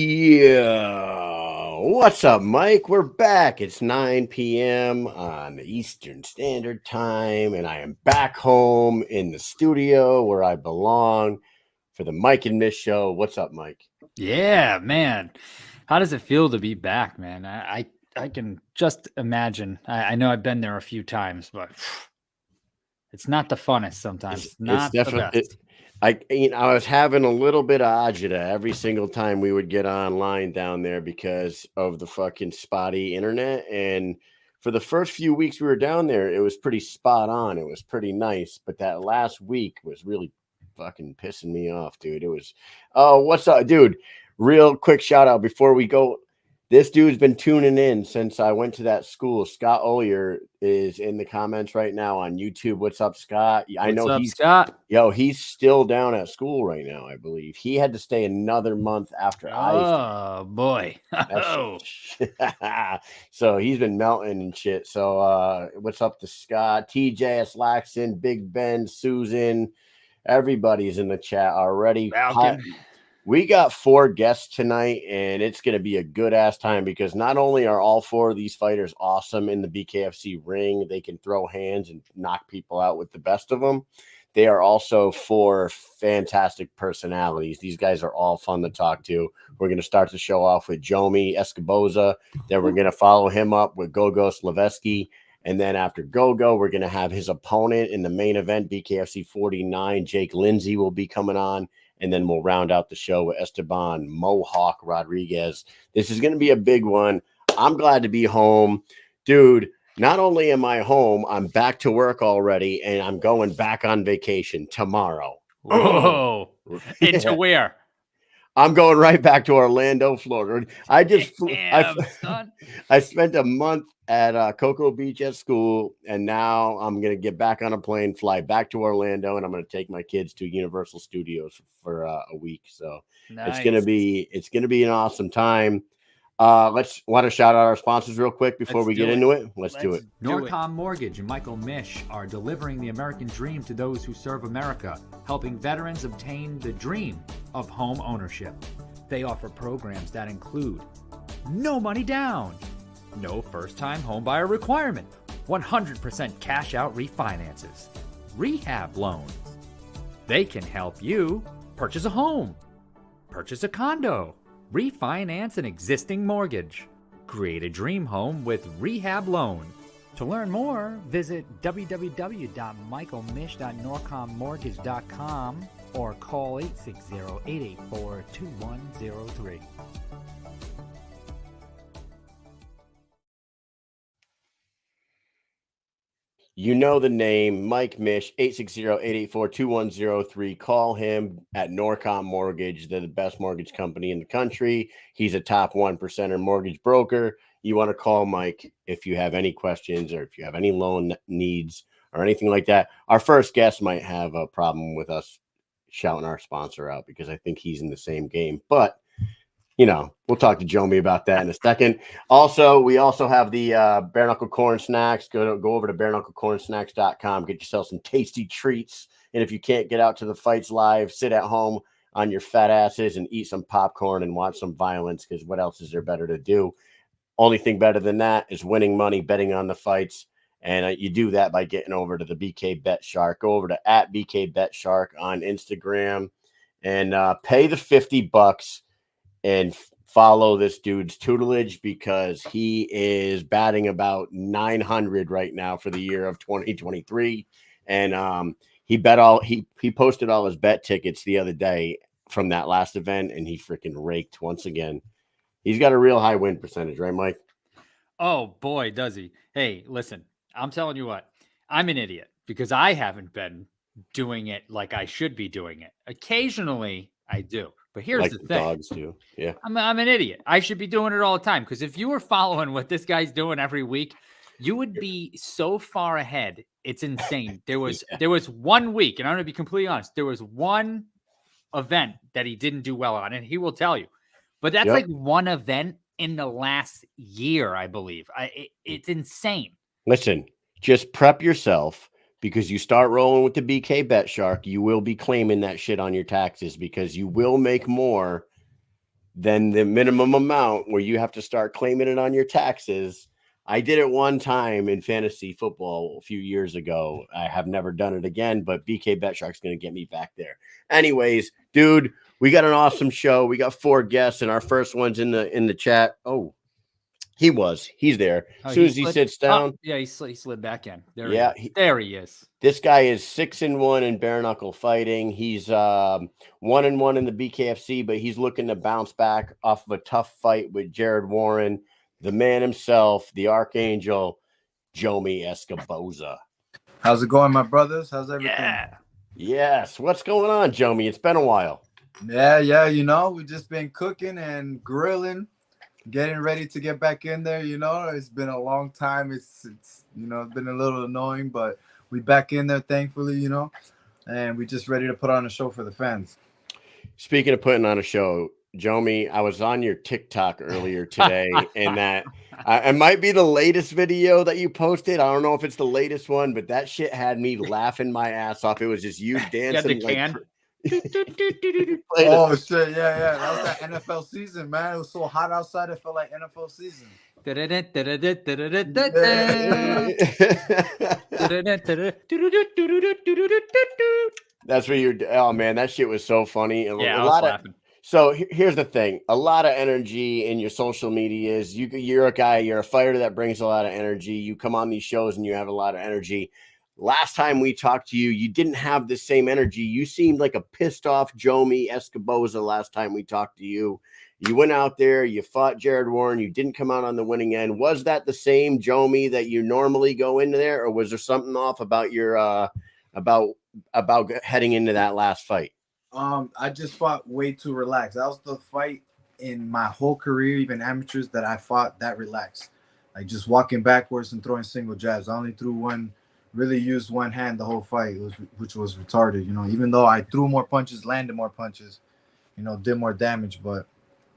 Yeah. What's up, Mike? We're back. It's 9 p.m. on the Eastern Standard Time, and I am back home in the studio where I belong for the Mike and Mish show. What's up, Mike? Yeah, man. How does it feel to be back, man? I can just imagine. I know I've been there a few times, but it's not the funnest sometimes. It's Not the definitely. best. I was having a little bit of agita every single time we would get online down there because of the fucking spotty internet. And for the first few weeks we were down there, it was pretty spot on. It was pretty nice. But that last week was really fucking pissing me off, dude. It was, oh, what's up, dude? Real quick shout out before we go. This dude's been tuning in since I went to that school. Scott Ollier is in the comments right now on YouTube. What's up, Scott? I know he's Scott. He's still down at school right now, I believe. He had to stay another month after Oh boy. Oh. So he's been melting and shit. So what's up to Scott, TJ, Slaxon, Big Ben, Susan? Everybody's in the chat already. We got 4 guests tonight, and it's going to be a good-ass time because not only are all 4 of these fighters awesome in the BKFC ring, they can throw hands and knock people out with the best of them. They are also 4 fantastic personalities. These guys are all fun to talk to. We're going to start the show off with Jomi Escoboza. Then we're going to follow him up with Gogo Slaveski. And then after Gogo, we're going to have his opponent in the main event, BKFC 49. Jake Lindsey will be coming on. And then we'll round out the show with Esteban, Mohawk, Rodriguez. This is going to be a big one. I'm glad to be home. Dude, not only am I home, I'm back to work already, and I'm going back on vacation tomorrow. Whoa. Into where? I'm going right back to Orlando, Florida. I spent a month at Cocoa Beach at school, and now I'm going to get back on a plane, fly back to Orlando, and I'm going to take my kids to Universal Studios for a week. So nice. It's going to be an awesome time. Let's want to shout out our sponsors real quick before we get into it. Let's do it. Norcom Mortgage and Michael Mish are delivering the American dream to those who serve America, helping veterans obtain the dream of home ownership. They offer programs that include no money down, no first-time homebuyer requirement, 100% cash-out refinances, rehab loans. They can help you purchase a home, purchase a condo, refinance an existing mortgage, create a dream home with rehab loan. To learn more, visit www.michaelmish.norcommortgage.com or call 860-884-2103. You know the name, Mike Mish, 860-884-2103. Call him at Norcom Mortgage. They're the best mortgage company in the country. He's a top 1%er mortgage broker. You want to call Mike if you have any questions or if you have any loan needs or anything like that. Our first guest might have a problem with us shouting our sponsor out because I think he's in the same game. But you know, we'll talk to Jomi about that in a second. Also, we also have the bare knuckle corn snacks. Go over to bareknucklecornsnacks.com. Get yourself some tasty treats. And if you can't get out to the fights live, sit at home on your fat asses and eat some popcorn and watch some violence because what else is there better to do? Only thing better than that is winning money, betting on the fights. And you do that by getting over to the BK Bet Shark. Go over to @BK Bet Shark on Instagram and pay the $50 and follow this dude's tutelage because he is batting about 900 right now for the year of 2023. And he posted all his bet tickets the other day from that last event, and he freaking raked once again. He's got a real high win percentage, right, Mike? Oh boy, does he. Hey, listen, I'm telling you what, I'm an idiot because I haven't been doing it like I should be doing it. Occasionally I do. But here's like the thing. Dogs do. Yeah. I'm an idiot. I should be doing it all the time because if you were following what this guy's doing every week, you would be so far ahead. It's insane. There was 1 week, and I'm going to be completely honest. There was one event that he didn't do well on, and he will tell you. But that's like one event in the last year, I believe. It's insane. Listen, just prep yourself. Because you start rolling with the BK Bet Shark, you will be claiming that shit on your taxes because you will make more then the minimum amount where you have to start claiming it on your taxes. I did it one time in fantasy football a few years ago. I have never done it again, but BK BetShark's going to get me back there. Anyways, dude, we got an awesome show. We got 4 guests, and our first one's in the chat. Oh, he's there. As soon as he sits down. Yeah, he slid back in. There he is. This guy is 6-1 in bare knuckle fighting. He's 1-1 in the BKFC, but he's looking to bounce back off of a tough fight with Jared Warren, the man himself, the Archangel, Jomi Escoboza. How's it going, my brothers? How's everything? Yeah. Yes. What's going on, Jomi? It's been a while. Yeah. We've just been cooking and grilling, getting ready to get back in there. It's been a long time. It's been a little annoying, but we back in there, thankfully, and we just ready to put on a show for the fans. Speaking of putting on a show, Jomi, I was on your TikTok earlier today, and that it might be the latest video that you posted. I don't know if it's the latest one, but that shit had me laughing my ass off. It was just you dancing. Oh shit, yeah. That was that NFL season, man. It was so hot outside. It felt like NFL season. That's what you're. Oh man, that shit was so funny. Yeah, I was laughing. So here's the thing: a lot of energy in your social medias. You're a guy. You're a fighter that brings a lot of energy. You come on these shows and you have a lot of energy. Last time we talked to you, you didn't have the same energy. You seemed like a pissed off Jomi Escoboza last time we talked to you. You went out there, you fought Jared Warren, you didn't come out on the winning end. Was that the same Jomi that you normally go into there, or was there something off about your about heading into that last fight? I just fought way too relaxed. That was the fight in my whole career, even amateurs, that I fought that relaxed. Like just walking backwards and throwing single jabs. I only threw one. Really used one hand the whole fight, which was retarded. Even though I threw more punches, landed more punches, did more damage. But,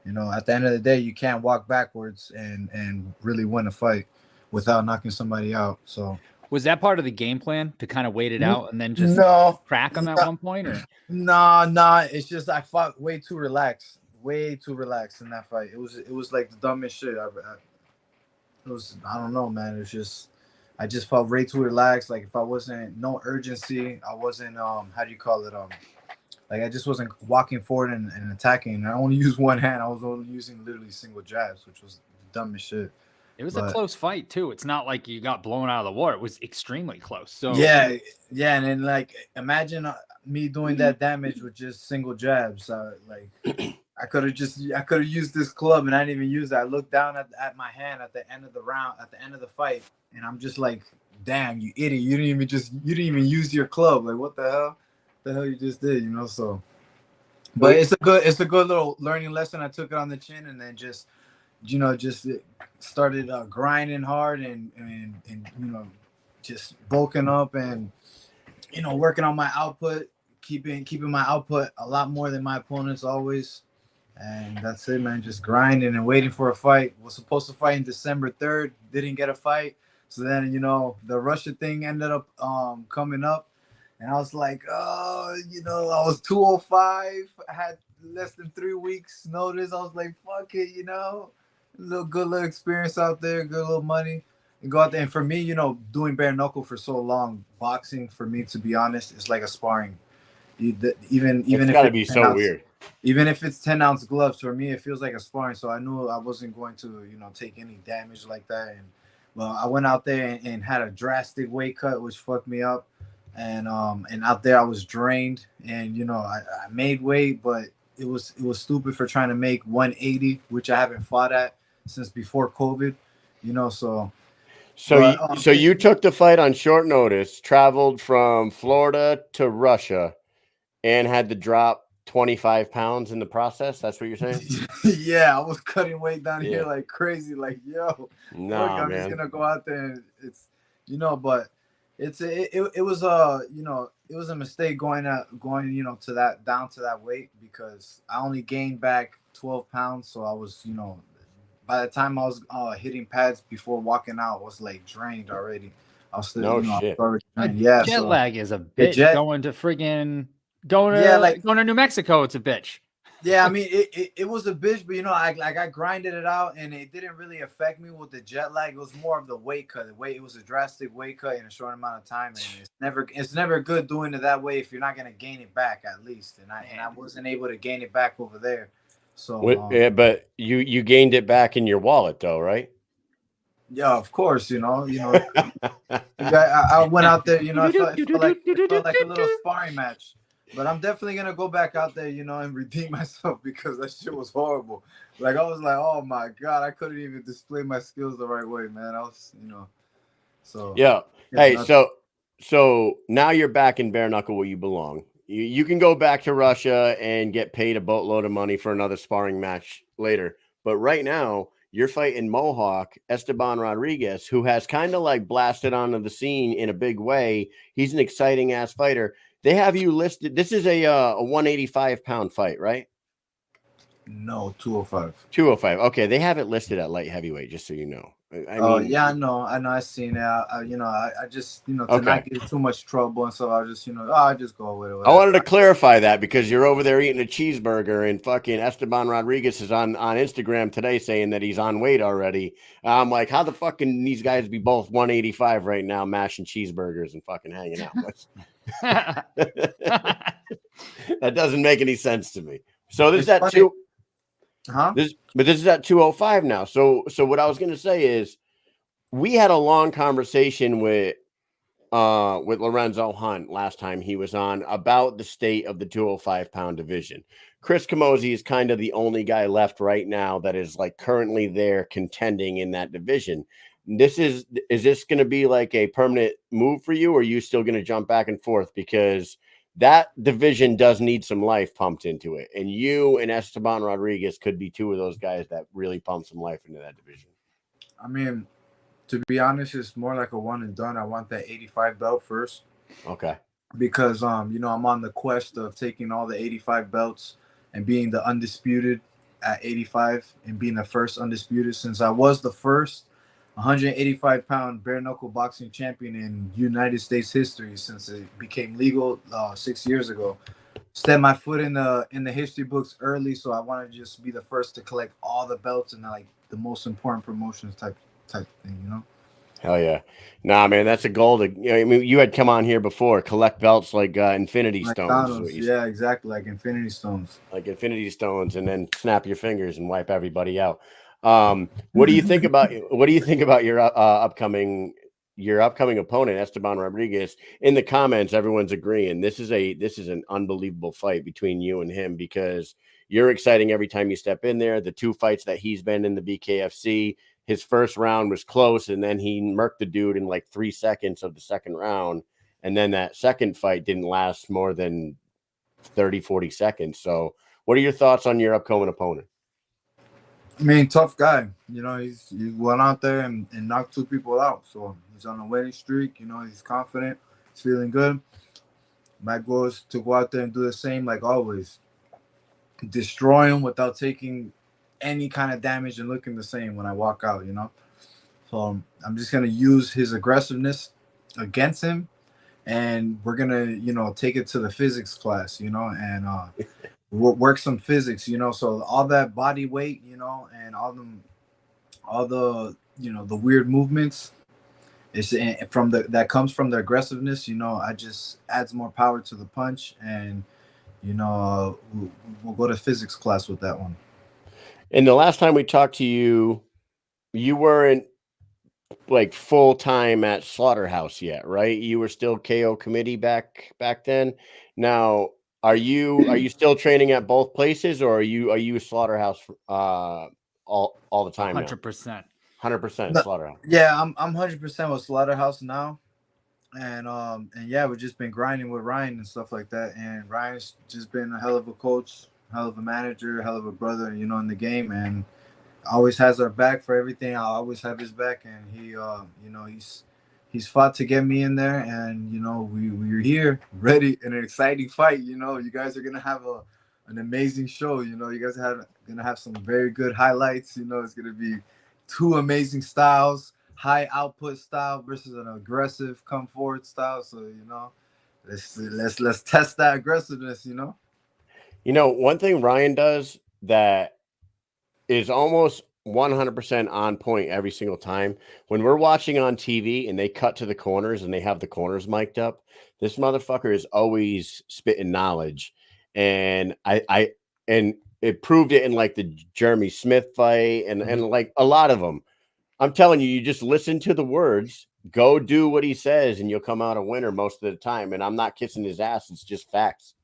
at the end of the day, you can't walk backwards and really win a fight without knocking somebody out. So was that part of the game plan to kind of wait it out and then just crack them at one point? Or? Nah. It's just I fought way too relaxed in that fight. It was like the dumbest shit. I don't know, man. It's just. I just felt way too relaxed. Like if I wasn't no urgency, I wasn't like I just wasn't walking forward and attacking. And I only used one hand. I was only using literally single jabs, which was the dumbest shit. It was a close fight too. It's not like you got blown out of the water. It was extremely close. So yeah, and then like imagine me doing that damage with just single jabs. I could have used this club and I didn't even use it. I looked down at my hand at the end of the round, at the end of the fight, and I'm just like, damn, you idiot. You didn't even use your club. Like what the hell? The hell you just did, So but it's a good little learning lesson. I took it on the chin and then just started grinding hard and just bulking up and working on my output, keeping my output a lot more than my opponents always. And that's it, man. Just grinding and waiting for a fight. Was supposed to fight in December 3rd. Didn't get a fight. So then, the Russia thing ended up coming up. And I was like, I was 205. I had less than 3 weeks notice. I was like, fuck it, good little experience out there, good little money. And go out there. And for me, doing bare knuckle for so long, boxing, for me, to be honest, is like a sparring. Even it's if gotta be so weird. Even if it's 10-ounce gloves, for me, it feels like a sparring. So I knew I wasn't going to, take any damage like that. And well, I went out there and had a drastic weight cut, which fucked me up. And out there I was drained, and I made weight, but it was stupid for trying to make 180, which I haven't fought at since before COVID. So you took the fight on short notice, traveled from Florida to Russia, and had to drop 25 pounds in the process. That's what you're saying? Yeah, I was cutting weight down here like crazy. Like, yo, I'm just gonna go out there and it's, but it was a mistake going to that, down to that weight, because I only gained back 12 pounds. So I was, by the time I was hitting pads before walking out, I was like drained already. I was still, shit. Jet lag is a bitch. Going to New Mexico, it's a bitch. Yeah, I mean, it was a bitch, but I grinded it out, and it didn't really affect me with the jet lag. It was more of the weight cut. It was a drastic weight cut in a short amount of time, and it's never good doing it that way if you're not gonna gain it back at least. And I wasn't able to gain it back over there. So Yeah, but you gained it back in your wallet though, right? yeah, of course, I went out there, it felt like a little sparring match. But I'm definitely gonna go back out there, and redeem myself because that shit was horrible. Like I was like, oh my god, I couldn't even display my skills the right way, man. I was, so yeah. Hey, so now you're back in bare knuckle where you belong. You can go back to Russia and get paid a boatload of money for another sparring match later. But right now, you're fighting Mohawk, Esteban Rodriguez, who has kind of like blasted onto the scene in a big way. He's an exciting ass fighter. They have you listed. This is a 185-pound fight, right? No, 205. 205. Okay, they have it listed at light heavyweight, just so you know. Yeah, I know. I seen it. I just, to not get too much trouble, and so I just, I just go with it. Whatever. I wanted to clarify that because you're over there eating a cheeseburger, and fucking Esteban Rodriguez is on Instagram today saying that he's on weight already. I'm like, how the fuck can these guys be both 185 right now, mashing cheeseburgers and fucking hanging out? That doesn't make any sense to me. So this is at two. This is at 205 now. So what I was gonna say is we had a long conversation with Lorenzo Hunt last time he was on about the state of the 205-pound division. Chris Camozzi is kind of the only guy left right now that is like currently there contending in that division. Is this going to be like a permanent move for you, or are you still going to jump back and forth? Because that division does need some life pumped into it. And you and Esteban Rodriguez could be two of those guys that really pump some life into that division. I mean, to be honest, it's more like a one and done. I want that 85 belt first. Okay. Because, I'm on the quest of taking all the 85 belts and being the undisputed at 85 and being the first undisputed, since I was the first 185-pound bare knuckle boxing champion in United States history since it became legal 6 years ago. Stepped my foot in the history books early, so I want to just be the first to collect all the belts and like the most important promotions type thing, Hell yeah. Nah, man, that's a goal to, I mean, you had come on here before, collect belts like Infinity Stones. Yeah, exactly, like Infinity Stones. Like Infinity Stones, and then snap your fingers and wipe everybody out. What do you think about your upcoming opponent, Esteban Rodriguez? In the comments, everyone's agreeing this is an unbelievable fight between you and him, because you're exciting every time you step in there. The two fights that he's been in the BKFC, his first round was close, and then he murked the dude in like 3 seconds of the second round. And then that second fight didn't last more than 30, 40 seconds. So what are your thoughts on your upcoming opponent? I mean, tough guy. He went out there and knocked 2 people out. So he's on a winning streak. He's confident. He's feeling good. My goal is to go out there and do the same like always. Destroy him without taking any kind of damage and looking the same when I walk out, So I'm just going to use his aggressiveness against him. And we're going to, take it to the physics class, and work some physics, so all that body weight, and all the the weird movements, it's that comes from the aggressiveness, I just adds more power to the punch, and we'll go to physics class with that one. And the last time we talked to you, you weren't like full time at Slaughterhouse yet, right? You were still KO committee back then. Now, are you still training at both places, or are you Slaughterhouse all the time? 100%. 100% Slaughterhouse. Yeah, I'm 100% with Slaughterhouse now, and yeah, we've just been grinding with Ryan and stuff like that. And Ryan's just been a hell of a coach, hell of a manager, hell of a brother, in the game, and always has our back for everything. I always have his back, and he, he's fought to get me in there, and we're here, ready, in an exciting fight. You guys are gonna have an amazing show. You guys are gonna have some very good highlights. It's gonna be 2 amazing styles, high output style versus an aggressive come forward style. So let's test that aggressiveness. You know, one thing Ryan does that is almost 100% on point every single time. When we're watching on TV and they cut to the corners and they have the corners mic'd up, this motherfucker is always spitting knowledge. And and it proved it in like the Jeremy Smith fight and like a lot of them. I'm telling you, you just listen to the words, go do what he says, and you'll come out a winner most of the time. And I'm not kissing his ass. It's just facts.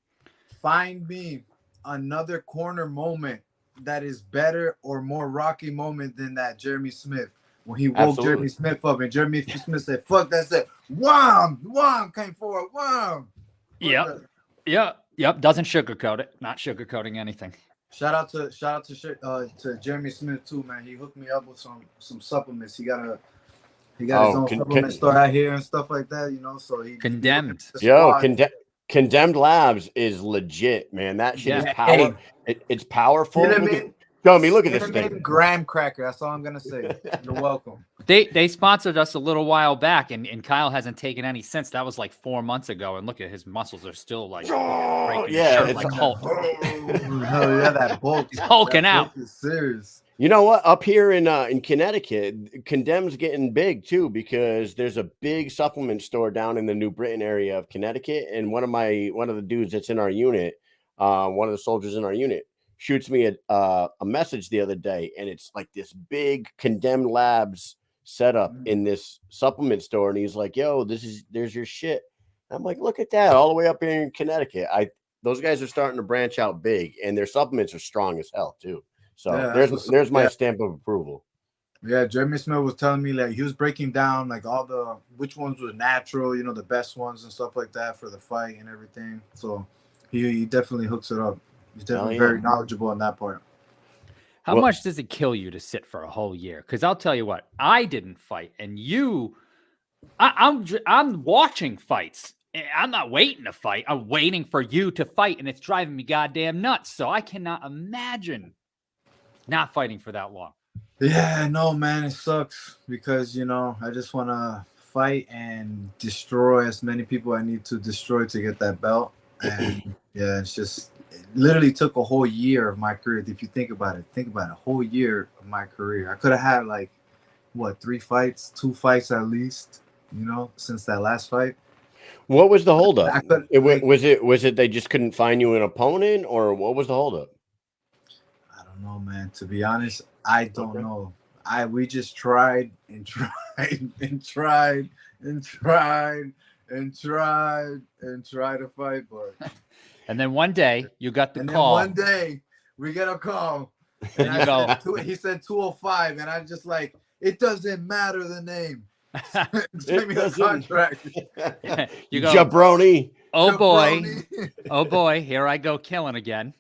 Find me another corner moment that is better or more rocky moment than that Jeremy Smith when he woke Jeremy Smith up and Jeremy Smith said, "Fuck that's it." Wham! Wham! Came forward. Wham! Yep. Yep. Doesn't sugarcoat it. Not sugarcoating anything. Shout out to Jeremy Smith too, man. He hooked me up with some supplements. He got his own supplement store out here and stuff like that, you know. So he Condemned. Condemned Labs is legit, man. That shit is power. It's powerful. Jomi, look at this thing. Graham cracker. That's all I'm gonna say. You're welcome. They sponsored us a little while back, and Kyle hasn't taken any since. That was like 4 months ago. And look at his muscles are still like it's like Hulk. That bulk. He's hulking out. Is serious. You know what? Up here in Connecticut, Condemned's getting big too because there's a big supplement store down in the New Britain area of Connecticut, and one of the dudes that's in our unit, one of the soldiers in our unit, shoots me a message the other day, and it's like this big Condemned Labs setup in this supplement store, and he's like, "Yo, there's your shit." I'm like, "Look at that, all the way up here in Connecticut." Those guys are starting to branch out big, and their supplements are strong as hell too. So there's my stamp of approval. Yeah, Jeremy Smith was telling me like he was breaking down like all which ones were natural, you know, the best ones and stuff like that for the fight and everything. So he definitely hooks it up. He's definitely very knowledgeable in that part. How much does it kill you to sit for a whole year? Because I'll tell you what, I didn't fight, and I'm watching fights. I'm not waiting to fight. I'm waiting for you to fight, and it's driving me goddamn nuts. So I cannot imagine not fighting for that long. Yeah, no, man, it sucks because, you know, I just want to fight and destroy as many people I need to destroy to get that belt. And yeah, it literally took a whole year of my career. If you think about it, a whole year of my career. I could have had like, 2 fights at least, you know, since that last fight. What was the holdup? Was it they just couldn't find you an opponent, or what was the holdup? I don't know, man. To be honest, I don't know. We just tried and tried and tried and tried and tried and tried to fight, but and then one day you got the call. Then one day we get a call, and he said 205, and I just like, it doesn't matter the name. Give me the contract. You go, jabroni. Oh boy. Oh boy, here I go killing again.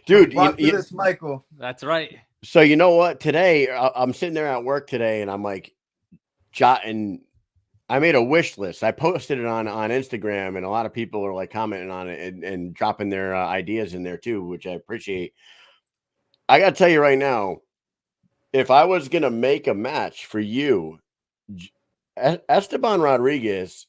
Dude, this Michael. That's right. So you know what? Today I'm sitting there at work today, and I'm like jotting. I made a wish list. I posted it on Instagram, and a lot of people are like commenting on it and dropping their ideas in there too, which I appreciate. I got to tell you right now, if I was going to make a match for you, Esteban Rodriguez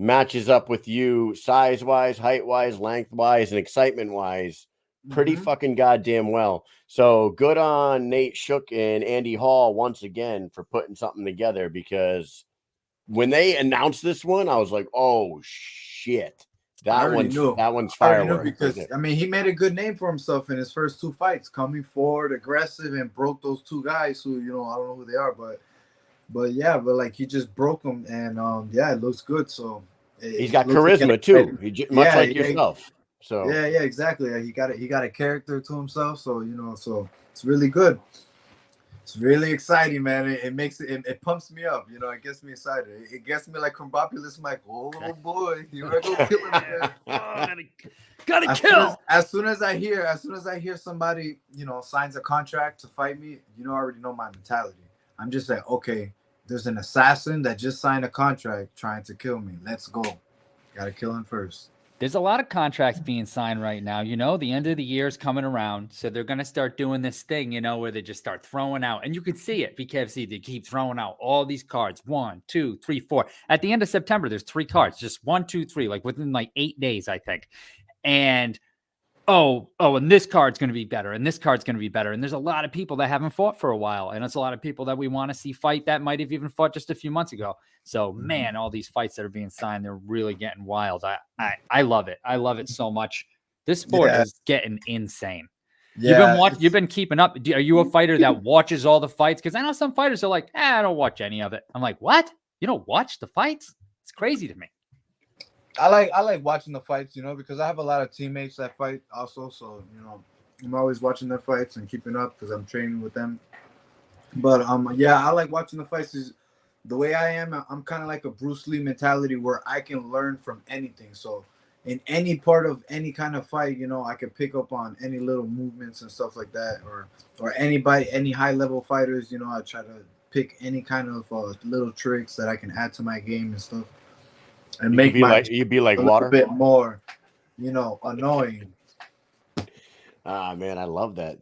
matches up with you size-wise, height-wise, length-wise, and excitement-wise pretty fucking goddamn well. So good on Nate Shook and Andy Hall once again for putting something together, because when they announced this one, I was like, oh, shit. That one's fireworks. Because I mean, he made a good name for himself in his first 2 fights, coming forward, aggressive, and broke those 2 guys who, you know, I don't know who they are, but like he just broke them, and it looks good. So he's got charisma too, much like yourself. So yeah, exactly. He got a character to himself. So you know, so it's really good. It's really exciting, man. It pumps me up. You know, it gets me excited. It gets me like Crumbopulous Mike. Oh boy, you gotta go kill him. Gotta kill. As soon as I hear somebody, you know, signs a contract to fight me, you know, I already know my mentality. I'm just like, okay, there's an assassin that just signed a contract trying to kill me. Let's go. Gotta kill him first. There's a lot of contracts being signed right now. You know, the end of the year is coming around. So they're going to start doing this thing, you know, where they just start throwing out. And you can see it, BKFC, they keep throwing out all these cards. 1, 2, 3, 4. At the end of September, there's 3 cards. Just 1, 2, 3, like within like 8 days, I think. And and this card's going to be better, and this card's going to be better. And there's a lot of people that haven't fought for a while, and it's a lot of people that we want to see fight that might have even fought just a few months ago. So, man, all these fights that are being signed, they're really getting wild. I love it. I love it so much. This sport is getting insane. Yeah, You've been keeping up. Are you a fighter that watches all the fights? Because I know some fighters are like, I don't watch any of it. I'm like, what? You don't watch the fights? It's crazy to me. I like watching the fights, you know, because I have a lot of teammates that fight also. So, you know, I'm always watching their fights and keeping up because I'm training with them. But I like watching the fights. Is the way I am. I'm kind of like a Bruce Lee mentality where I can learn from anything. So in any part of any kind of fight, you know, I can pick up on any little movements and stuff like that, or anybody, any high level fighters, you know, I try to pick any kind of little tricks that I can add to my game and stuff. And make you'd be like water, a bit more, you know, annoying. Man, I love that.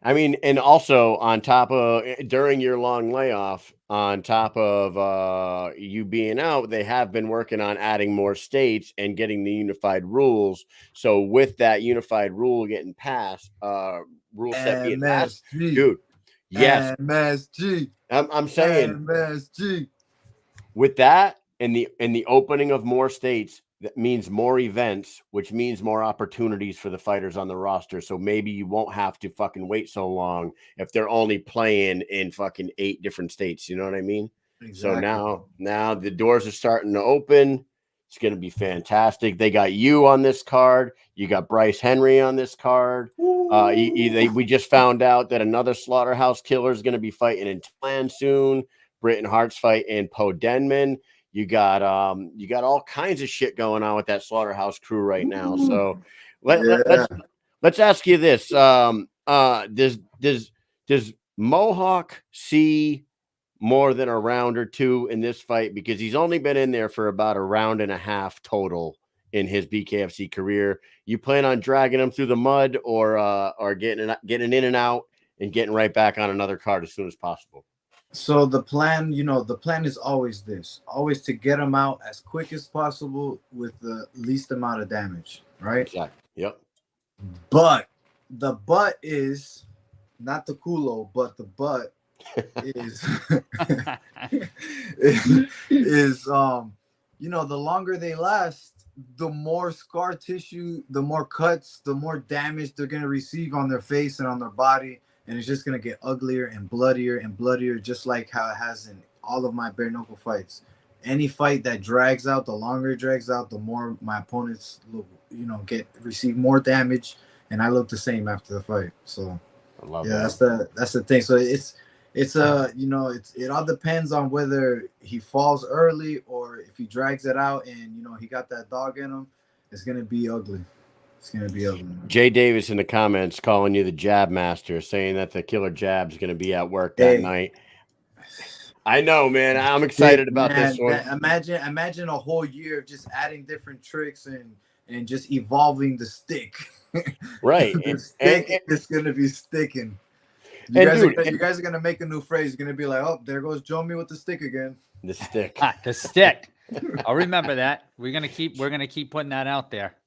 I mean, and also on top of during your long layoff, on top of you being out, they have been working on adding more states and getting the unified rules. So with that unified rule getting passed, rule set being passed, dude, yes, MSG. I'm saying MSG. With that. In the opening of more states, that means more events, which means more opportunities for the fighters on the roster. So maybe you won't have to fucking wait so long if they're only playing in fucking 8 different states. You know what I mean? Exactly. So now the doors are starting to open. It's going to be fantastic. They got you on this card. You got Bryce Henry on this card. We just found out that another slaughterhouse killer is going to be fighting in Thailand soon. Britton Hart's fight in Poe Denman. You got all kinds of shit going on with that slaughterhouse crew right now. So let's ask you this. Does Mohawk see more than a round or two in this fight? Because he's only been in there for about a round and a half total in his BKFC career. You plan on dragging him through the mud or getting in and out and getting right back on another card as soon as possible? So the plan is always to get them out as quick as possible with the least amount of damage, right? Exactly. Yep. But the butt is not the culo, but the butt is the longer they last, the more scar tissue, the more cuts, the more damage they're gonna receive on their face and on their body. And it's just going to get uglier and bloodier, just like how it has in all of my bare knuckle fights. Any fight that drags out, the longer it drags out, the more my opponents look, receive more damage, and I look the same after the fight. So I love that. That's the thing. So it all depends on whether he falls early or if he drags it out and he got that dog in him. It's going to be ugly. It's going to be ugly. Jay Davis in the comments calling you the jab master, saying that the killer jab's going to be at work that night. I know, man. I'm excited about this one. Imagine a whole year of just adding different tricks and just evolving the stick. Right. The stick is going to be sticking. You guys are going to make a new phrase. You're going to be like, oh, there goes Jomi with the stick again. The stick. The stick. I'll remember that. We're going to keep putting that out there.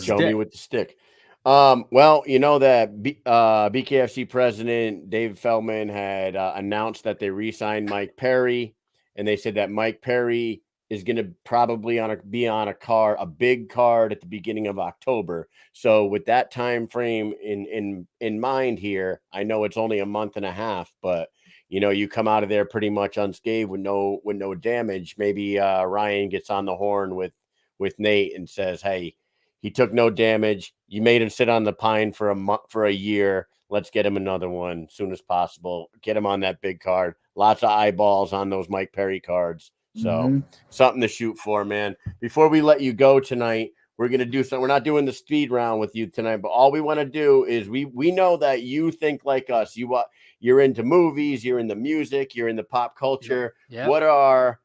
Show me with the stick. Well, you know that BKFC president Dave Feldman had announced that they re-signed Mike Perry, and they said that Mike Perry is going to probably be on a big card at the beginning of October. So with that time frame in mind here, I know it's only a month and a half, but you come out of there pretty much unscathed with no damage. Maybe Ryan gets on the horn with Nate and says, hey, he took no damage. You made him sit on the pine for a year. Let's get him another one as soon as possible. Get him on that big card. Lots of eyeballs on those Mike Perry cards. So something to shoot for, man. Before we let you go tonight, we're going to do something. We're not doing the speed round with you tonight, but all we want to do is we know that you think like us. You're into movies. You're into music. You're into pop culture. Yep. What are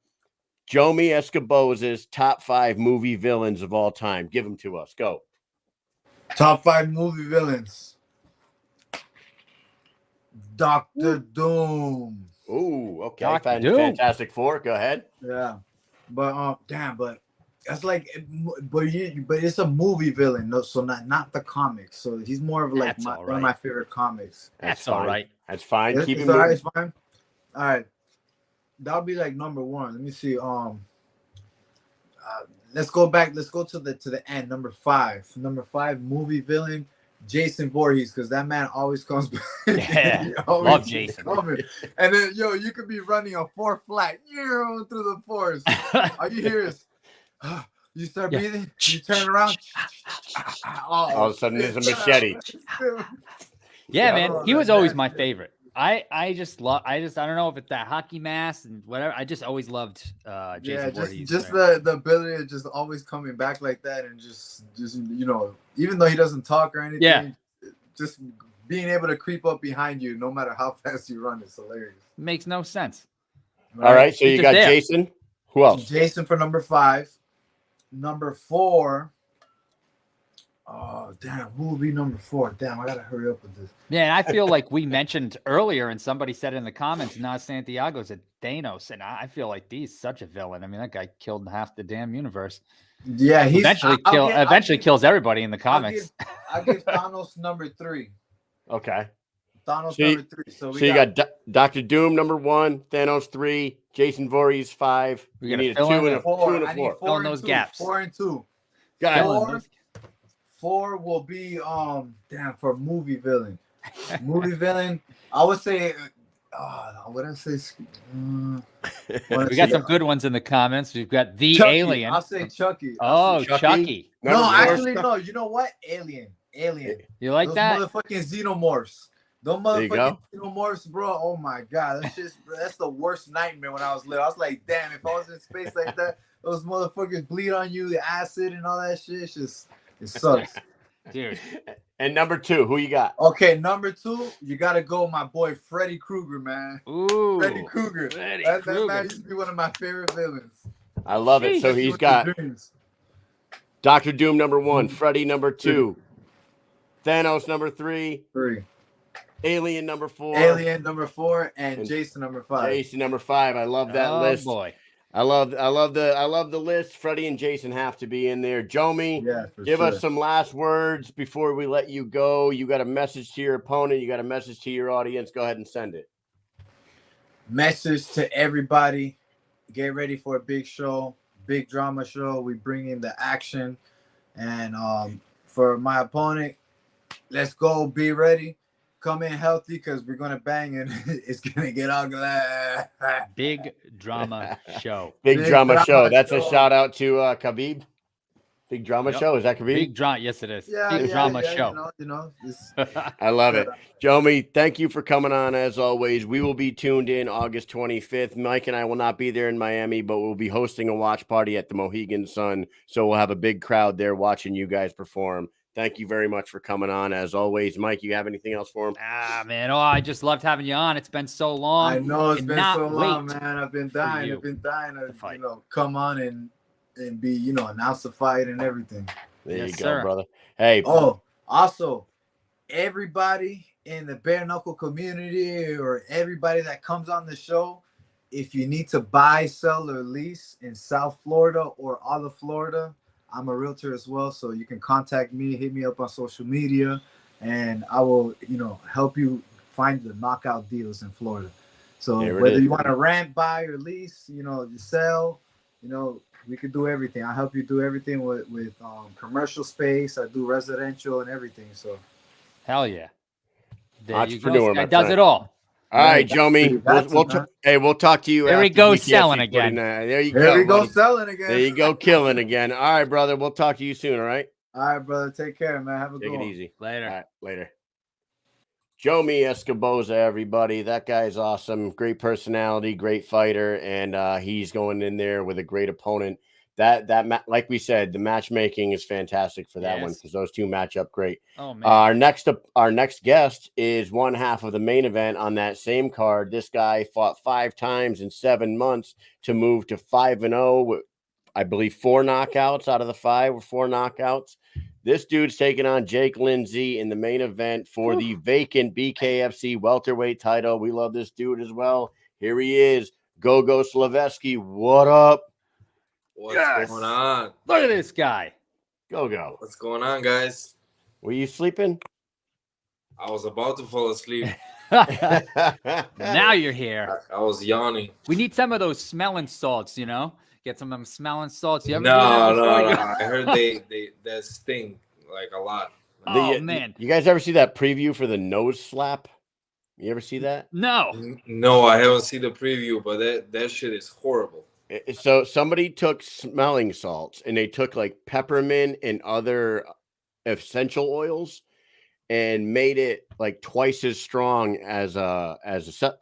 Jomi Escoboza's top 5 movie villains of all time. Give them to us. Go. Top 5 movie villains. Dr. Doom. Ooh, okay. Dr. Doom. Fantastic Four. Go ahead. Yeah, but but that's like, but it's a movie villain, no, so not the comics. So he's more of like one of my favorite comics. That's all right. That's fine. Keep it all right. moving. It's fine. All right, that'll be like number 1. Let me see. Let's go back. Let's go to the end. Number 5. Number 5 movie villain. Jason Voorhees, because that man always comes back. Yeah, love Jason. Coming. And then, you could be running a 4 flat through the forest. All you hear is, you start breathing, you turn around. All of a sudden, there's a machete. Yeah, man, he was always my favorite. I don't know if it's that hockey mask and whatever. I just always loved Jason Voorhees. Just the ability of just always coming back like that, and just even though he doesn't talk or anything, just being able to creep up behind you no matter how fast you run is hilarious. Makes no sense. All right, so you got Jason. Who else? Jason for number 5. Number 4. Oh, damn. Who will be number 4? Damn, I got to hurry up with this. Yeah, and I feel like we mentioned earlier, and somebody said in the comments, not Santiago's a Thanos, and I feel like he's such a villain. I mean, that guy killed half the damn universe. Yeah, he eventually kills everybody in the comics. I'll give Thanos number 3. Okay. Thanos number 3. So you got Dr. Doom number 1, Thanos 3, Jason Voorhees 5. We need a 2 and a 4. I need 4 fill in those gaps. 4 and 2. Got 4 will be for movie villain. Movie villain, I would say. What I say? We got some good ones in the comments. We've got the Chucky. Alien. I'll say Chucky. Chucky. No, actually, no. You know what? Alien. You like Those that? motherfucking xenomorphs. Those motherfucking xenomorphs, bro. Oh my god, that's the worst nightmare when I was little. I was like, damn, if I was in space like that, those motherfuckers bleed on you, the acid and all that shit. It sucks. Dude. And number 2, who you got? Okay, number 2, you gotta go, my boy Freddy Krueger, man. Ooh, Freddy Krueger. That man used to be one of my favorite villains. I love it. So he's got Dr. Doom number 1, Freddy number 2, Thanos number 3, Alien number 4, and Jason number 5. Jason number 5. I love that list. Boy. I love the list. Freddie and Jason have to be in there. Jomi, give us some last words before we let you go. You got a message to your opponent. You got a message to your audience. Go ahead and send it. Message to everybody. Get ready for a big show, big drama show. We bring in the action. And for my opponent, let's go. Be ready. Come in healthy because we're going to bang and it's going to get ugly. Big drama show. Big drama show. That's a shout out to Khabib. Big drama show. Is that Khabib? Big drama. Yes, it is. Big drama show. I love it. Jomi, thank you for coming on as always. We will be tuned in August 25th. Mike and I will not be there in Miami, but we'll be hosting a watch party at the Mohegan Sun. So we'll have a big crowd there watching you guys perform. Thank you very much for coming on as always. Mike, you have anything else for him? Man. Oh, I just loved having you on. It's been so long. I know it's been so long, man. I've been dying to come on and be, announce the fight and everything. There you go, brother. Hey. Oh, also, everybody in the bare knuckle community or everybody that comes on the show, if you need to buy, sell, or lease in South Florida or all of Florida, I'm a realtor as well, so you can contact me, hit me up on social media, and I will, help you find the knockout deals in Florida. So whether you want to rent, buy, or lease, sell, we could do everything. I help you do everything with commercial space. I do residential and everything. So, hell yeah, entrepreneur, guy does it all. All right, Jomi. We'll talk to you. There he goes selling again. There you go. There he goes selling again. There you go, killing again. All right, brother. We'll talk to you soon. All right. All right, brother. Take care, man. Have a good one. Take it easy. Later. All right, later. Jomi Escoboza, everybody. That guy's awesome. Great personality, great fighter, and he's going in there with a great opponent. like we said, the matchmaking is fantastic for that one Yes. because those two match up great. Oh man. Our next guest is one half of the main event on that same card. This guy fought 5 times in 7 months to move to 5-0 with, I believe, 4 knockouts out of the 5 were 4 knockouts. This dude's taking on Jake Lindsey in the main event for the vacant BKFC welterweight title. We love this dude as well. Here he is, Gogo Slaveski. What up? What's going on? Look at this guy. Gogo. What's going on, guys? Were you sleeping? I was about to fall asleep. Now you're here. I was yawning. We need some of those smelling salts, you know? Get some of them smelling salts. You ever do No. that before you go- I heard they sting like a lot. Oh, man. You guys ever see that preview for the nose slap? You ever see that? No. No, I haven't seen the preview, but that shit is horrible. So somebody took smelling salts and they took like peppermint and other essential oils and made it like twice as strong as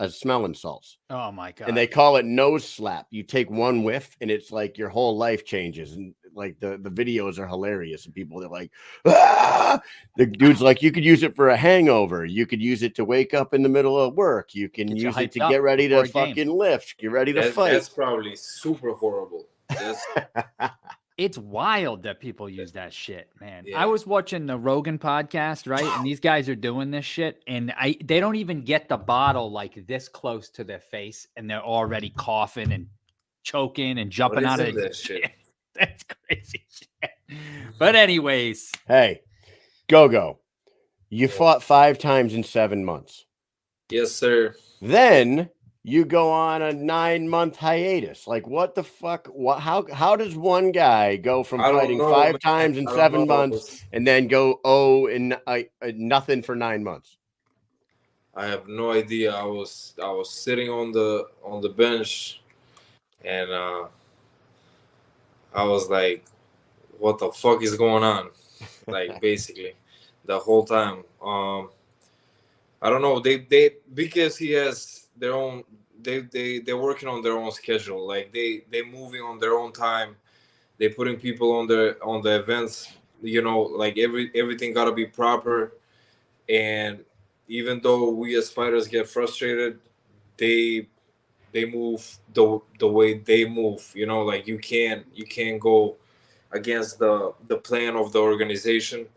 smelling salts. Oh my god. And they call it nose slap. You take one whiff and it's like your whole life changes. And like the videos are hilarious. And people are like, ah! The dude's like, you could use it for a hangover. You could use it to wake up in the middle of work. You can Get you use it to hyped up get ready to before a game. fucking lift. Get ready to fight. That's probably super horrible. It's wild that people use that shit, man. Yeah. I was watching the Rogan podcast, right? And these guys are doing this shit, and they don't even get the bottle like this close to their face, and they're already coughing and choking and jumping out of that shit? That's crazy shit. But anyways, Hey, Gogo, you fought 5 times in 7 months. Yes, sir. Then you go on a 9-month hiatus. Like, what the fuck? How does one guy go from I don't fighting know, 5 man. times in I don't 7 know. months and then go and nothing for 9 months? I have no idea. I was sitting on the bench, and I was like, "What the fuck is going on?" Like basically, the whole time. I don't know. They because he has their own. They're working on their own schedule. Like they moving on their own time. They putting people on the events. You know, like everything gotta be proper. And even though we as fighters get frustrated, they move the way they move. You know, like you can't go against the plan of the organization,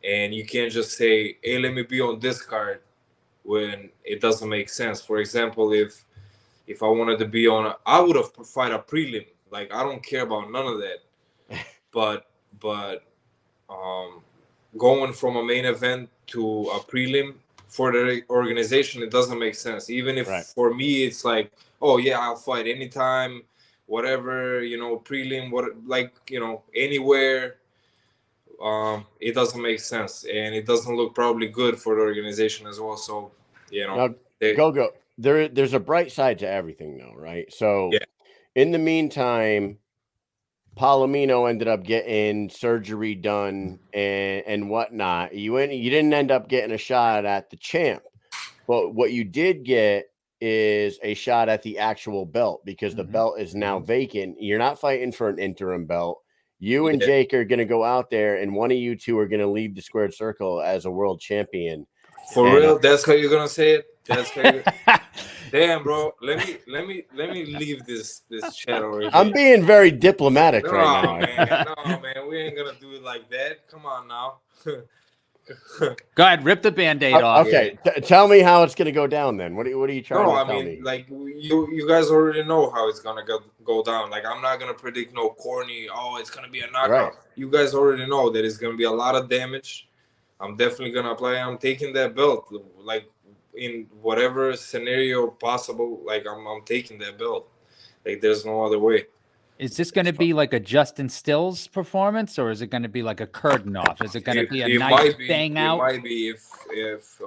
and you can't just say, "Hey, let me be on this card," when it doesn't make sense. For example, if I wanted to be on, I would have fight a prelim. Like I don't care about none of that. but going from a main event to a prelim for the organization, it doesn't make sense. Even if for me it's like, oh yeah, I'll fight anytime, whatever, you know, prelim, anywhere. It doesn't make sense, and it doesn't look probably good for the organization as well. So, you know, Gogo, there's a bright side to everything, though, right? So, in the meantime, Palomino ended up getting surgery done and whatnot. You didn't end up getting a shot at the champ, but what you did get is a shot at the actual belt because the belt is now vacant. You're not fighting for an interim belt. You and Jake are going to go out there, and one of you two are going to leave the squared circle as a world champion. For real? That's how you're going to say it? That's how Damn, bro. Let me leave this chat already. I'm being very diplomatic right now. No, man. We ain't going to do it like that. Come on now. Go ahead, rip the Band-Aid off. Okay, tell me how it's going to go down then. What are you trying to tell me? Like you guys already know how it's going to go down. Like I'm not going to predict no corny, it's going to be a knockout. Right. You guys already know that it's going to be a lot of damage. I'm definitely going to apply. I'm taking that belt. Like in whatever scenario possible, like I'm taking that belt. Like there's no other way. Is this going to be like a Justin Stills performance, or is it going to be like a curtain off? Is it going to be a nice bang out? It might be if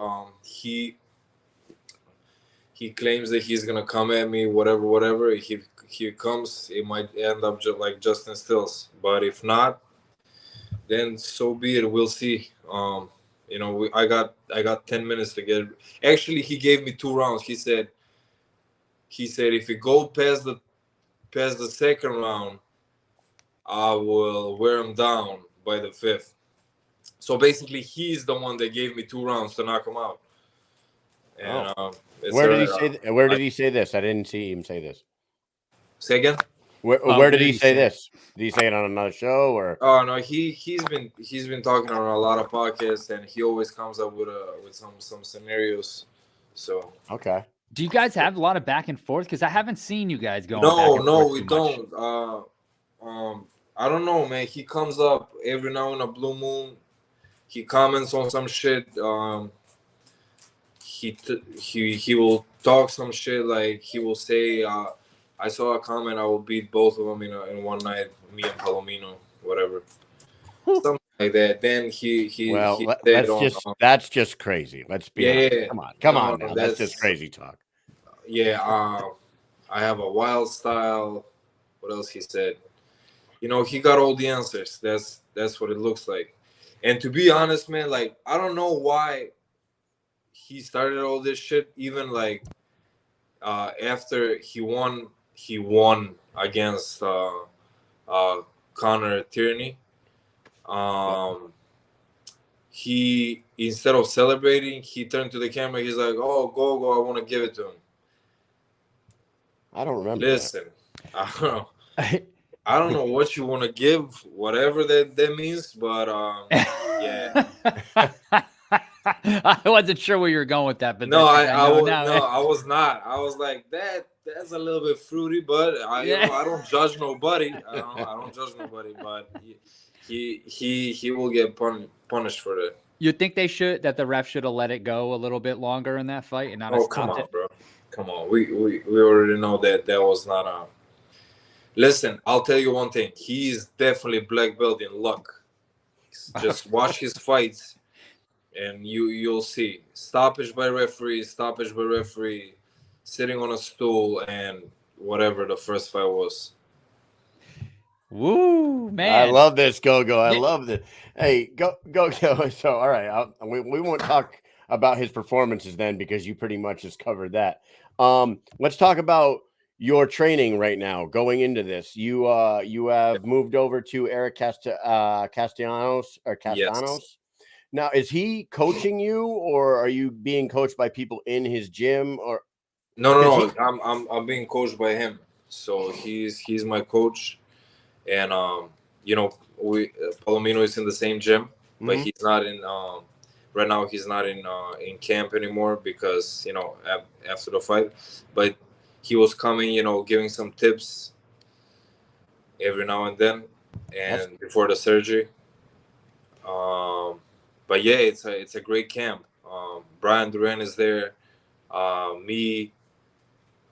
he claims that he's going to come at me, whatever. If he comes, it might end up just like Justin Stills. But if not, then so be it. We'll see. You know, I got 10 minutes to get. Actually, he gave me 2 rounds. He said if you go past the second round, I will wear him down by the 5th. So basically, he's the one that gave me 2 rounds to knock him out. And where did he say? Where did he say this? I didn't see him say this. Say again. Where did he say this? Did he say it on another show or? Oh no, he's been talking on a lot of podcasts, and he always comes up with some scenarios. So okay. Do you guys have a lot of back and forth? Because I haven't seen you guys going. No, we don't. I don't know, man. He comes up every now and a blue moon. He comments on some shit. He will talk some shit, like he will say, I saw a comment, I will beat both of them in one night, me and Palomino, whatever. Something like that. Then that's just crazy. Let's be honest. Yeah. Come on now. That's just crazy talk. Yeah, I have a wild style. What else he said? You know, he got all the answers. That's what it looks like. And to be honest, man, like, I don't know why he started all this shit. Even like after he won against Connor Tierney. He, instead of celebrating, he turned to the camera. He's like, "Oh, Gogo, I want to give it to him." I don't remember. Listen, I don't know. I don't know what you want to give, whatever that means, but yeah. I wasn't sure where you were going with that, but no, I was not. I was like, that's a little bit fruity, but I don't judge nobody. I don't judge nobody, but he will get punished for that. You think that the ref should have let it go a little bit longer in that fight and not? Oh, come on, bro. Come on. We already know that was not a. Listen, I'll tell you one thing. He is definitely black belt in luck. Just watch his fights, and you'll see stoppage by referee, sitting on a stool, and whatever the first fight was. Woo, man! I love this, Gogo. I love this. Hey, go. So, all right, we won't talk about his performances then because you pretty much just covered that. Let's talk about your training right now going into this. You have moved over to Eric Castellanos. Yes. Now, is he coaching you, or are you being coached by people in his gym? Or no. I'm being coached by him. So he's my coach, and Palomino is in the same gym, but he's not in. Right now, he's not in camp anymore because after the fight, but. He was coming, giving some tips every now and then, and before the surgery. But yeah, it's a great camp. Brian Duran is there. Me,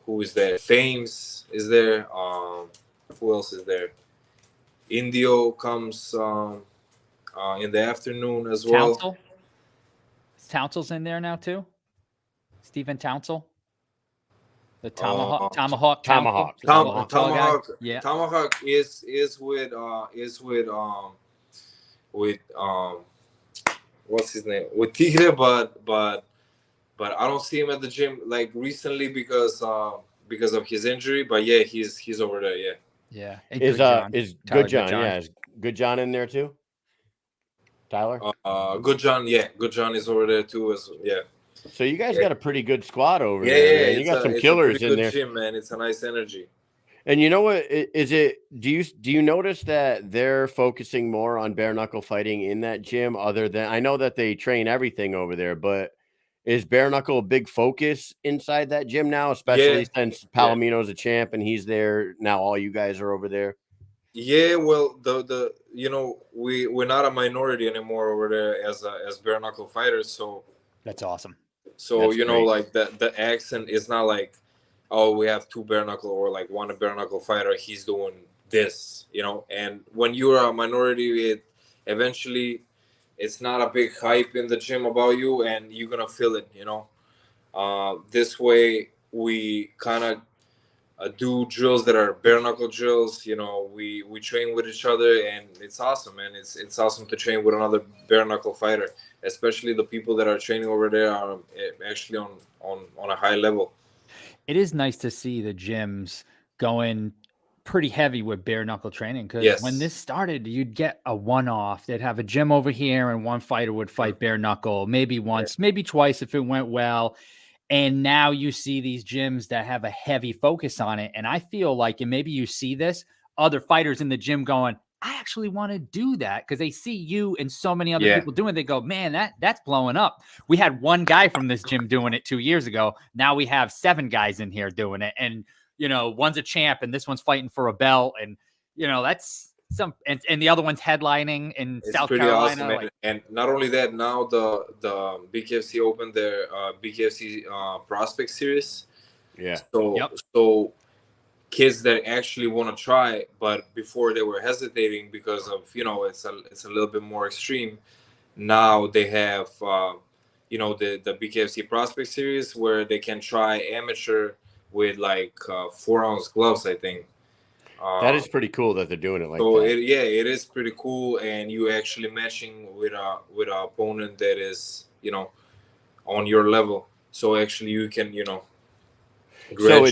who is there? Fames is there. Who else is there? Indio comes in the afternoon as well. Townsel? Tounsel's in there now too. Stephen Townsel. The Tomahawk. Yeah. Tomahawk is with what's his name? With Tigre, but I don't see him at the gym like recently because of his injury. But yeah, he's over there. Yeah. Yeah. Is Gorjan? Yeah, is Gorjan in there too? Tyler. Gorjan. Yeah, Gorjan is over there too. Yeah. So you guys got a pretty good squad over there. Yeah, you got some killers in there. Gym, man. It's a nice energy. And you know what is it? Do you notice that they're focusing more on bare knuckle fighting in that gym? Other than I know that they train everything over there, but is bare knuckle a big focus inside that gym now? Especially since Palomino's a champ and he's there now. All you guys are over there. Yeah, well, we're not a minority anymore over there as bare knuckle fighters. So that's awesome. So that's great. Like the accent is not like, oh, we have 2 bare knuckle or like 1 bare knuckle fighter. He's doing this, And when you're a minority, eventually it's not a big hype in the gym about you, and you're gonna feel it, This way, we kind of do drills that are bare knuckle drills. We train with each other, and it's awesome, man. It's awesome to train with another bare knuckle fighter. Especially the people that are training over there are actually on a high level. It is nice to see the gyms going pretty heavy with bare knuckle training, because when this started, you'd get a one-off. They'd have a gym over here and one fighter would fight bare knuckle, maybe once, maybe twice if it went well. And now you see these gyms that have a heavy focus on it. And I feel like, and maybe you see this, other fighters in the gym going, I actually want to do that, because they see you and so many other people doing it. They go, man, that's blowing up. We had one guy from this gym doing it 2 years ago. Now we have 7 guys in here doing it. And, you know, one's a champ and this one's fighting for a belt. And, you know, that's some, and the other one's headlining in South Carolina. Awesome, and not only that, now the BKFC opened their BKFC prospect series. Yeah. So kids that actually want to try, but before they were hesitating because of, you know, it's a little bit more extreme. Now they have you know, the BKFC prospect series where they can try amateur with like 4-ounce gloves, I think. That is pretty cool that they're doing it like so that. It is pretty cool, and you actually matching with an opponent that is, you know, on your level. So actually you can, you know. So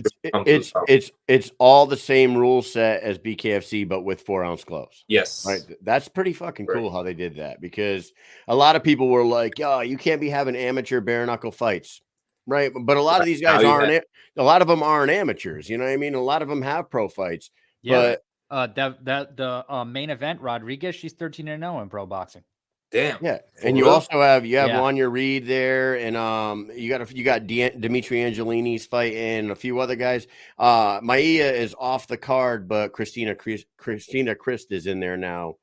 it's all the same rule set as BKFC, but with 4-ounce gloves. Yes. Right. That's pretty fucking cool how they did that, because a lot of people were like, "Oh, you can't be having amateur bare knuckle fights." Right. But a lot of these guys aren't. A lot of them aren't amateurs. You know what I mean? A lot of them have pro fights. Yeah. But the main event, Rodriguez, she's 13-0 in pro boxing. Damn. Yeah. And you also have Lanya Reed there, and you got Dimitri Angelini's fighting, and a few other guys. Maia is off the card, but Christina Christ is in there now,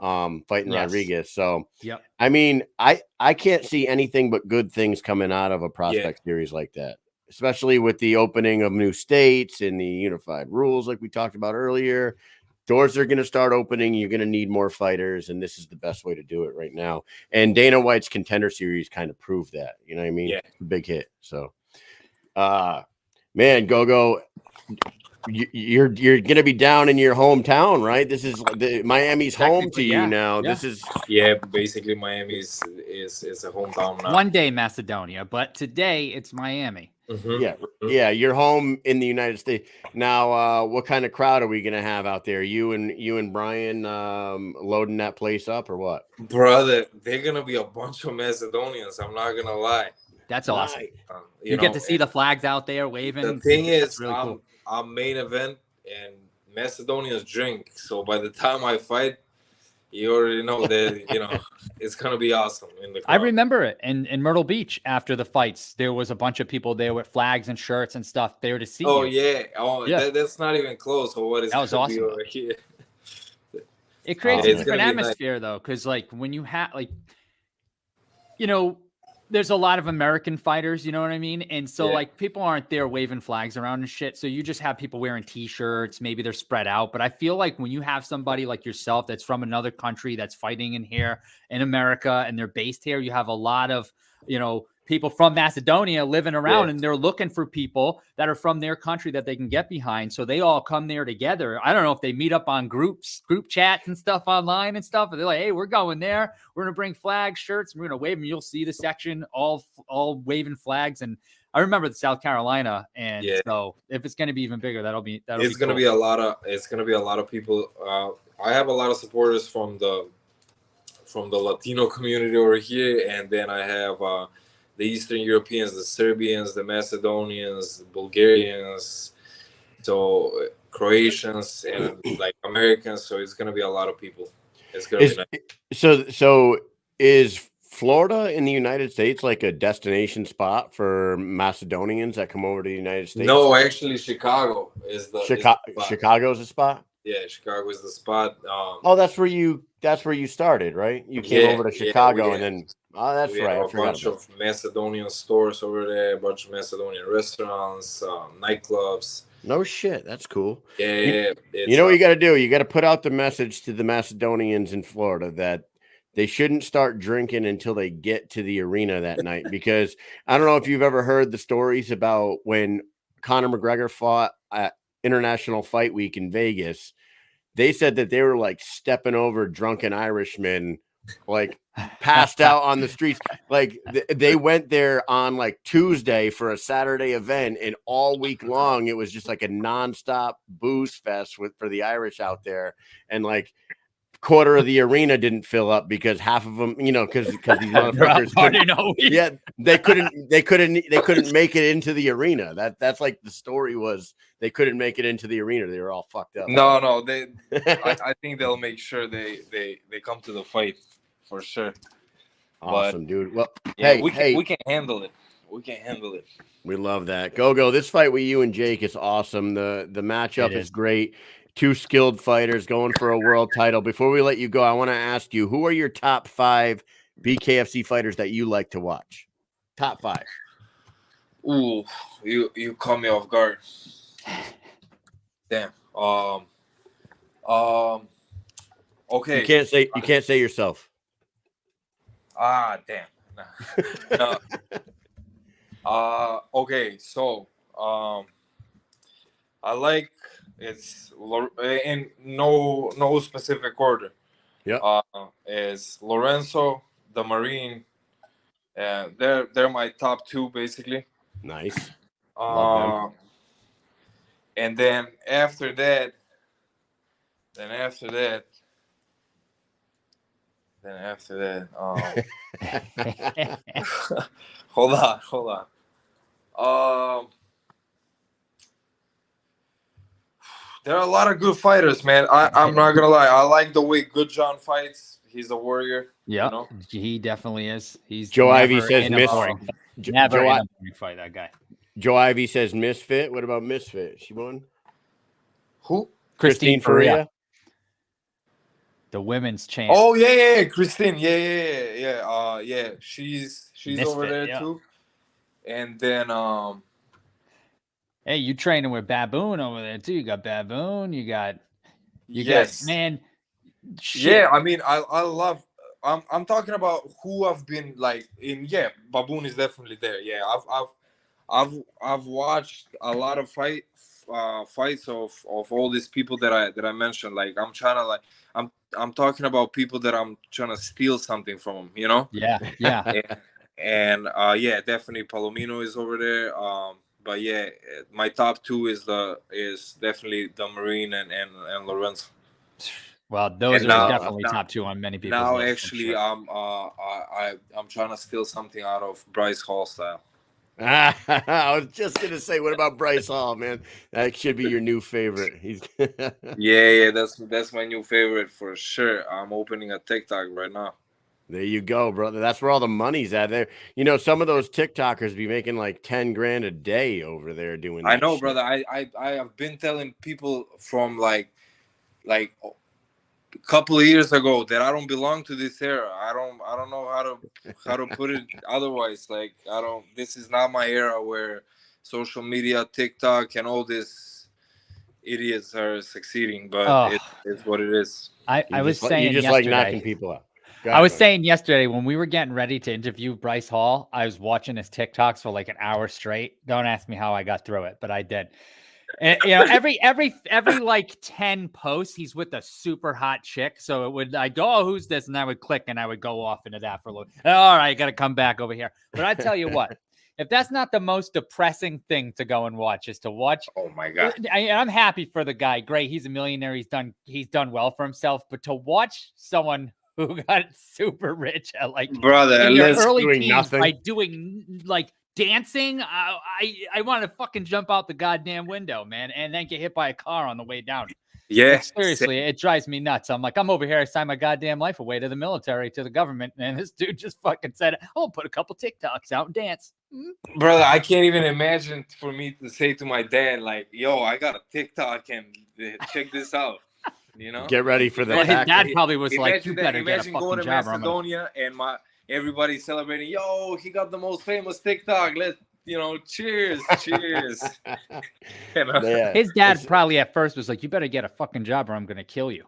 fighting Rodriguez. So I mean, I can't see anything but good things coming out of a prospect series like that, especially with the opening of new states and the unified rules like we talked about earlier. Doors are going to start opening. You're going to need more fighters, and this is the best way to do it right now. And Dana White's Contender Series kind of proved that. You know what I mean? Yeah. Big hit. So, man, Gogo, you're going to be down in your hometown, right? This is Miami's home to you now. Yeah. This is basically Miami is a hometown now. One day Macedonia, but today it's Miami. Mm-hmm. Yeah, you're home in the United States now. What kind of crowd are we gonna have out there? You and Brian loading that place up, or what? Brother, they're gonna be a bunch of Macedonians. I'm not gonna lie. That's awesome. You get to see the flags out there waving. The thing is, really cool. Our main event, and Macedonians drink. So by the time I fight, you already know that, you know, it's going to be awesome in the crowd. I remember it in Myrtle Beach after the fights. There was a bunch of people there with flags and shirts and stuff there to see you. That's not even close. So what is that was awesome. Over here. It creates a different atmosphere, though, because, like, when you have, like, you know, there's a lot of American fighters, you know what I mean? And so like people aren't there waving flags around and shit. So you just have people wearing t-shirts, maybe they're spread out. But I feel like when you have somebody like yourself that's from another country that's fighting in here in America and they're based here, you have a lot of, you know, people from Macedonia living around and they're looking for people that are from their country that they can get behind. So they all come there together. I don't know if they meet up on group chats and stuff online and stuff. And they're like, hey, we're going there. We're going to bring flags, shirts, and we're going to wave them. You'll see the section all waving flags. And I remember the South Carolina. And so if it's going to be even bigger, that'll be cool. It's going to be a lot of people. I have a lot of supporters from the Latino community over here. And then I have, the Eastern Europeans, the Serbians, the Macedonians, the Bulgarians, so Croatians, and like Americans. So it's going to be a lot of people. It's going to be nice. So is Florida in the United States like a destination spot for Macedonians that come over to the United States? No, actually, Chicago is the Chicago's a spot. Yeah, Chicago is the spot. That's where you started, right? You came over to Chicago and then. Oh, that's right. A bunch of Macedonian stores over there, a bunch of Macedonian restaurants, nightclubs. No shit. That's cool. Yeah. You know what you got to do? You got to put out the message to the Macedonians in Florida that they shouldn't start drinking until they get to the arena that night. Because I don't know if you've ever heard the stories about when Conor McGregor fought at International Fight Week in Vegas. They said that they were like stepping over drunken Irishmen like passed out on the streets. Like they went there on like Tuesday for a Saturday event, and all week long it was just like a nonstop booze fest for the Irish out there. And like quarter of the arena didn't fill up because half of them, because these motherfuckers they couldn't make it into the arena. That's like the story was, they couldn't make it into the arena. They were all fucked up. No, I think they'll make sure they come to the fight for sure. Awesome, dude. Well, yeah, we can handle it. We can handle it. We love that. Gogo, this fight with you and Jake is awesome. The matchup is great. Two skilled fighters going for a world title. Before we let you go, I want to ask you, who are your top 5 BKFC fighters that you like to watch? Top 5. Ooh, you caught me off guard. Damn. Okay. You can't say yourself. Damn. No. Okay, so I like, it's in no specific order. Yeah. Is Lorenzo, the Marine. They're my top 2 basically. Nice. And then after that, hold on. There are a lot of good fighters, man. I'm not gonna lie. I like the way Gorjan fights. He's a warrior. Yeah, he definitely is. He's Joe Ivy says never in a boring fight. That guy. Joe Ivy says Misfit. What about Misfit? She won. Who? Christine Faria. The women's champ. Oh yeah, Christine. Yeah. She's Misfit, over there too. And then hey, you training with Baboon over there too? You got Baboon. You got man. Shit. Yeah, I mean, I love. I'm talking about who I've been like in. Yeah, Baboon is definitely there. Yeah, I've watched a lot of fights of all these people that I mentioned. Like I'm trying to I'm talking about people that I'm trying to steal something from them. Yeah. And yeah, definitely Palomino is over there. But yeah, my top 2 is definitely the Marine and Lorenzo. Well, those are definitely top 2 on many people's now. lists, Actually, sure. I'm trying to steal something out of Bryce Hall style. I was just gonna say, what about Bryce Hall, man? That should be your new favorite. He's yeah, that's my new favorite for sure. I'm opening a TikTok right now. There you go, brother. That's where all the money's at. There, some of those TikTokers be making like 10 grand a day over there doing that. I know, shit. brother. I have been telling people from like a couple of years ago that I don't belong to this era. I don't know how to put it otherwise. Like this is not my era where social media, TikTok, and all these idiots are succeeding. But it's what it is. I was saying you just yesterday, like knocking people out. I was saying yesterday when we were getting ready to interview Bryce Hall, I was watching his TikToks for like an hour straight. Don't ask me how I got through it, but I did. And every like 10 posts, he's with a super hot chick. So I go, oh, who's this? And I would click and I would go off into that for a little. All right, got to come back over here. But I tell you what, if that's not the most depressing thing to go and watch, is to watch. Oh my God. I'm happy for the guy. Great. He's a millionaire. He's done well for himself, but to watch someone who got super rich at like brother in your early doing teens nothing. by doing like dancing, I want to fucking jump out the goddamn window, man, and then get hit by a car on the way down. Yeah, like, seriously, it drives me nuts. I'm like, I'm over here. I signed my goddamn life away to the military, to the government, and this dude just fucking said, "I'll put a couple TikToks out and dance." Brother, I can't even imagine for me to say to my dad, like, "Yo, I got a TikTok and check this out." Get ready for that. Well, his dad probably was like, "You better get a imagine going fucking to job." Macedonia and everybody celebrating. Yo, he got the most famous TikTok. Let's cheers. Yeah. His dad probably at first was like, "You better get a fucking job or I'm gonna kill you."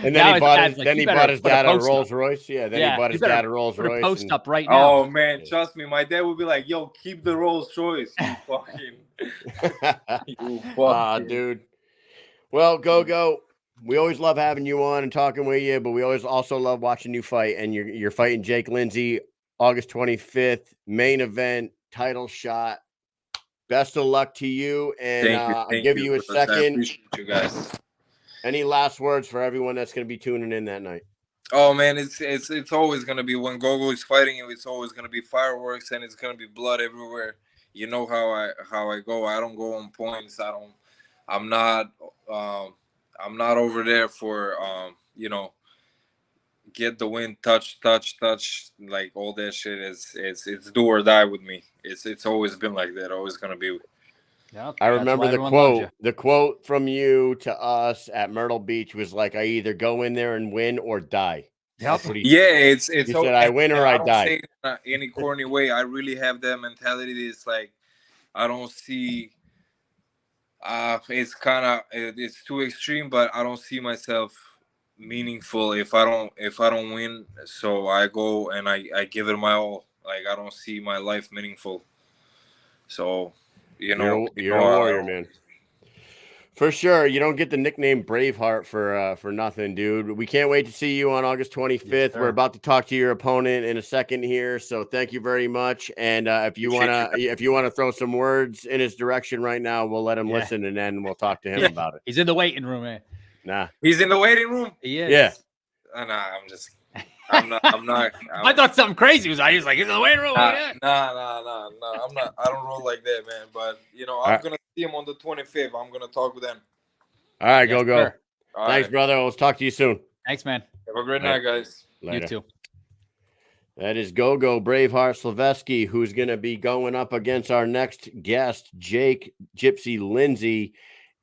And then he bought his dad a Rolls Royce. Yeah, then he bought his dad a Rolls Royce. Post up right now. Oh man, trust me, my dad would be like, "Yo, keep the Rolls Royce." You fucking. Dude. Well, Gogo, We always love having you on and talking with you, but we always also love watching you fight. And you're fighting Jake Lindsey, August 25th, main event, title shot. Best of luck to you. And I'll give you a second. I appreciate you guys. Any last words for everyone that's going to be tuning in that night? Oh man, it's always gonna be when Gogo is fighting you. It's always gonna be fireworks and it's gonna be blood everywhere. You know how I go. I don't go on points. I'm not over there for get the win, touch, like all that shit. It's do or die with me. It's always been like that. Always gonna be. Yeah, I remember the quote. The quote from you to us at Myrtle Beach was like, "I either go in there and win or die." Yep. He said, "I win or I die." Say it in any corny way. I really have that mentality. It's like I don't see. It's too extreme, but I don't see myself meaningful if I don't win. So I go and I give it my all. Like I don't see my life meaningful. So. You're a warrior, man. For sure. You don't get the nickname Braveheart for nothing, dude. We can't wait to see you on August 25th. Yes, we're about to talk to your opponent in a second here. So thank you very much. And if you wanna throw some words in his direction right now, we'll let him listen and then we'll talk to him about it. He's in the waiting room, man. Nah. He's in the waiting room? He is. Yeah. I'm not. I thought something crazy was. I was like, "Is the waiting room?" Nah. I'm not. I don't roll like that, man. But I'm gonna see him on the 25th. I'm gonna talk with him. All right, go. Sure. Thanks, brother. We'll talk to you soon. Thanks, man. Have a great night, guys. Later. You too. That is Gogo Braveheart Slaveski, who's going to be going up against our next guest, Jake Gypsy Lindsey,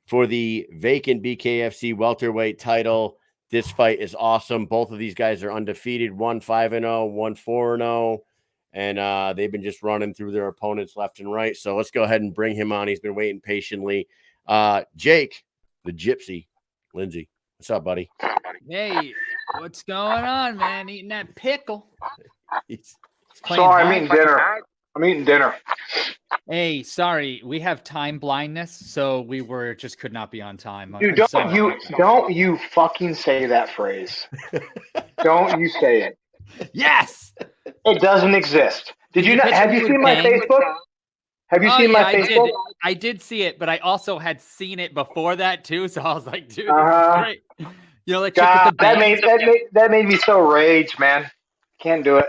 for the vacant BKFC welterweight title. This fight is awesome. Both of these guys are undefeated, one 5-0, one 4-0, and they've been just running through their opponents left and right. So let's go ahead and bring him on. He's been waiting patiently. Jake, the Gypsy Lindsey. What's up, buddy? Hey, what's going on, man? Eating that pickle. Sorry, I'm eating dinner. Hey, sorry, we have time blindness, so we could not be on time. Dude, don't you fucking say that phrase. Don't you say it. Yes. It doesn't exist. Have you seen my Facebook? Have you seen my Facebook? I did see it, but I also had seen it before that too, so I was like, dude, this is great. You know, that made me so rage, man. Can't do it.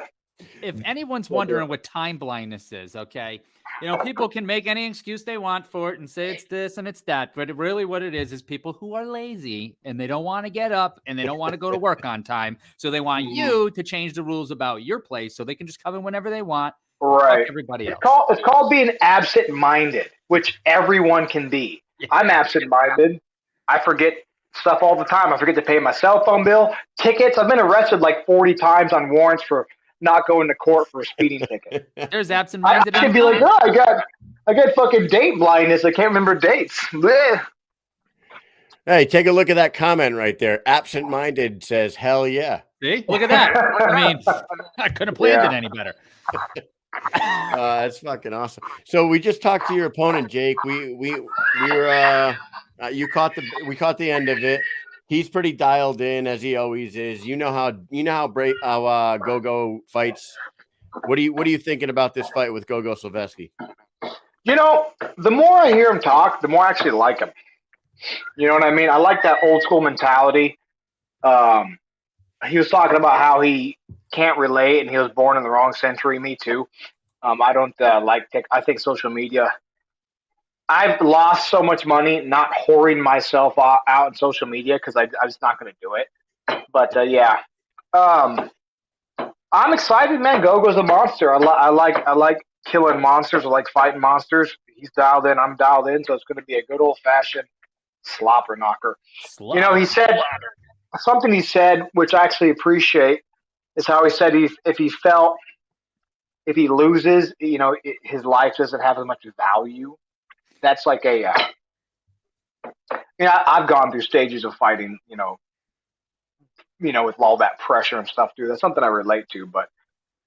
If anyone's wondering what time blindness is, okay, people can make any excuse they want for it and say it's this and it's that, but really what it is people who are lazy and they don't want to get up and they don't want to go to work on time, so they want you to change the rules about your place so they can just come in whenever they want. Right. Everybody else. It's called being absent-minded, which everyone can be. Yeah. I'm absent-minded. I forget stuff all the time. I forget to pay my cell phone bill, tickets. I've been arrested like 40 times on warrants for not going to court for a speeding ticket. There's absent-minded. I could be like, I got fucking date blindness. I can't remember dates. Blech. Hey, take a look at that comment right there. Absent-minded says, "Hell yeah!" See, look at that. I mean, I couldn't have planned it any better. It's fucking awesome. So we just talked to your opponent, Jake. We were we caught the end of it. He's pretty dialed in, as he always is. You know how Gogo fights. What are you thinking about this fight with Gogo Slaveski? The more I hear him talk, the more I actually like him. You know what I mean? I like that old school mentality. He was talking about how he can't relate and he was born in the wrong century. Me too. I don't I think social media. I've lost so much money not whoring myself out on social media because I'm just not going to do it. But I'm excited, man. Gogo's a monster. I like killing monsters. I like fighting monsters. He's dialed in. I'm dialed in. So it's going to be a good old fashioned slobber knocker. He said something. He said, which I actually appreciate, is how he said if he loses, his life doesn't have as much value. That's like I've gone through stages of fighting, with all that pressure and stuff, dude. That's something I relate to, but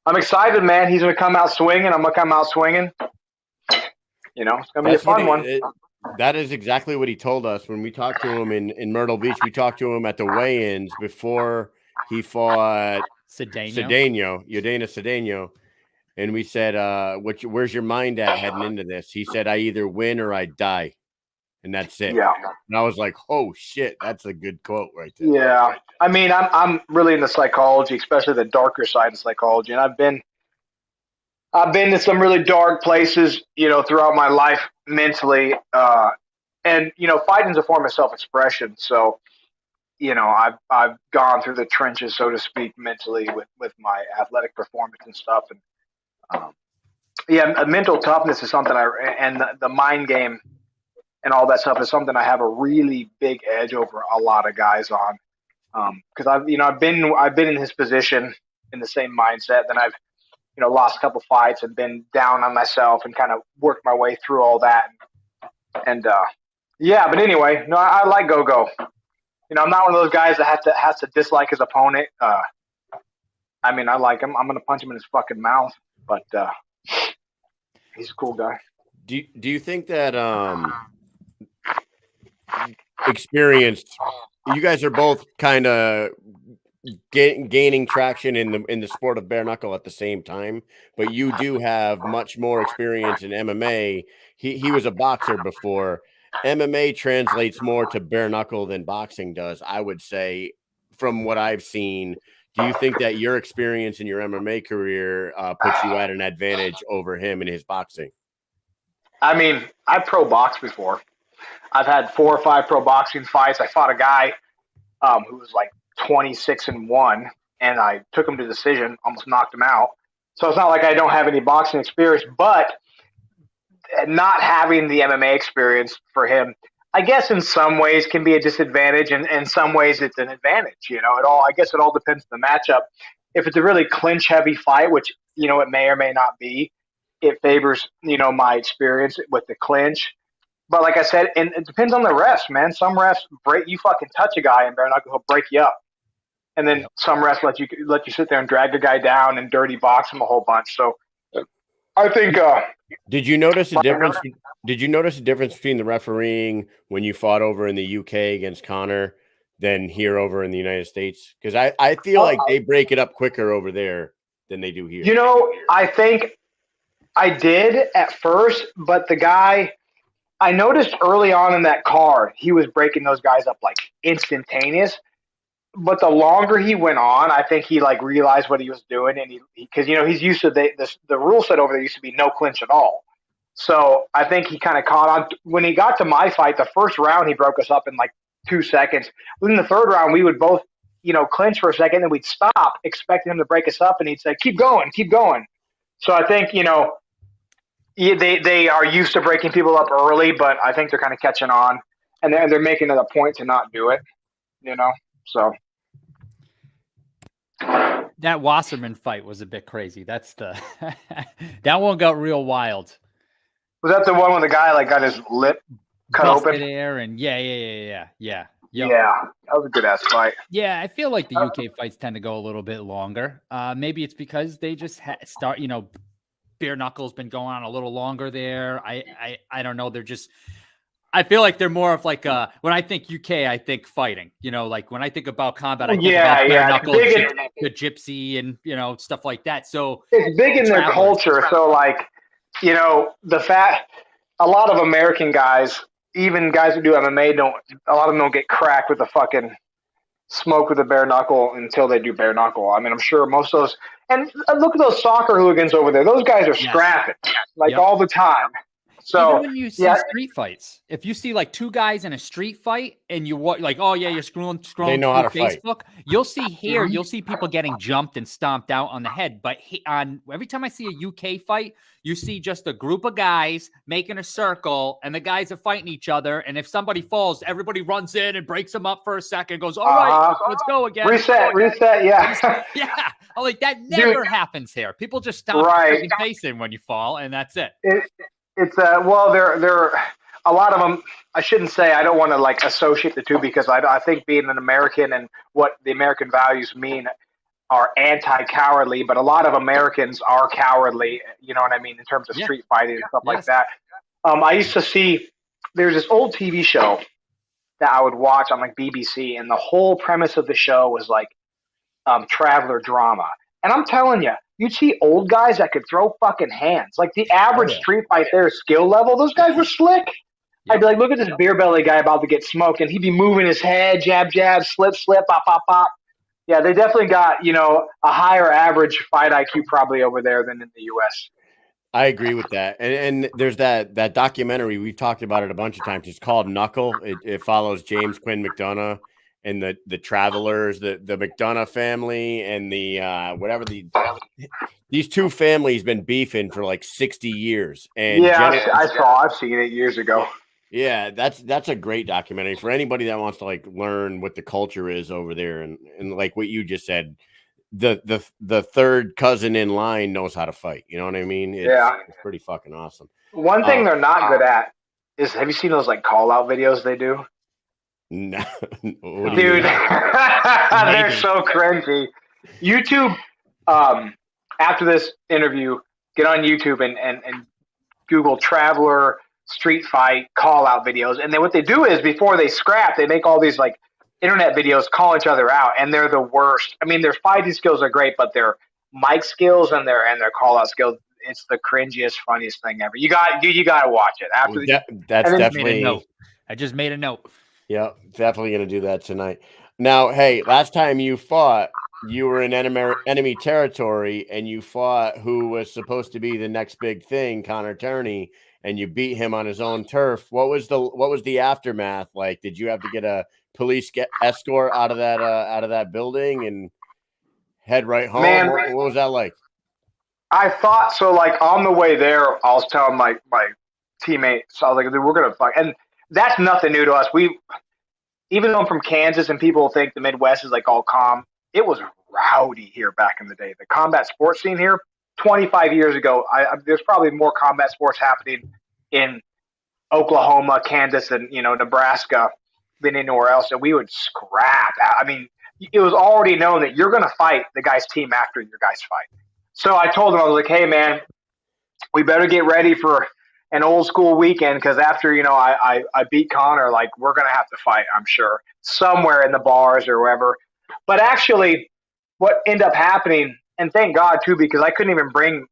I'm excited, man. He's going to come out swinging. I'm going to come out swinging. It's going to be a fun one. That is exactly what he told us when we talked to him in Myrtle Beach. We talked to him at the weigh-ins before he fought Yodena Cedeno. And we said, where's your mind at heading into this? He said, I either win or I die. And that's it. Yeah. And I was like, oh shit, that's a good quote right there. Yeah. I mean, I'm really into psychology, especially the darker side of psychology. And I've been to some really dark places, throughout my life mentally. And fighting is a form of self-expression. So, I've gone through the trenches, so to speak, mentally with my athletic performance and stuff. And mental toughness is something and the mind game and all that stuff is something I have a really big edge over a lot of guys on. Because I've been in his position in the same mindset. Then I've lost a couple fights and been down on myself and kind of worked my way through all that. And but anyway, no, I like Gogo. I'm not one of those guys that has to dislike his opponent. I mean, I like him. I'm gonna punch him in his fucking mouth, but he's a cool guy. Do you think that experienced? You guys are both kind of gaining traction in the sport of bare knuckle at the same time, but you do have much more experience in MMA. He was a boxer before. MMA translates more to bare knuckle than boxing does, I would say, from what I've seen. Do you think that your experience in your MMA career puts you at an advantage over him in his boxing? I mean, I've pro boxed before. I've had 4 or 5 pro boxing fights. I fought a guy who was like 26-1, and I took him to decision, almost knocked him out. So it's not like I don't have any boxing experience, but not having the MMA experience for him, I guess in some ways can be a disadvantage, and in some ways it's an advantage. I guess it all depends on the matchup. If it's a really clinch heavy fight, which it may or may not be, it favors my experience with the clinch. But like I said, and it depends on the refs, man. Some refs you fucking touch a guy and bare knuckle, he'll break you up. And then some refs let you sit there and drag a guy down and dirty box him a whole bunch. So I think. Did you notice a difference? Did you notice a difference between the refereeing when you fought over in the UK against Connor than here over in the United States? Because I feel like they break it up quicker over there than they do here. I think I did at first, but the guy. I noticed early on in that card, he was breaking those guys up like instantaneous. But the longer he went on, I think he realized what he was doing, and because he's used to the rule set over there used to be no clinch at all. So I think he kind of caught on when he got to my fight. The first round he broke us up in like 2 seconds. Within the third round, we would both clinch for a second, then we'd stop, expecting him to break us up, and he'd say, "Keep going, keep going." So I think they are used to breaking people up early, but I think they're kind of catching on, and they're making it a point to not do it. So that Wasserman fight was a bit crazy. That's that one got real wild. Was that the one where the guy got his lip cut open? There and yeah. Yep. Yeah, that was a good ass fight. Yeah, I feel like the UK fights tend to go a little bit longer. Maybe it's because they just start. Bare knuckle's been going on a little longer there. I don't know. They're just. I feel like they're more of like when I think UK, I think fighting. Like when I think about combat, I think about bare knuckle, the Gypsy, and stuff like that. So it's big in their culture. So the fact a lot of American guys, even guys who do MMA, a lot of them don't get cracked with the fucking smoke with the bare knuckle until they do bare knuckle. I mean, I'm sure most of those. And look at those soccer hooligans over there. Those guys are scrapping all the time. So even when you see street fights, if you see 2 guys in a street fight and you you're scrolling they know how to Facebook, you'll see you'll see people getting jumped and stomped out on the head. But every time I see a UK fight, you see just a group of guys making a circle, and the guys are fighting each other. And if somebody falls, everybody runs in and breaks them up for a second. Goes, all right, let's go again. Reset, yeah. Yeah. I'm like, that never happens here. People just stop facing when you fall, and that's it. It's they're a lot of them. I shouldn't say, I don't want to associate the two, because I think being an American and what the American values mean are anti-cowardly, but a lot of Americans are cowardly. You know what I mean, in terms of street fighting and stuff like that. I used to see there's this old TV show that I would watch on like BBC, and the whole premise of the show was like traveler drama. And I'm telling you, you'd see old guys that could throw fucking hands. Like the average street fight, their skill level, those guys were slick. I'd be like, look at this beer belly guy about to get smoked, and he'd be moving his head, jab, jab, slip, slip, pop, pop, pop. Yeah, they definitely got, a higher average fight IQ probably over there than in the U.S. I agree with that. And there's that documentary, we've talked about it a bunch of times. It's called Knuckle. It follows James Quinn McDonough and the travelers, the McDonough family, and these two families been beefing for like 60 years. And I've seen it years ago. Yeah, that's a great documentary for anybody that wants to like learn what the culture is over there, and like what you just said, the third cousin in line knows how to fight. You know what I mean? It's pretty fucking awesome. One thing they're not good at is, have you seen those like call out videos they do? No, dude, they're so cringy. YouTube, after this interview, get on YouTube and Google traveler street fight call out videos. And then what they do is, before they scrap, they make all these like internet videos call each other out, and they're the worst. I mean, their fighting skills are great, but their mic skills and their call out skills, it's the cringiest, funniest thing ever. You got to watch it. That's definitely. I just made a note. Yeah, definitely going to do that tonight. Now, hey, last time you fought, you were in enemy territory, and you fought who was supposed to be the next big thing, Connor Tierney, and you beat him on his own turf. What was the aftermath like? Did you have to get a police escort out of that building and head right home? Man, what was that like? I thought so. Like on the way there, I was telling my teammates, I was like, "Dude, we're gonna fight," and that's nothing new to us. Even though I'm from Kansas and people think the Midwest is like all calm, it was rowdy here back in the day. The combat sports scene here, 25 years ago, there's probably more combat sports happening in Oklahoma, Kansas, and Nebraska than anywhere else. And we would scrap. I mean, it was already known that you're going to fight the guy's team after your guys fight. So I told him, I was like, hey man, we better get ready for an old school weekend, because after I beat Connor, like we're gonna have to fight, I'm sure, somewhere in the bars or wherever. But actually, what ended up happening, and thank God too, because I couldn't even bring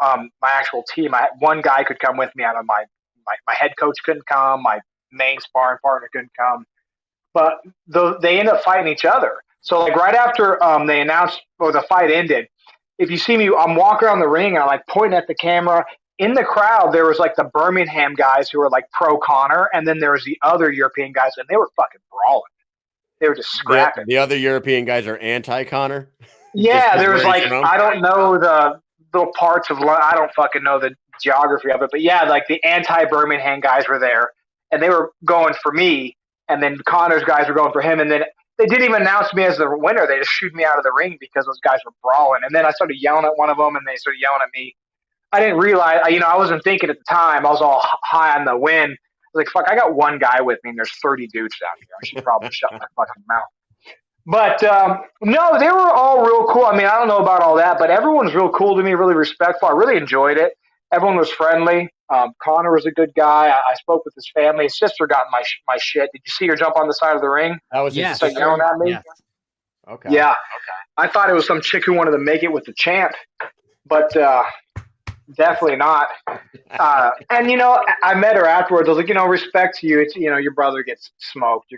my actual team. One guy could come with me. Out of my head coach couldn't come. My main sparring partner couldn't come. But they ended up fighting each other. So like right after they announced or the fight ended, if you see me, I'm walking around the ring and I'm like pointing at the camera. In the crowd, there was like the Birmingham guys who were like pro Connor, and then there was the other European guys, and they were fucking brawling. They were just scrapping. The other European guys are anti-Connor? Yeah, there was like, I don't know the little parts of, I don't fucking know the geography of it, but yeah, like the anti-Birmingham guys were there, and they were going for me, and then Connor's guys were going for him, and then they didn't even announce me as the winner. They just shooed me out of the ring because those guys were brawling, and then I started yelling at one of them, and they started yelling at me. I didn't realize, I wasn't thinking at the time. I was all high on the win. I was like, fuck, I got one guy with me, and there's 30 dudes down here. I should probably shut my fucking mouth. But, no, they were all real cool. I mean, I don't know about all that, but everyone was real cool to me, really respectful. I really enjoyed it. Everyone was friendly. Connor was a good guy. I spoke with his family. His sister got my shit. Did you see her jump on the side of the ring? That was his sister yelling at me? Yes. Okay. Yeah. I thought it was some chick who wanted to make it with the champ, but definitely not. And I met her afterwards. I was like, respect to you. It's your brother gets smoked.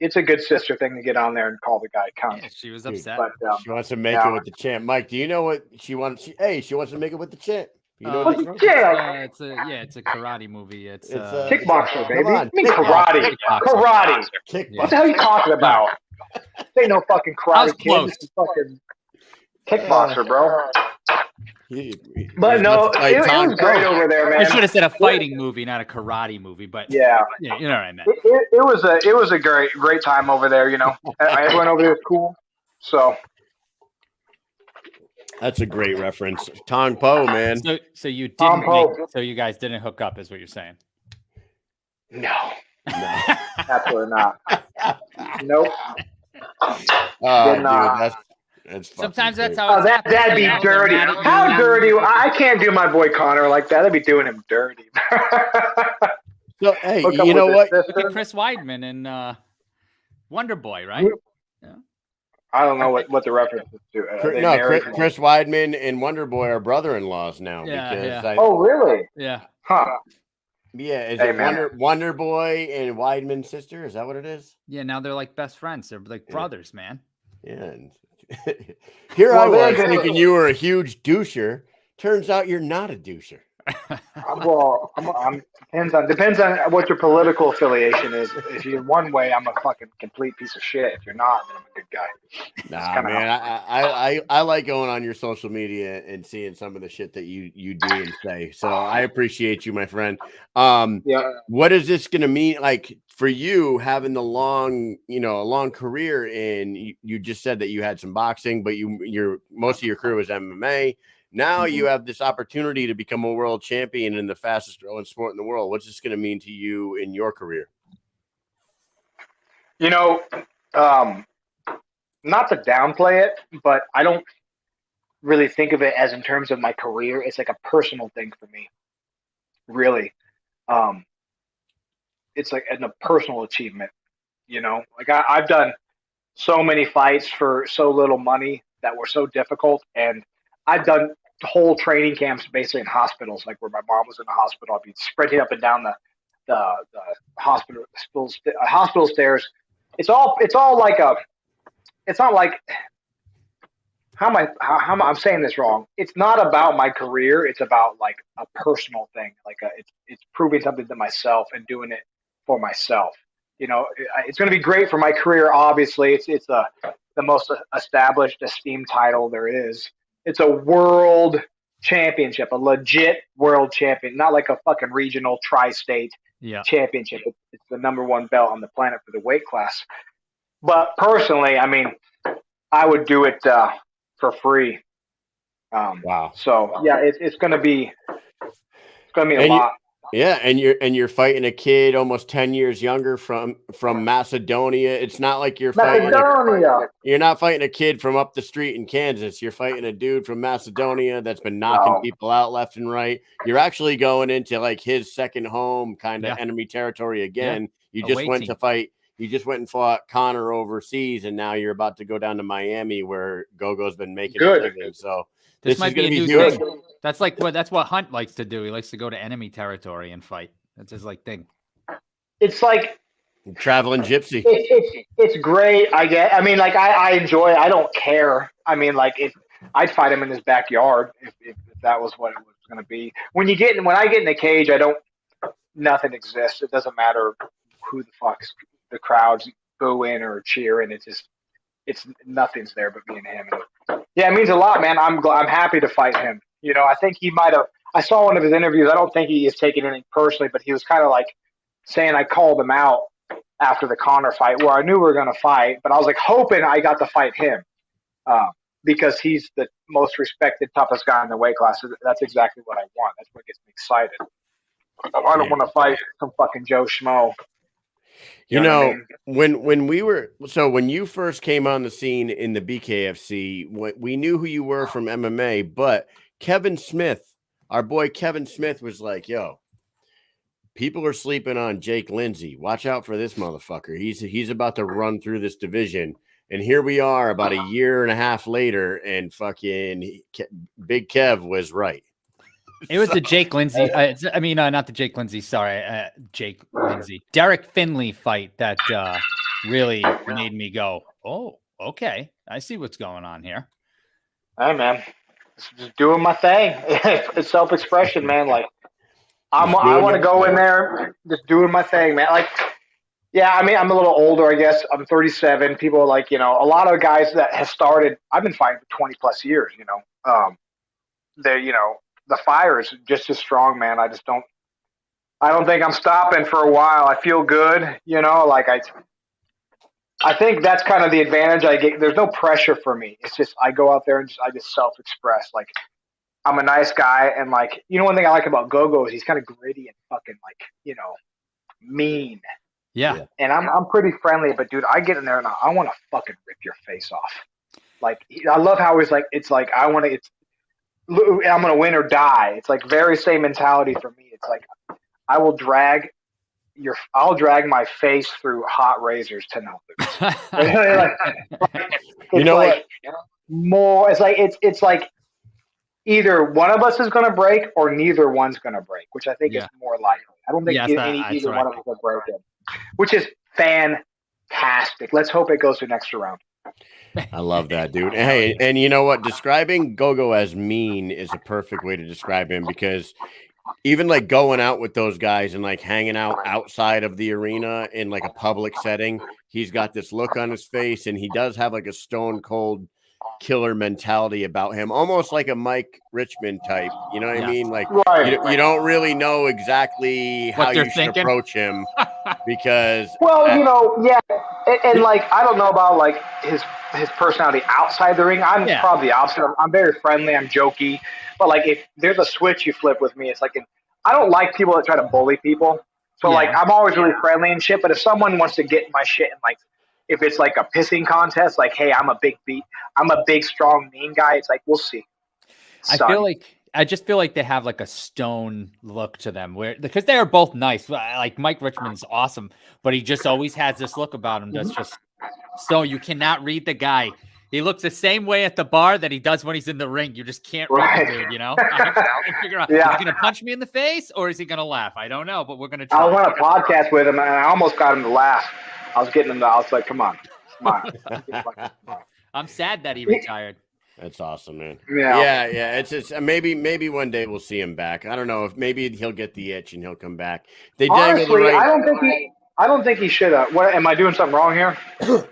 It's a good sister thing to get on there and call the guy cunt. Yeah, she was upset. But, she wants to make it with the champ. Mike, do you know what she wants? She wants to make it with the champ. You know what's the champ? It's a karate movie. It's kickboxer, baby. on. I mean, karate. Karate. Kickboxer. What the hell are you talking about? This ain't no fucking karate kid. This is fucking kickboxer, bro. But no, it was great over there, man. I should have said a fighting movie, not a karate movie. But yeah, you know what I meant. It was a great time over there. Everyone over there was cool. So that's a great reference, Tong Po, man. So you didn't. So you guys didn't hook up, is what you're saying? No, absolutely not. Nope. Oh, dude, that's sometimes great. that's how. That'd be dirty. How dirty? I can't do my boy Connor like that. I'd be doing him dirty. So hey, Hook up you know with what? his Look sister. at Chris Weidman and Wonder Boy, right? I don't know what the reference is to. Are they married? Chris Weidman and Wonder Boy are brother-in-laws now Yeah, because yeah. Oh, really? Yeah. Huh. is Hey, it man. Wonder Boy and Weidman's sister? Is that what it is? Yeah, now they're like best friends. They're like brothers, man. Yeah. And here Well, I they're was just- thinking you were a huge doucher. Turns out you're not a doucher. Well, depends on what your political affiliation is. If you're one way, I'm a fucking complete piece of shit. If you're not, then I'm a good guy. Nah, kinda man. I like going on your social media and seeing some of the shit that you do and say. So I appreciate you, my friend. Yeah. What is this going to mean, like, for you having a long career in? You just said that you had some boxing, but your most of your career was MMA. Now you have this opportunity to become a world champion in the fastest growing sport in the world. What's this going to mean to you in your career? You know, not to downplay it, but I don't really think of it as in terms of my career. It's like a personal thing for me, really. It's like a personal achievement, you know. Like I've done so many fights for so little money that were so difficult, and I've done whole training camps basically in hospitals, like where my mom was in the hospital. I'd be sprinting up and down the hospital stairs. It's all like it's not like I'm saying this wrong. It's not about my career. It's about like a personal thing. Like it's proving something to myself and doing it for myself. You know, it's going to be great for my career. Obviously, it's the most established, esteemed title there is. It's a world championship, a legit world champion, not like a fucking regional tri-state championship. It's the #1 belt on the planet for the weight class. But personally, I mean, I would do it for free. Wow. So yeah, it's going to be a lot. Yeah, and you're fighting a kid almost 10 years younger from Macedonia. It's not like you're fighting you're not fighting a kid from up the street in Kansas. You're fighting a dude from Macedonia that's been knocking people out left and right. You're actually going into like his second home, kind of enemy territory again. You just went and fought Connor overseas, and now you're about to go down to Miami where Gogo's been making a living. So this might be a new huge. thing. That's what Hunt likes to do. He likes to go to enemy territory and fight. That's his like thing. It's like traveling gypsy. It's great. I mean, like I enjoy it. I don't care. I mean, like I'd fight him in his backyard if that was what it was going to be. When I get in the cage, nothing exists. It doesn't matter who the fuck's the crowd's booing or cheering. It's nothing's there but me and him. And yeah, it means a lot, man. I'm happy to fight him. You know, I think he might have. I saw one of his interviews. I don't think he is taking anything personally, but he was kind of like saying I called him out after the Connor fight, where I knew we were going to fight, but I was like hoping I got to fight him because he's the most respected, toughest guy in the weight class. That's exactly what I want. That's what gets me excited. I don't want to fight some fucking Joe Schmo. You know, when you first came on the scene in the BKFC, we knew who you were from MMA, but Kevin Smith, our boy Kevin Smith, was like, yo, people are sleeping on Jake Lindsey. Watch out for this motherfucker. He's about to run through this division. And here we are about a year and a half later, and fucking Big Kev was right. It was the Jake Lindsey. Not the Jake Lindsey. Sorry, Jake Lindsey. Derek Finley fight that really made me go, oh, okay. I see what's going on here. Hey, man. Just doing my thing. It's self-expression, man. Like, I want to go in there just doing my thing, man. Like, yeah, I mean, I'm a little older, I guess. I'm 37. People are like, you know, a lot of guys that have started, I've been fighting for 20 plus years, you know. The fire is just as strong, man. I don't think I'm stopping for a while. I feel good, you know, like I think that's kind of the advantage I get. There's no pressure for me. It's just, I go out there and I just self-express. Like, I'm a nice guy. And like, you know, one thing I like about Gogo is he's kind of gritty and fucking like, you know, mean. Yeah. And I'm pretty friendly, but dude, I get in there and I want to fucking rip your face off. Like, I love how he's like, it's like, I'm going to win or die. It's like very same mentality for me. It's like, I will drag I'll drag my face through hot razors to no lose. You know like more. It's like either one of us is going to break or neither one's going to break, which I think is more likely. I don't think either one of us will break it, which is fantastic. Let's hope it goes to an extra round. I love that, dude. Hey, and you know what? Describing Gogo as mean is a perfect way to describe him, because even like going out with those guys and like hanging out outside of the arena in like a public setting, he's got this look on his face, and he does have like a stone cold killer mentality about him, almost like a Mike Richmond type. You know what I mean? Like you don't really know exactly how you should approach him because and like I don't know about like his personality outside the ring. I'm probably the opposite. I'm very friendly. I'm jokey, but like if there's a switch you flip with me, it's like I don't like people that try to bully people. So like I'm always really friendly and shit. But if someone wants to get in my shit and like if it's like a pissing contest, like hey, I'm a big, strong, mean guy. It's like we'll see. I just feel like they have like a stone look to them, because they are both nice. Like Mike Richmond's awesome, but he just always has this look about him that's just so you cannot read the guy. He looks the same way at the bar that he does when he's in the ring. You just can't read the dude, you know? I have to figure out, is he going to punch me in the face or is he going to laugh? I don't know, but we're going to try. I was on a podcast with him and I almost got him to laugh. I was like, come on. I'm sad that he retired. That's awesome, man. Yeah. It's just maybe one day we'll see him back. I don't know if maybe he'll get the itch and he'll come back. Honestly, I don't think he should have. What am I doing something wrong here?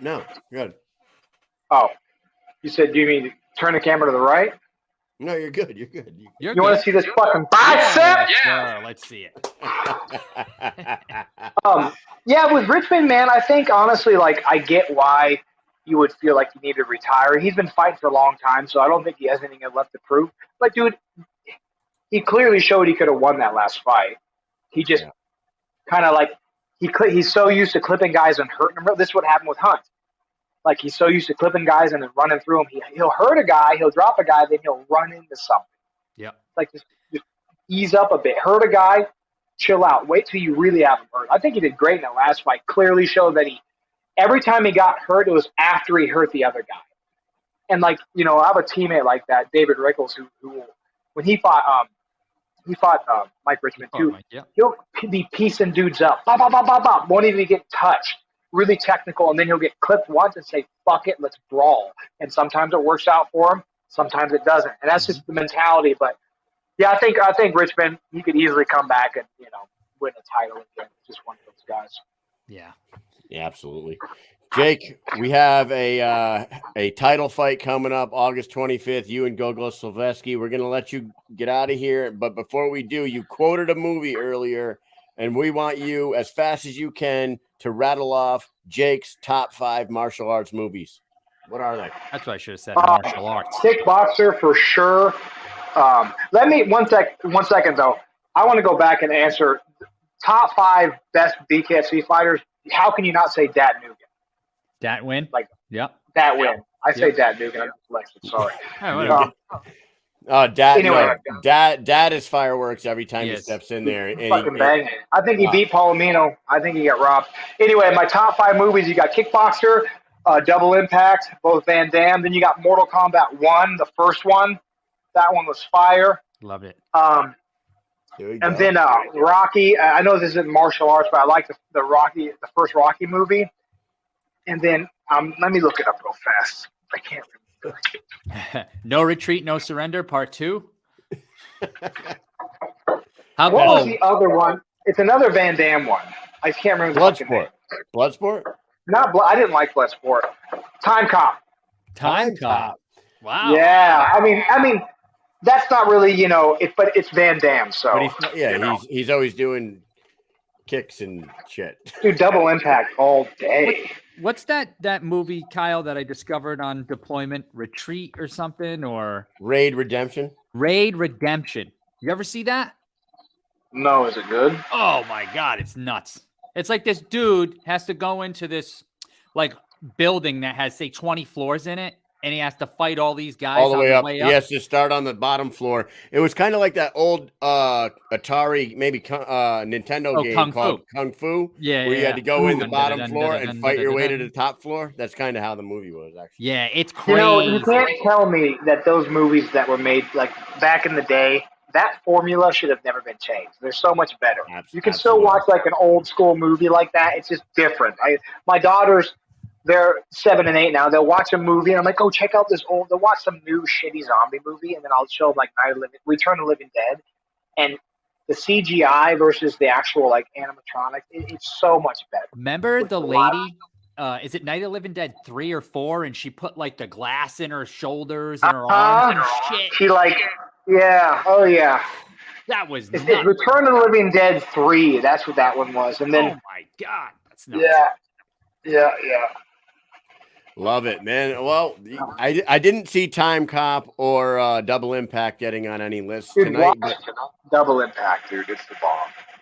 No, good. Oh, you said, do you mean turn the camera to the right? No, you're good. You're good. You want to see this fucking bicep? Yeah, let's see it. With Richmond, man, I think honestly, like I get why you would feel like you need to retire. He's been fighting for a long time, so I don't think he has anything left to prove. But dude, he clearly showed he could have won that last fight. He just kind of like he's so used to clipping guys and hurting them. This is what happened with Hunt. Like he's so used to clipping guys and then running through them. He'll hurt a guy, he'll drop a guy, then he'll run into something. Yeah. Like just ease up a bit. Hurt a guy, chill out. Wait till you really have him hurt. I think he did great in that last fight. Clearly showed that every time he got hurt, it was after he hurt the other guy. And like, you know, I have a teammate like that, David Rickles, who when he fought Mike Richmond too. He'll be piecing dudes up. Bop, bop, bop, bop, bop. Won't even get touched. Really technical, and then he'll get clipped once and say, fuck it, let's brawl. And sometimes it works out for him, sometimes it doesn't. And that's just the mentality. But yeah, I think Richmond, he could easily come back and, you know, win a title again. Just one of those guys. Yeah. Yeah, absolutely. Jake, we have a title fight coming up August 25th. You and Gogo Slaveski. We're going to let you get out of here. But before we do, you quoted a movie earlier, and we want you, as fast as you can, to rattle off Jake's top 5 martial arts movies. What are they? That's what I should have said. Martial arts. Kickboxer for sure. Let me one second though. I want to go back and answer top 5 best BKFC fighters. How can you not say Dat Nugent? Dat win? Like, yep. Dat win. I say Dat Nugent. I'm dyslexic. Sorry. Dad is fireworks every time he steps in there. Fucking bang. I think he beat Palomino. I think he got robbed. Anyway, my top 5 movies, you got Kickboxer, Double Impact, both Van Damme. Then you got Mortal Kombat 1, the first one. That one was fire. Love it. And then Rocky. I know this isn't martial arts, but I like the first Rocky movie. And then let me look it up real fast. I can't remember. No Retreat, No Surrender, Part 2. What was the other one? It's another Van Damme one. I can't remember. Bloodsport? I didn't like Bloodsport. Time Cop. Time Cop. Wow. Yeah. I mean, that's not really, you know, but it's Van Damme. So he's always doing kicks and shit. Dude, Double Impact all day. What's that movie, Kyle, that I discovered on deployment? Retreat or something? Or Raid Redemption? Raid Redemption. You ever see that? No, is it good? Oh my God, it's nuts. It's like this dude has to go into this like building that has, say, 20 floors in it. and he has to fight all these guys all the way up. Way He has to start on the bottom floor. It was kind of like that old Atari, maybe Nintendo game called Kung Fu. Yeah, where you had to go in the bottom floor and fight your way to the top floor. That's kind of how the movie was, actually. Yeah, it's crazy. You can't tell me that those movies that were made like back in the day, that formula should have never been changed. They're so much better. You can still watch like an old school movie like that. It's just different. My daughters, they're 7 and 8 now. They'll watch a movie and I'm like, oh, check out this old. They'll watch some new shitty zombie movie and then I'll show them like Return of the Living Dead, and the CGI versus the actual like animatronic, it's so much better. Remember the lady? Is it Night of the Living Dead 3 or 4? And she put like the glass in her shoulders and her arms and shit. She like, yeah, oh yeah. That was it's Return of the Living Dead 3. That's what that one was. And then, oh my god, that's nuts. Yeah. Love it, man. Well, I didn't see Time Cop or Double Impact getting on any lists tonight. Double Impact, dude. It's the bomb.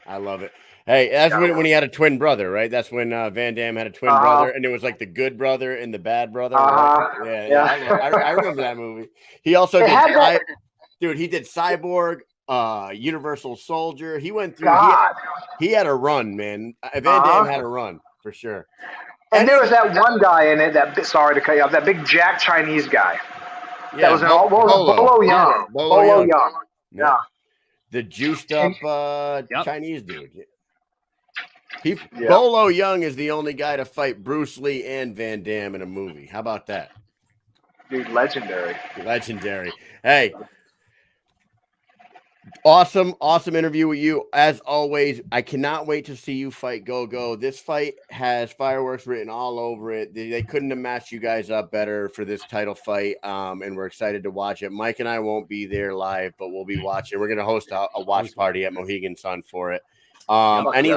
I love it. Hey, that's when he had a twin brother, right? That's when Van Damme had a twin brother, and it was like the good brother and the bad brother. Right? Yeah. I remember that movie. He also did, dude. He did Cyborg, Universal Soldier. He went through. He had a run, man. Van Damme had a run for sure. And there was that one guy in it. Sorry to cut you off. That big Jack Chinese guy. Yeah, that was Bolo Young. Bolo Young. Yeah. The juiced up Chinese dude. Bolo Young is the only guy to fight Bruce Lee and Van Damme in a movie. How about that? Dude, legendary. Hey, awesome interview with you. As always, I cannot wait to see you fight Gogo. This fight has fireworks written all over it. They couldn't have matched you guys up better for this title fight, and we're excited to watch it. Mike and I won't be there live, but we'll be watching. We're going to host a watch party at Mohegan Sun for it. Any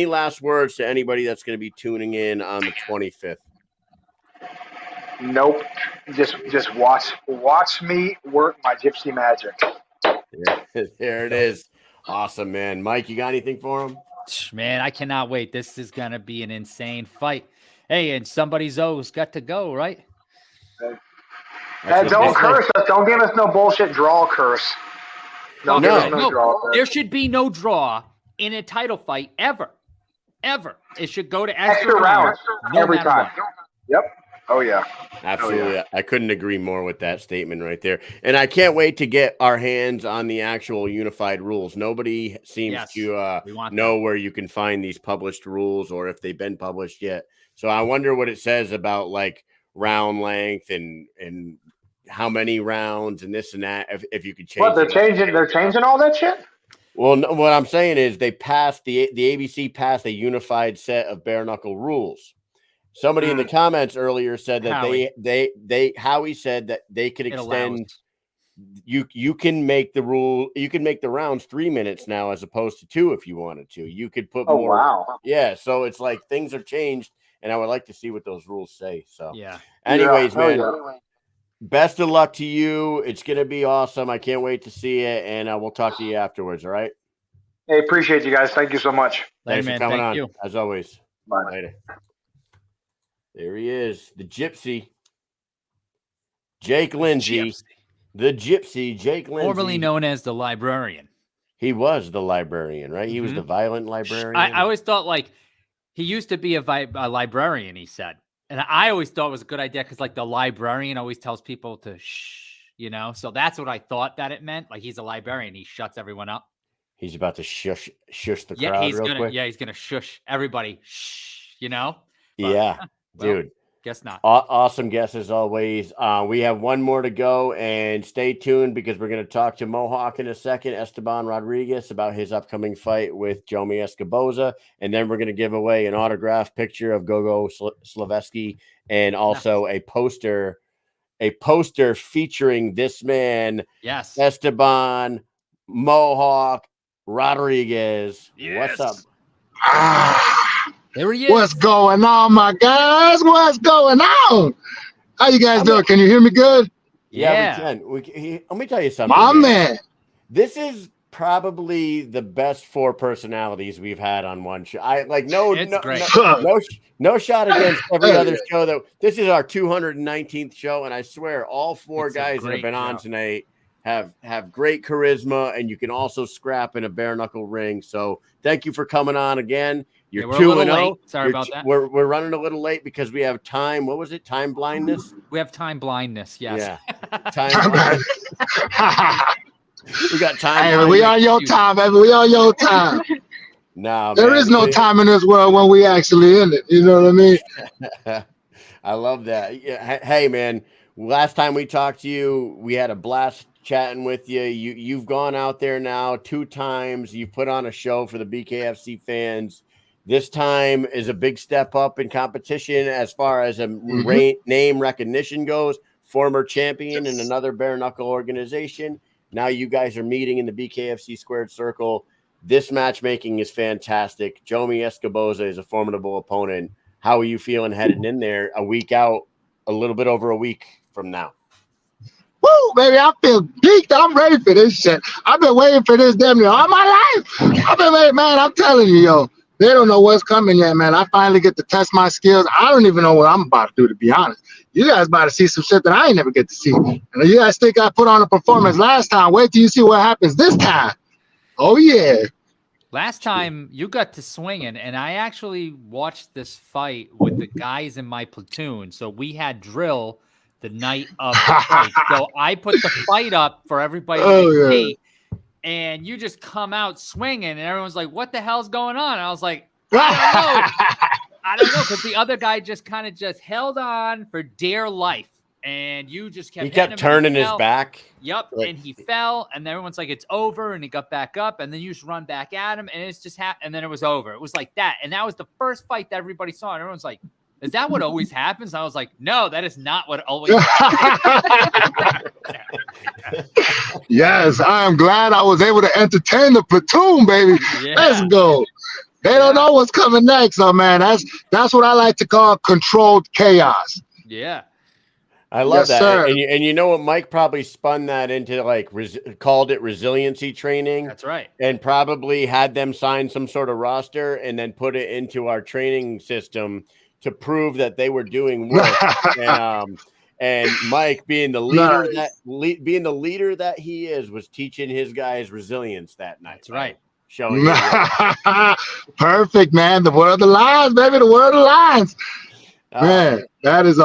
last words to anybody that's going to be tuning in on the 25th? Nope. Just watch me work my gypsy magic. There it is. Awesome, man. Mike, you got anything for him? Man, I cannot wait. This is going to be an insane fight. Hey, and somebody's always got to go, right? Don't curse us. Don't give us no bullshit draw curse. No. There should be no draw in a title fight ever. It should go to extra rounds every time. Yep. Oh, yeah. Absolutely. Oh, yeah. I couldn't agree more with that statement right there. And I can't wait to get our hands on the actual unified rules. Nobody seems to know where you can find these published rules or if they've been published yet. So I wonder what it says about like round length and how many rounds and this and that. If you could change. What, they're changing all that shit? Well, no, what I'm saying is they passed the ABC passed a unified set of bare knuckle rules. Somebody in the comments earlier said that Howie said that they could extend. You can make the rounds 3 minutes now as opposed to 2 if you wanted to. You could put more. Wow. Yeah, so it's like things have changed, and I would like to see what those rules say. So anyways, man. Best of luck to you. It's going to be awesome. I can't wait to see it, and we'll talk to you afterwards, all right? Hey, appreciate you guys. Thank you so much. Thanks for coming on, you. as always. Bye. Later. There he is, the Gypsy. Jake Lindsey. The Gypsy, Jake Lindsey. Formerly known as the Librarian. He was the librarian, right? He was the violent librarian. I always thought like he used to be a librarian, he said. And I always thought it was a good idea because, like, the librarian always tells people to shh, So that's what I thought that it meant. Like, he's a librarian. He shuts everyone up. He's about to shush the crowd real quick. Yeah, he's going to shush everybody, shh, But, dude. Guess not. Awesome guess as always. We have one more to go, and stay tuned because we're going to talk to Mohawk in a second, Esteban Rodriguez, about his upcoming fight with Jomi Escoboza, and then we're going to give away an autographed picture of Gogo Slaveski and also a poster featuring this man, Esteban Mohawk Rodriguez. Yes. What's up? There he is. What's going on, my guys? What's going on? How you guys doing? Can you hear me good? Yeah. We can. Let me tell you something. My man. This is probably the best 4 personalities we've had on one show. No shot against every other show. That this is our 219th show, and I swear all 4 guys that have been on tonight have great charisma, and you can also scrap in a bare knuckle ring. So thank you for coming on again. You're 2-0. Sorry about that. We're running a little late because we have time. What was it? Time blindness. We have time blindness. Yes. Yeah. Time blindness. We got time. Hey, we on your time, baby. We on your time. No, there is no time in this world when we actually in it. You know what I mean? I love that. Yeah. Hey, man. Last time we talked to you, we had a blast chatting with you. You've gone out there now 2 times. You've put on a show for the BKFC fans. This time is a big step up in competition as far as a name recognition goes. Former champion in another bare knuckle organization. Now you guys are meeting in the BKFC squared circle. This matchmaking is fantastic. Jomi Escoboza is a formidable opponent. How are you feeling heading in there a week out, a little bit over a week from now? Woo, baby, I feel geeked. I'm ready for this shit. I've been waiting for this damn near all my life. I've been waiting, man. I'm telling you, yo. They don't know what's coming yet, man. I finally get to test my skills. I don't even know what I'm about to do, to be honest. You guys about to see some shit that I ain't never get to see. And you guys think I put on a performance last time. Wait till you see what happens this time. Oh, yeah. Last time you got to swinging, and I actually watched this fight with the guys in my platoon. So we had drill the night of the fight. So I put the fight up for everybody to see. And you just come out swinging, and everyone's like, what the hell's going on? And I was like, I don't know, because the other guy just kind of just held on for dear life. And you just kept turning his back. Yep. And he fell, and everyone's like, it's over. And he got back up, and then you just run back at him, and it's just and then it was over. It was like that. And that was the first fight that everybody saw. And everyone's like, is that what always happens? And I was like, no, that is not what always happens. Yes, I am glad I was able to entertain the platoon, baby. Yeah. Let's go. They don't know what's coming next, so man, that's what I like to call controlled chaos. Yeah. I love that. Sir. And you know what? Mike probably spun that into called it resiliency training. That's right. And probably had them sign some sort of roster and then put it into our training system to prove that they were doing work. And Mike, being the leader that he is, was teaching his guys resilience that night. That's right. Showing Perfect, man. The word of the lines, baby. The word of the lines. Man, that is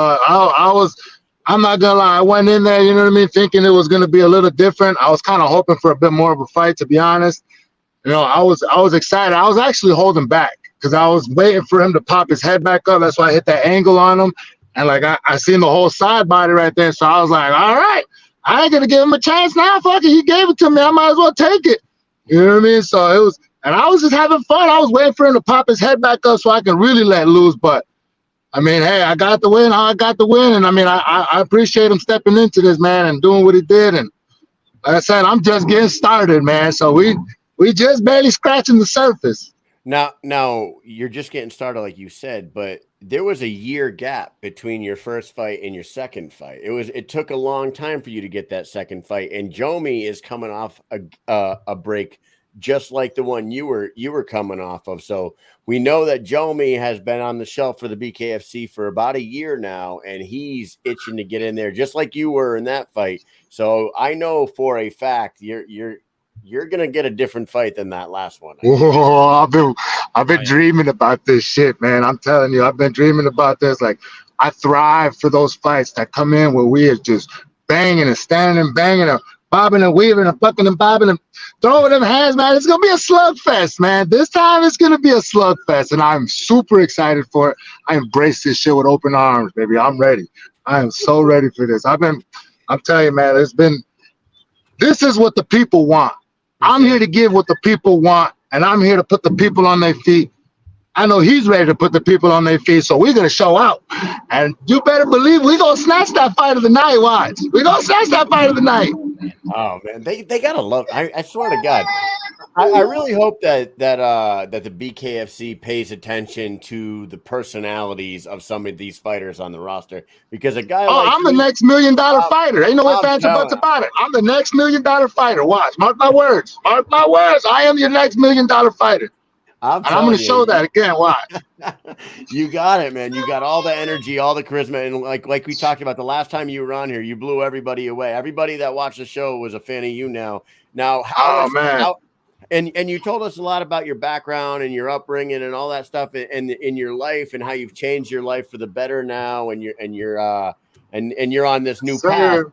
I'm not gonna lie, I went in there, you know what I mean, thinking it was gonna be a little different. I was kind of hoping for a bit more of a fight, to be honest. You know, I was excited. I was actually holding back because I was waiting for him to pop his head back up. That's why I hit that angle on him. And like I seen the whole side body right there. So I was like, all right, I ain't gonna give him a chance now. Fuck it, he gave it to me. I might as well take it. You know what I mean? So it was, and I was just having fun. I was waiting for him to pop his head back up so I can really let loose. But I mean, hey, I got the win. I got the win. And I mean, I appreciate him stepping into this, man, and doing what he did. And like I said, I'm just getting started, man. So we just barely scratching the surface. Now you're just getting started, like you said, but there was a year gap between your first fight and your second fight. It took a long time for you to get that second fight, and Jomi is coming off a break just like the one you were coming off of. So we know that Jomi has been on the shelf for the BKFC for about a year now, and he's itching to get in there just like you were in that fight. So I know for a fact you're gonna get a different fight than that last one. Oh, I've been dreaming about this shit, man. I'm telling you, I've been dreaming about this. Like, I thrive for those fights that come in where we are just banging and standing and banging and bobbing and weaving and fucking and bobbing and throwing them hands, man. It's gonna be a slugfest, man. This time it's gonna be a slugfest, and I'm super excited for it. I embrace this shit with open arms, baby. I'm ready. I am so ready for this. I'm telling you, man, this is what the people want. I'm here to give what the people want, and I'm here to put the people on their feet. I know he's ready to put the people on their feet, so we're going to show out. And you better believe we're going to snatch that fight of the night, watch. We're going to snatch that fight of the night. Oh, man, they got to love – I swear to God. I really hope that the BKFC pays attention to the personalities of some of these fighters on the roster, because a guy like I'm the next $1 million fighter. Ain't no ifs, ands, or buts about it. I'm the next $1 million fighter. Watch. Mark my words. Mark my words. I am your next $1 million fighter. I'm going to show that again. Watch. You got it, man. You got all the energy, all the charisma, and like we talked about the last time you were on here, you blew everybody away. Everybody that watched the show was a fan of you now. Now, and you told us a lot about your background and your upbringing and all that stuff and in your life and how you've changed your life for the better now, and you're on this new path.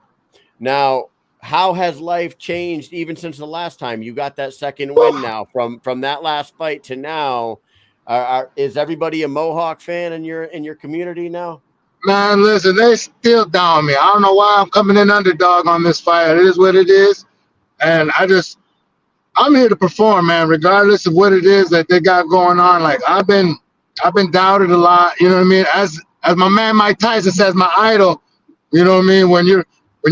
Now, how has life changed even since the last time you got that second win? Now, from that last fight to now, is everybody a Mohawk fan in your community now? Man, listen, they still down me. I don't know why I'm coming in underdog on this fight. It is what it is, and I'm here to perform, man, regardless of what it is that they got going on. Like I've been doubted a lot, you know what I mean? As my man Mike Tyson says, my idol, you know what I mean? When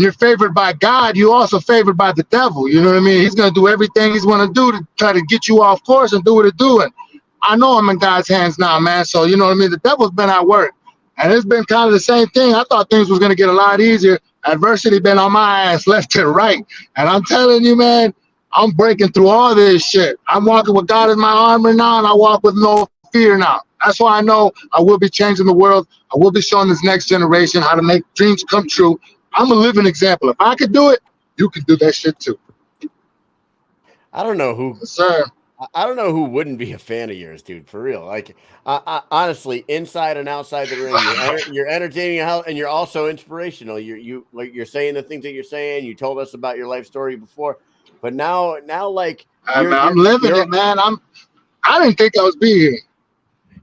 you're favored by God, you also favored by the devil, you know what I mean? He's gonna do everything he's gonna do to try to get you off course and do what it's doing. I know I'm in God's hands now, man. So you know what I mean? The devil's been at work. And it's been kind of the same thing. I thought things was gonna get a lot easier. Adversity been on my ass left to right. And I'm telling you, man, I'm breaking through all this shit. I'm walking with God as my armor now, and I walk with no fear now. That's why I know I will be changing the world. I will be showing this next generation how to make dreams come true. I'm a living example. If I could do it, you can do that shit too. I don't know who, sir. I don't know who wouldn't be a fan of yours, dude. For real, like honestly, inside and outside the ring, you're entertaining, and you're also inspirational. You're saying the things that you're saying. You told us about your life story before. But now, like I'm living it, man. I didn't think I was be here.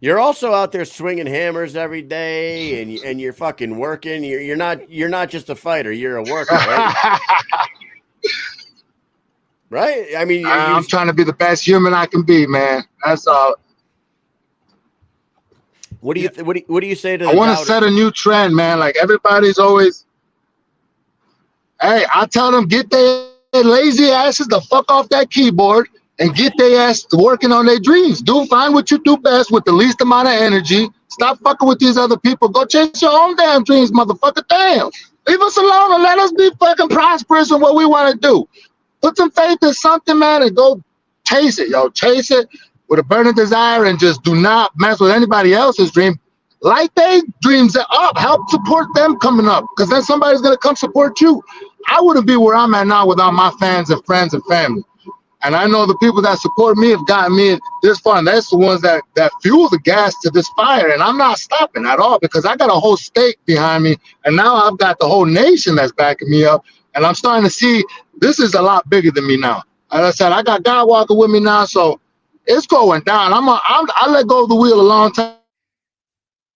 You're also out there swinging hammers every day, and you're fucking working. You're not just a fighter. You're a worker, right? Right? I mean, I'm trying to be the best human I can be, man. That's all. What do you say to? I want to set a new trend, man. Like everybody's always. Hey, I tell them get their lazy asses the fuck off that keyboard and get their ass to working on their dreams. Find what you do best with the least amount of energy. Stop fucking with these other people. Go chase your own damn dreams, motherfucker. Damn. Leave us alone and let us be fucking prosperous in what we want to do. Put some faith in something, man, and go chase it, yo. Chase it with a burning desire and just do not mess with anybody else's dream. Light their dreams up. Help support them coming up, because then somebody's going to come support you. I wouldn't be where I'm at now without my fans and friends and family. And I know the people that support me have gotten me this far, and that's the ones that fuel the gas to this fire. And I'm not stopping at all, because I got a whole state behind me, and now I've got the whole nation that's backing me up. And I'm starting to see this is a lot bigger than me now. As I said, I got God walking with me now, so it's going down. I let go of the wheel a long time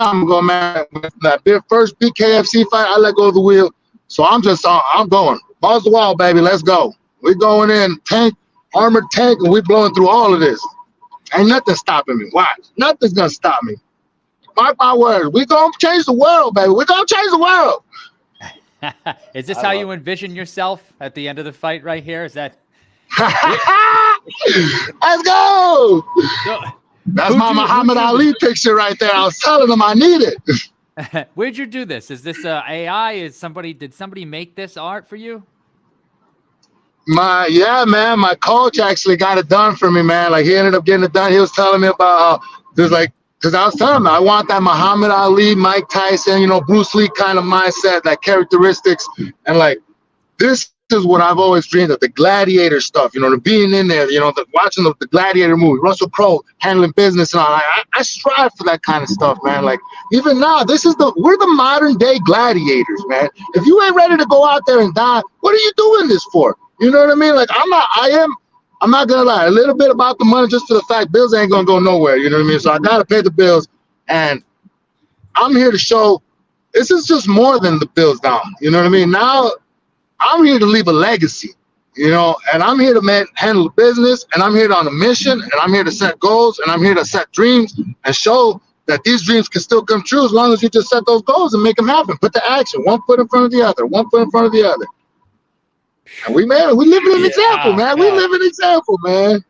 ago, man. With that first BKFC fight, I let go of the wheel. So I'm going. Balls to the wall, baby. Let's go. We're going in armored tank, and we're blowing through all of this. Ain't nothing stopping me. Watch. Nothing's going to stop me. Mark my words. We're going to change the world, baby. We're going to change the world. Is this how you envision yourself at the end of the fight right here? Is that? Let's go. That's my Muhammad Ali picture right there. I was telling them I need it. Where'd you do this? Is this AI? Did somebody make this art for you? Man, my coach actually got it done for me, man. Like he ended up getting it done. He was telling me about because I was telling him I want that Muhammad Ali, Mike Tyson, Bruce Lee kind of mindset, that characteristics, and like this is what I've always dreamed of, the gladiator stuff, the being in there, watching the gladiator movie, Russell Crowe handling business and all. I strive for that kind of stuff, man. Like even now, we're the modern day gladiators, man. If you ain't ready to go out there and die, what are you doing this for? You know what I mean? Like I'm not gonna lie, a little bit about the money just for the fact bills ain't gonna go nowhere, you know what I mean? So I gotta pay the bills, and I'm here to show this is just more than the bills down, you know what I mean? Now I'm here to leave a legacy. you know, and I'm here to handle the business, and I'm here on a mission, and I'm here to set goals, and I'm here to set dreams and show that these dreams can still come true as long as you just set those goals and make them happen. Put the action, one foot in front of the other, one foot in front of the other. And we live in an example, man. We live an example, man.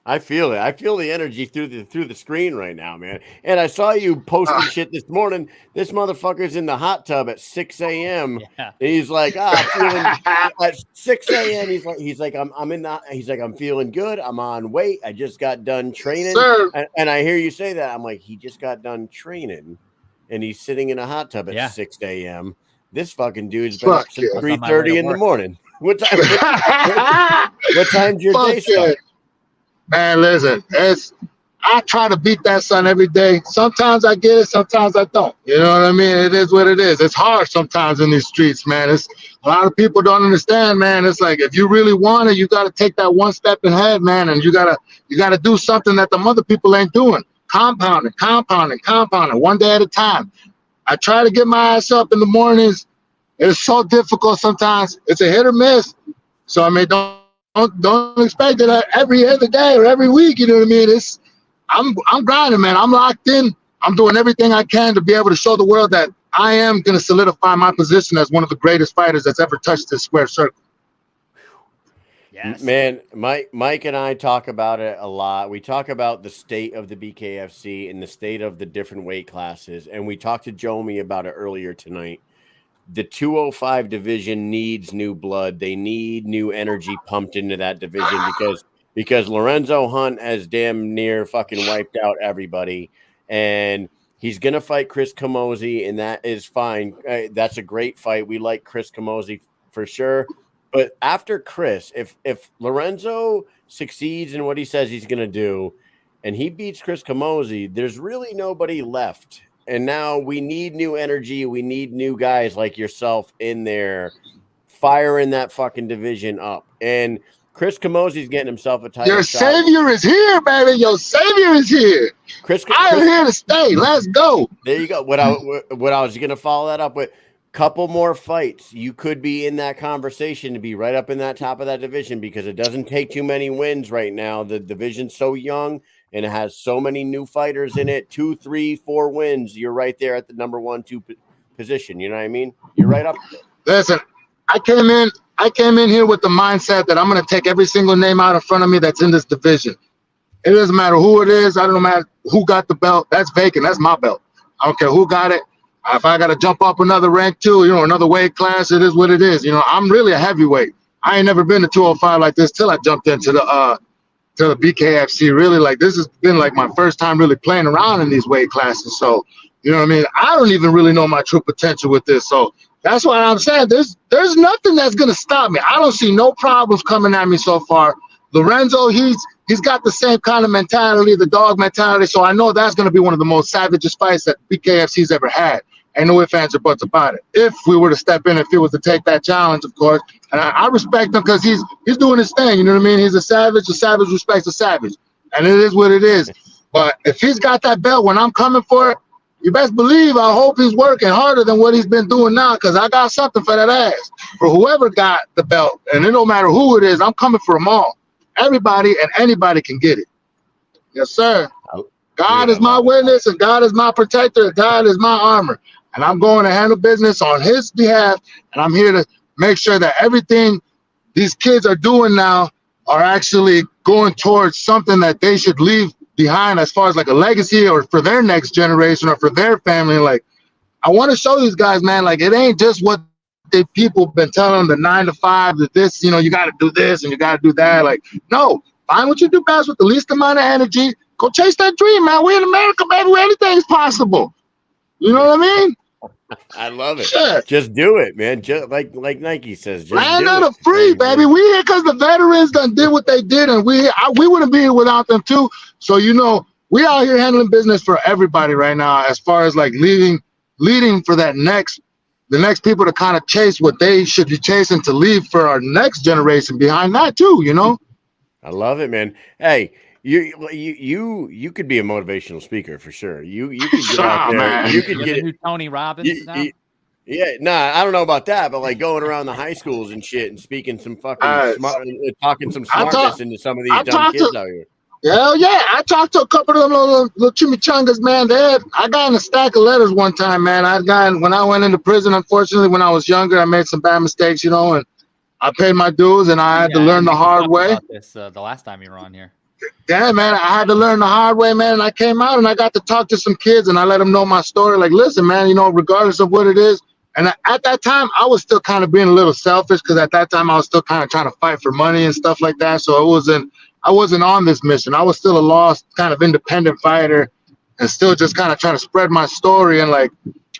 I feel it. I feel the energy through the screen right now, man. And I saw you posting shit this morning. This motherfucker's in the hot tub at 6 a.m. Yeah. And he's like, feeling at 6 a.m. He's like, I'm feeling good. I'm on weight. I just got done training. And I hear you say that. I'm like, he just got done training, and he's sitting in a hot tub at 6 a.m. This fucking dude's been up since 3:30 in the morning. What time? What time's your day start? Man, listen, I try to beat that sun every day. Sometimes I get it, sometimes I don't. You know what I mean? It is what it is. It's hard sometimes in these streets, man. It's a lot of people don't understand, man. It's like if you really want it, you got to take that one step ahead, man, and you gotta do something that the other people ain't doing. Compounding, one day at a time. I try to get my ass up in the mornings. It's so difficult sometimes. It's a hit or miss. So I mean, don't expect it every other day or every week. You know what I mean? I'm grinding, man. I'm locked in. I'm doing everything I can to be able to show the world that I am going to solidify my position as one of the greatest fighters that's ever touched this square circle. Yes. Man, Mike and I talk about it a lot. We talk about the state of the BKFC and the state of the different weight classes. And we talked to Jomi about it earlier tonight. The 205 division needs new blood. They need new energy pumped into that division because Lorenzo Hunt has damn near fucking wiped out everybody. And he's going to fight Chris Camozzi, and that is fine. That's a great fight. We like Chris Camozzi for sure. But after Chris, if Lorenzo succeeds in what he says he's going to do, and he beats Chris Camozzi, there's really nobody left. And now we need new energy. We need new guys like yourself in there firing that fucking division up. And Chris Camozzi's getting himself a title. Your savior is here, baby. Your savior is here. I'm here to stay. Let's go. There you go. What I was going to follow that up with, couple more fights. You could be in that conversation to be right up in that top of that division because it doesn't take too many wins right now. The division's so young. And it has so many new fighters in it. 2, 3, 4 wins. You're right there at the number 1, 2 position. You know what I mean? You're right up there. Listen, I came in here with the mindset that I'm going to take every single name out in front of me that's in this division. It doesn't matter who it is. I don't matter who got the belt. That's vacant. That's my belt. I don't care who got it. If I got to jump up another rank too, you know, another weight class, it is what it is. You know, I'm really a heavyweight. I ain't never been to 205 like this till I jumped into the BKFC. Really, like, this has been like my first time really playing around in these weight classes. So, you know what I mean? I don't even really know my true potential with this. So that's why I'm saying there's nothing that's going to stop me. I don't see no problems coming at me so far. Lorenzo, he's got the same kind of mentality, the dog mentality. So I know that's going to be one of the most savagest fights that BKFC's ever had. Ain't no ifs, ands, or buts about it. If we were to step in, if he was to take that challenge, of course. And I respect him because he's doing his thing. You know what I mean? He's a savage respects a savage. And it is what it is. But if he's got that belt when I'm coming for it, you best believe I hope he's working harder than what he's been doing now because I got something for that ass. For whoever got the belt, and it don't matter who it is, I'm coming for them all. Everybody and anybody can get it. Yes, sir. God is my witness, and God is my protector, and God is my armor. And I'm going to handle business on his behalf, and I'm here to make sure that everything these kids are doing now are actually going towards something that they should leave behind as far as like a legacy or for their next generation or for their family. Like, I want to show these guys, man, like, it ain't just what people been telling them, the 9 to 5, that this, you know, you got to do this and you got to do that. Like, no, find what you do best with the least amount of energy. Go chase that dream, man. We're in America, baby, where anything's possible. You know what I mean? I love it. Sure. Just do it, man. Just like Nike says. Just land do of it. the free, baby. We here because the veterans done did what they did, and we wouldn't be here without them too. So, you know, we out here handling business for everybody right now, as far as like leading for the next people to kind of chase what they should be chasing to leave for our next generation behind that too. You know. I love it, man. Hey. You could be a motivational speaker for sure. You could get out there. Man. You could get get new Tony Robbins. Yeah, nah, I don't know about that, but like going around the high schools and shit and speaking some fucking talking some smartness into some of these dumb kids out here. Hell yeah, I talked to a couple of them little chimichangas, man. I got in a stack of letters one time, man. When I went into prison, unfortunately, when I was younger, I made some bad mistakes, and I paid my dues, and I had to learn the hard way. About this the last time you were on here. Yeah, man, I had to learn the hard way, man. And I came out and I got to talk to some kids, and I let them know my story. Like, listen, man, regardless of what it is. And at that time, I was still kind of being a little selfish because at that time I was still kind of trying to fight for money and stuff like that. So I wasn't on this mission. I was still a lost kind of independent fighter and still just kind of trying to spread my story. And like,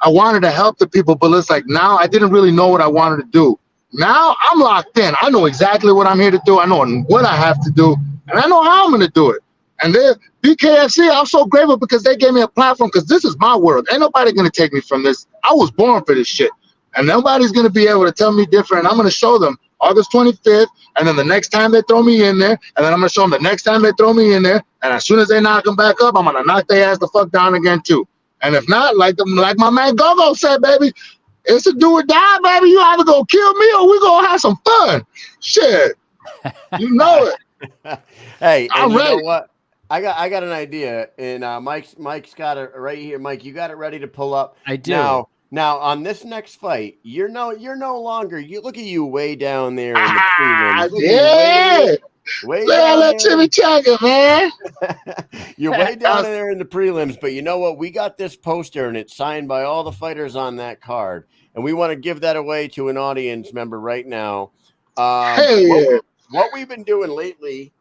I wanted to help the people, but it's like now I didn't really know what I wanted to do. Now I'm locked in. I know exactly what I'm here to do. I know what I have to do, and I know how I'm going to do it. And then BKFC, I'm so grateful because they gave me a platform because this is my world. Ain't nobody going to take me from this. I was born for this shit. And nobody's going to be able to tell me different. I'm going to show them August 25th. And then the next time they throw me in there. And then I'm going to show them the next time they throw me in there. And as soon as they knock them back up, I'm going to knock their ass the fuck down again too. And if not, like my man Gogo said, baby, it's a do or die, baby. You either go kill me or we going to have some fun. Shit. You know it. Hey, and you know what? I got an idea, and Mike's got it right here. Mike, you got it ready to pull up. I do. Now on this next fight, you're no longer. You look at you way down there in the prelims. Yeah, way down there, chimichanga, man. You're way down there in the prelims, but you know what? We got this poster, and it's signed by all the fighters on that card, and we want to give that away to an audience member right now. What we've been doing lately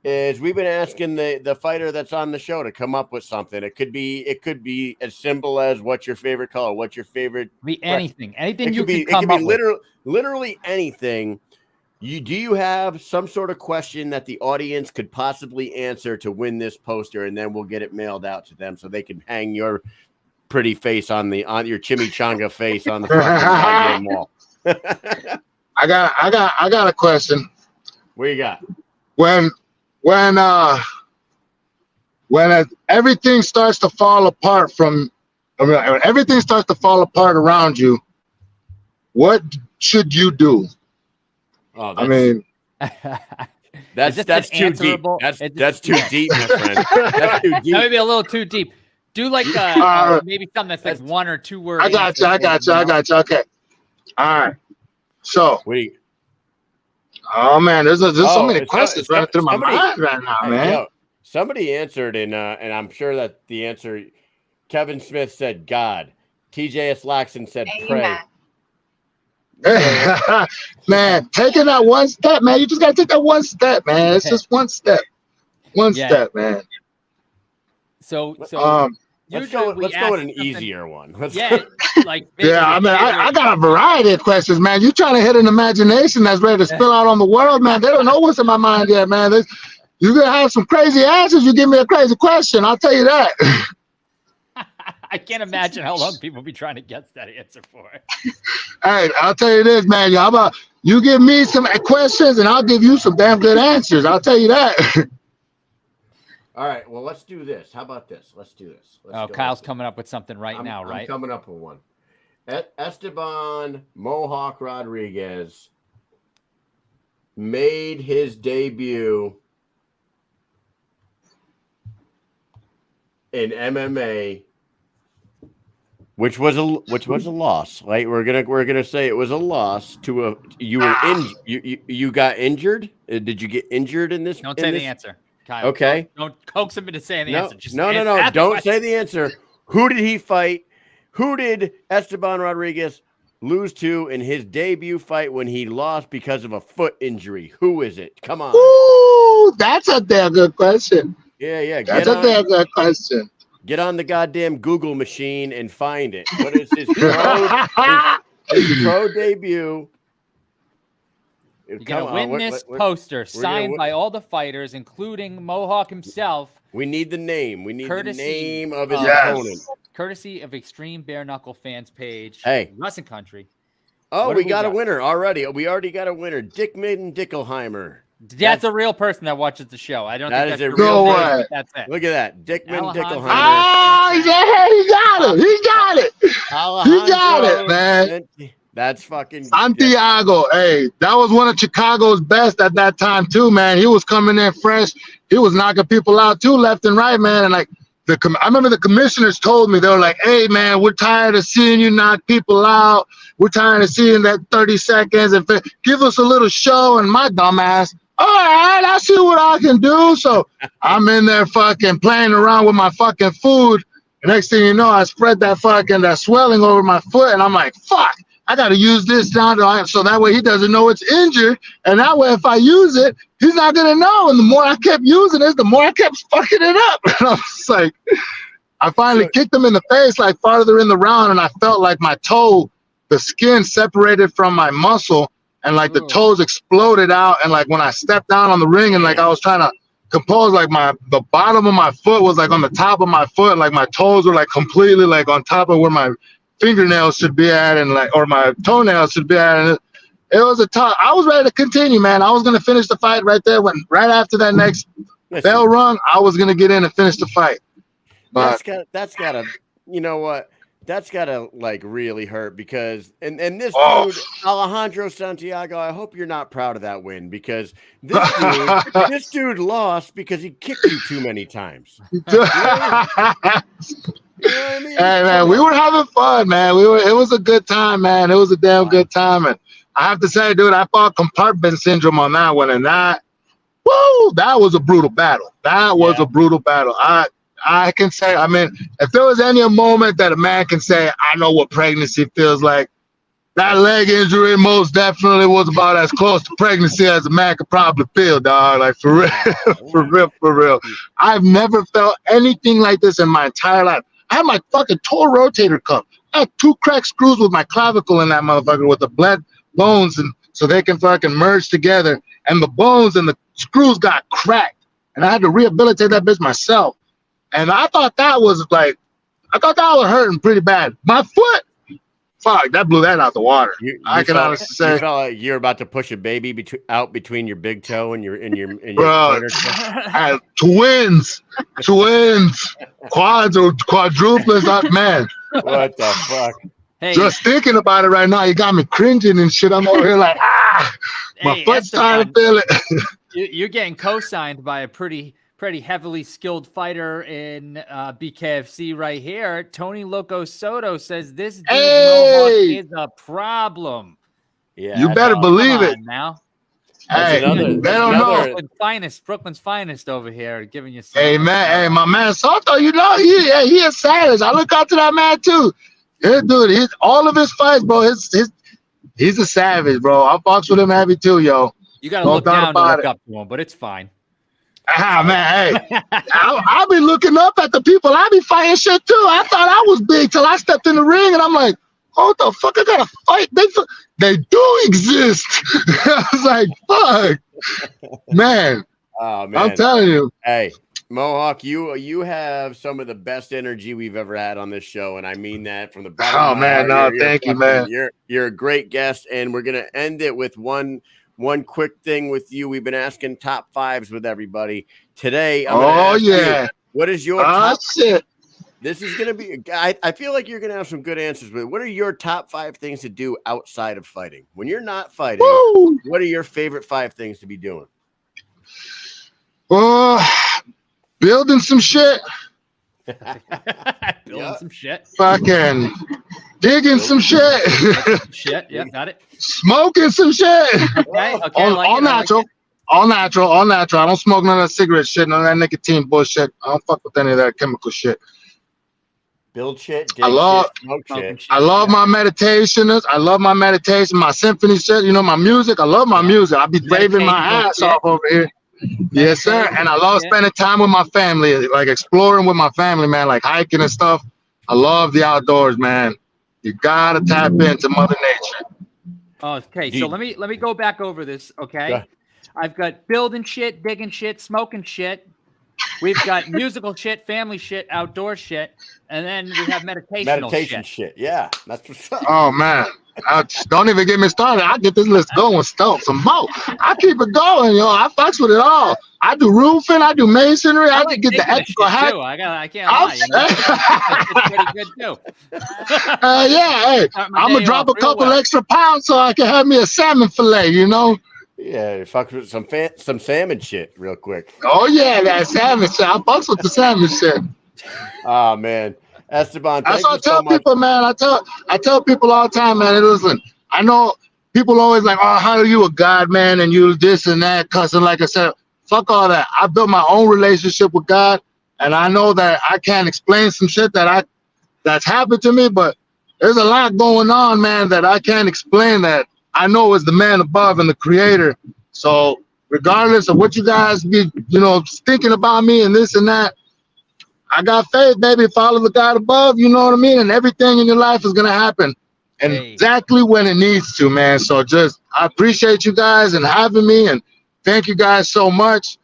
is we've been asking the fighter that's on the show to come up with something. It could be as simple as what's your favorite color, what's your favorite anything it you can come up with. Literally anything. Do you have some sort of question that the audience could possibly answer to win this poster, and then we'll get it mailed out to them so they can hang your pretty face on your chimichanga face on the fucking wall. I got a question. What you got? When everything starts to fall apart when everything starts to fall apart around you, what should you do? Oh, that's too deep. That's too deep, my friend. That's too deep. Maybe a little too deep. Do like maybe something that's like one or two words. I got you. Okay. All right. So oh man, there's so many questions running through my mind right now, man. Yo, somebody answered, and I'm sure that the answer. Kevin Smith said God. TJS Laxon said pray. Man, taking that one step, man. You just gotta take that one step, man. It's just one step. One step, man. So let's go with an easier one. I got a variety of questions, man. You trying to hit an imagination that's ready to spill out on the world, man. They don't know what's in my mind yet, man. You're gonna have some crazy answers. You give me a crazy question, I'll tell you that. I can't imagine how long people be trying to guess that answer for. Hey, I'll tell you this, man. How about you give me some questions and I'll give you some damn good answers. I'll tell you that. All right, well, let's do this. How about this? Let's do this. Kyle's coming up with something now, right? I'm coming up with one. Esteban Mohawk Rodriguez made his debut in MMA, which was a loss. Right? We're gonna say it was a loss to you got injured. Did you get injured in this? Don't say the answer. Kyle, okay. Don't coax him into saying the answer. Just no. Don't say the answer. Who did he fight? Who did Esteban Rodriguez lose to in his debut fight when he lost because of a foot injury? Who is it? Come on. Ooh, that's a damn good question. Yeah. That's a damn good question. Get on the goddamn Google machine and find it. What is his pro debut? You're going to win this poster signed by all the fighters, including Mohawk himself. We need the name. We need the name of his opponent. Courtesy of Extreme Bare Knuckle Fans page. Hey. Wrestling Country. Oh, we got a winner already. We already got a winner. Dickman Dickelheimer. That's a real person that watches the show. I don't That think is that's a a real real person, one. but that's it. Look at that. Dickman Alejandro. Dickelheimer. Ah, yeah, he got it. He got it. He got it, man. That's fucking Santiago. Hey, that was one of Chicago's best at that time too, man. He was coming in fresh. He was knocking people out too, left and right, man. And like I remember the commissioners told me, they were like, "Hey, man, we're tired of seeing you knock people out. We're tired of seeing that 30 seconds. And give us a little show." And my dumbass, all right, I see what I can do. So I'm in there fucking playing around with my fucking food. The next thing you know, I spread that swelling over my foot, and I'm like, fuck. I got to use this now so that way he doesn't know it's injured. And that way, if I use it, he's not going to know. And the more I kept using it, the more I kept fucking it up. And I was like, I finally kicked him in the face, like farther in the round. And I felt like my toe, the skin separated from my muscle, and like the toes exploded out. And like when I stepped down on the ring and like I was trying to compose, like the bottom of my foot was like on the top of my foot. Like my toes were like completely like on top of where my fingernails should be at, and like, or my toenails should be at, and it was a tough. I was ready to continue, man. I was gonna finish the fight right there. When right after that next bell rung, I was gonna get in and finish the fight. But that's gotta, you know what? That's gotta like really hurt because and this dude Alejandro Santiago. I hope you're not proud of that win because this dude lost because he kicked you too many times. You know what I mean? Hey man, we were having fun, man. It was a good time, man. It was a damn good time. And I have to say, dude, I fought compartment syndrome on that one, and that was a brutal battle. That was a brutal battle. I can say, I mean, if there was any moment that a man can say, I know what pregnancy feels like, that leg injury most definitely was about as close to pregnancy as a man could probably feel, dog. Like for real, for real. I've never felt anything like this in my entire life. I had my fucking toe rotator cuff. I had 2 cracked screws with my clavicle in that motherfucker with the bled bones, and so they can fucking merge together. And the bones and the screws got cracked, and I had to rehabilitate that bitch myself. And I thought that was hurting pretty bad. My foot, fuck, that blew that out the water. I can honestly say, you felt like you're about to push a baby between your big toe and your bro, I had twins, quads or quadruplets. Man, what the fuck? Hey, just thinking about it right now, you got me cringing and shit. I'm over here like, my foot's starting to feel it. You're getting co-signed by a pretty heavily skilled fighter in BKFC right here. Tony Loco Soto says this dude Mohawk is a problem. Yeah, you better believe it. Now, hey, they don't know. Brooklyn's finest over here, giving you. Hey man, hey my man Soto, you know he a savage. I look out to that man too. Yeah, dude, all of his fights, bro. He's a savage, bro. I box with him heavy too, yo. You gotta look down to look up to him, but it's fine. Man, hey, I'll be looking up at the people I be fighting shit too. I thought I was big till I stepped in the ring, and I'm like, what the fuck? I gotta fight. They do exist. I was like, fuck, man. Oh man, I'm telling you. Hey, Mohawk, you have some of the best energy we've ever had on this show, and I mean that from the bottom. Oh man, thank you, man. You're a great guest, and we're gonna end it with one quick thing with you. We've been asking top 5s with everybody today. What is your top? Shit. This is gonna be. I feel like you're gonna have some good answers. But what are your top 5 things to do outside of fighting when you're not fighting? Woo! What are your favorite 5 things to be doing? Building some shit. Building some shit. Fucking digging some shit. Shit. Yeah, got it. Smoking some shit. Okay. All natural. All natural. I don't smoke none of that cigarette shit, none of that nicotine bullshit. I don't fuck with any of that chemical shit. Build shit. I love my meditations. I love my meditation, my symphony shit. You know, my music. I love my music. I be raving my ass off over here. Yes, sir. And I love spending time with my family, like exploring with my family, man, like hiking and stuff. I love the outdoors, man. You gotta tap into Mother Nature. Okay, so let me go back over this. Okay, I've got building shit, digging shit, smoking shit. We've got musical shit, family shit, outdoor shit, and then we have meditation shit. Yeah, that's what's up. Oh man, Don't even get me started. I get this list going. Some more. I keep it going, yo. I fucks with it all. I do roofing. I do masonry. I like can get the digging ethical shit, hack. too. I can't lie. You know? It's pretty good too. Yeah, hey, Start my I'm gonna day drop off a real couple well. extra pounds so I can have me a salmon fillet. You know. Yeah, fuck with some salmon shit real quick. Oh yeah, that salmon shit. I fucks with the salmon shit. Oh man, Esteban, That's thank what I you so tell much. people, man. I tell people all the time, man. Listen, I know people always like, oh, how are you a God, man? And you this and that, cussing. Like I said, fuck all that. I built my own relationship with God, and I know that I can't explain some shit that's happened to me, but there's a lot going on, man, that I can't explain that I know is the man above and the creator. So regardless of what you guys be, thinking about me and this and that, I got faith, baby. Follow the God above, you know what I mean? And everything in your life is gonna happen. And exactly when it needs to, man. So I appreciate you guys and having me, and thank you guys so much.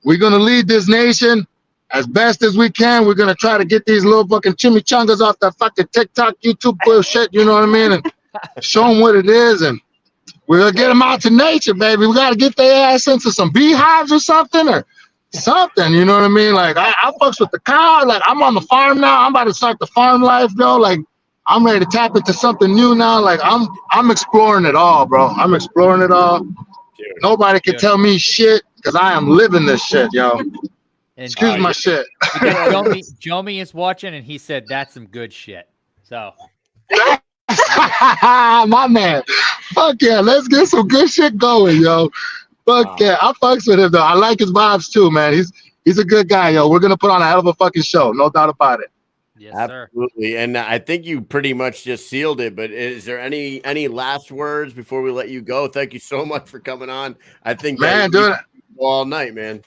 We're gonna lead this nation as best as we can. We're gonna try to get these little fucking chimichangas off that fucking TikTok, YouTube bullshit, you know what I mean? And show them what it is, and we're gonna get them out to nature, baby. We gotta get their ass into some beehives or something, you know what I mean? Like I fucks with the cow. Like I'm on the farm now. I'm about to start the farm life, bro. Like I'm ready to tap into something new now. Like I'm exploring it all, bro. I'm exploring it all. Dude, nobody can tell me shit because I am living this shit, yo. And excuse my shit. Jomi is watching, and he said that's some good shit. So, my man, fuck yeah, let's get some good shit going, yo. Fuck yeah, I fucks with him though. I like his vibes too, man. He's a good guy, yo. We're gonna put on a hell of a fucking show, no doubt about it. Yes, absolutely. Sir. And I think you pretty much just sealed it. But is there any last words before we let you go? Thank you so much for coming on. I think man, dude, all night, man.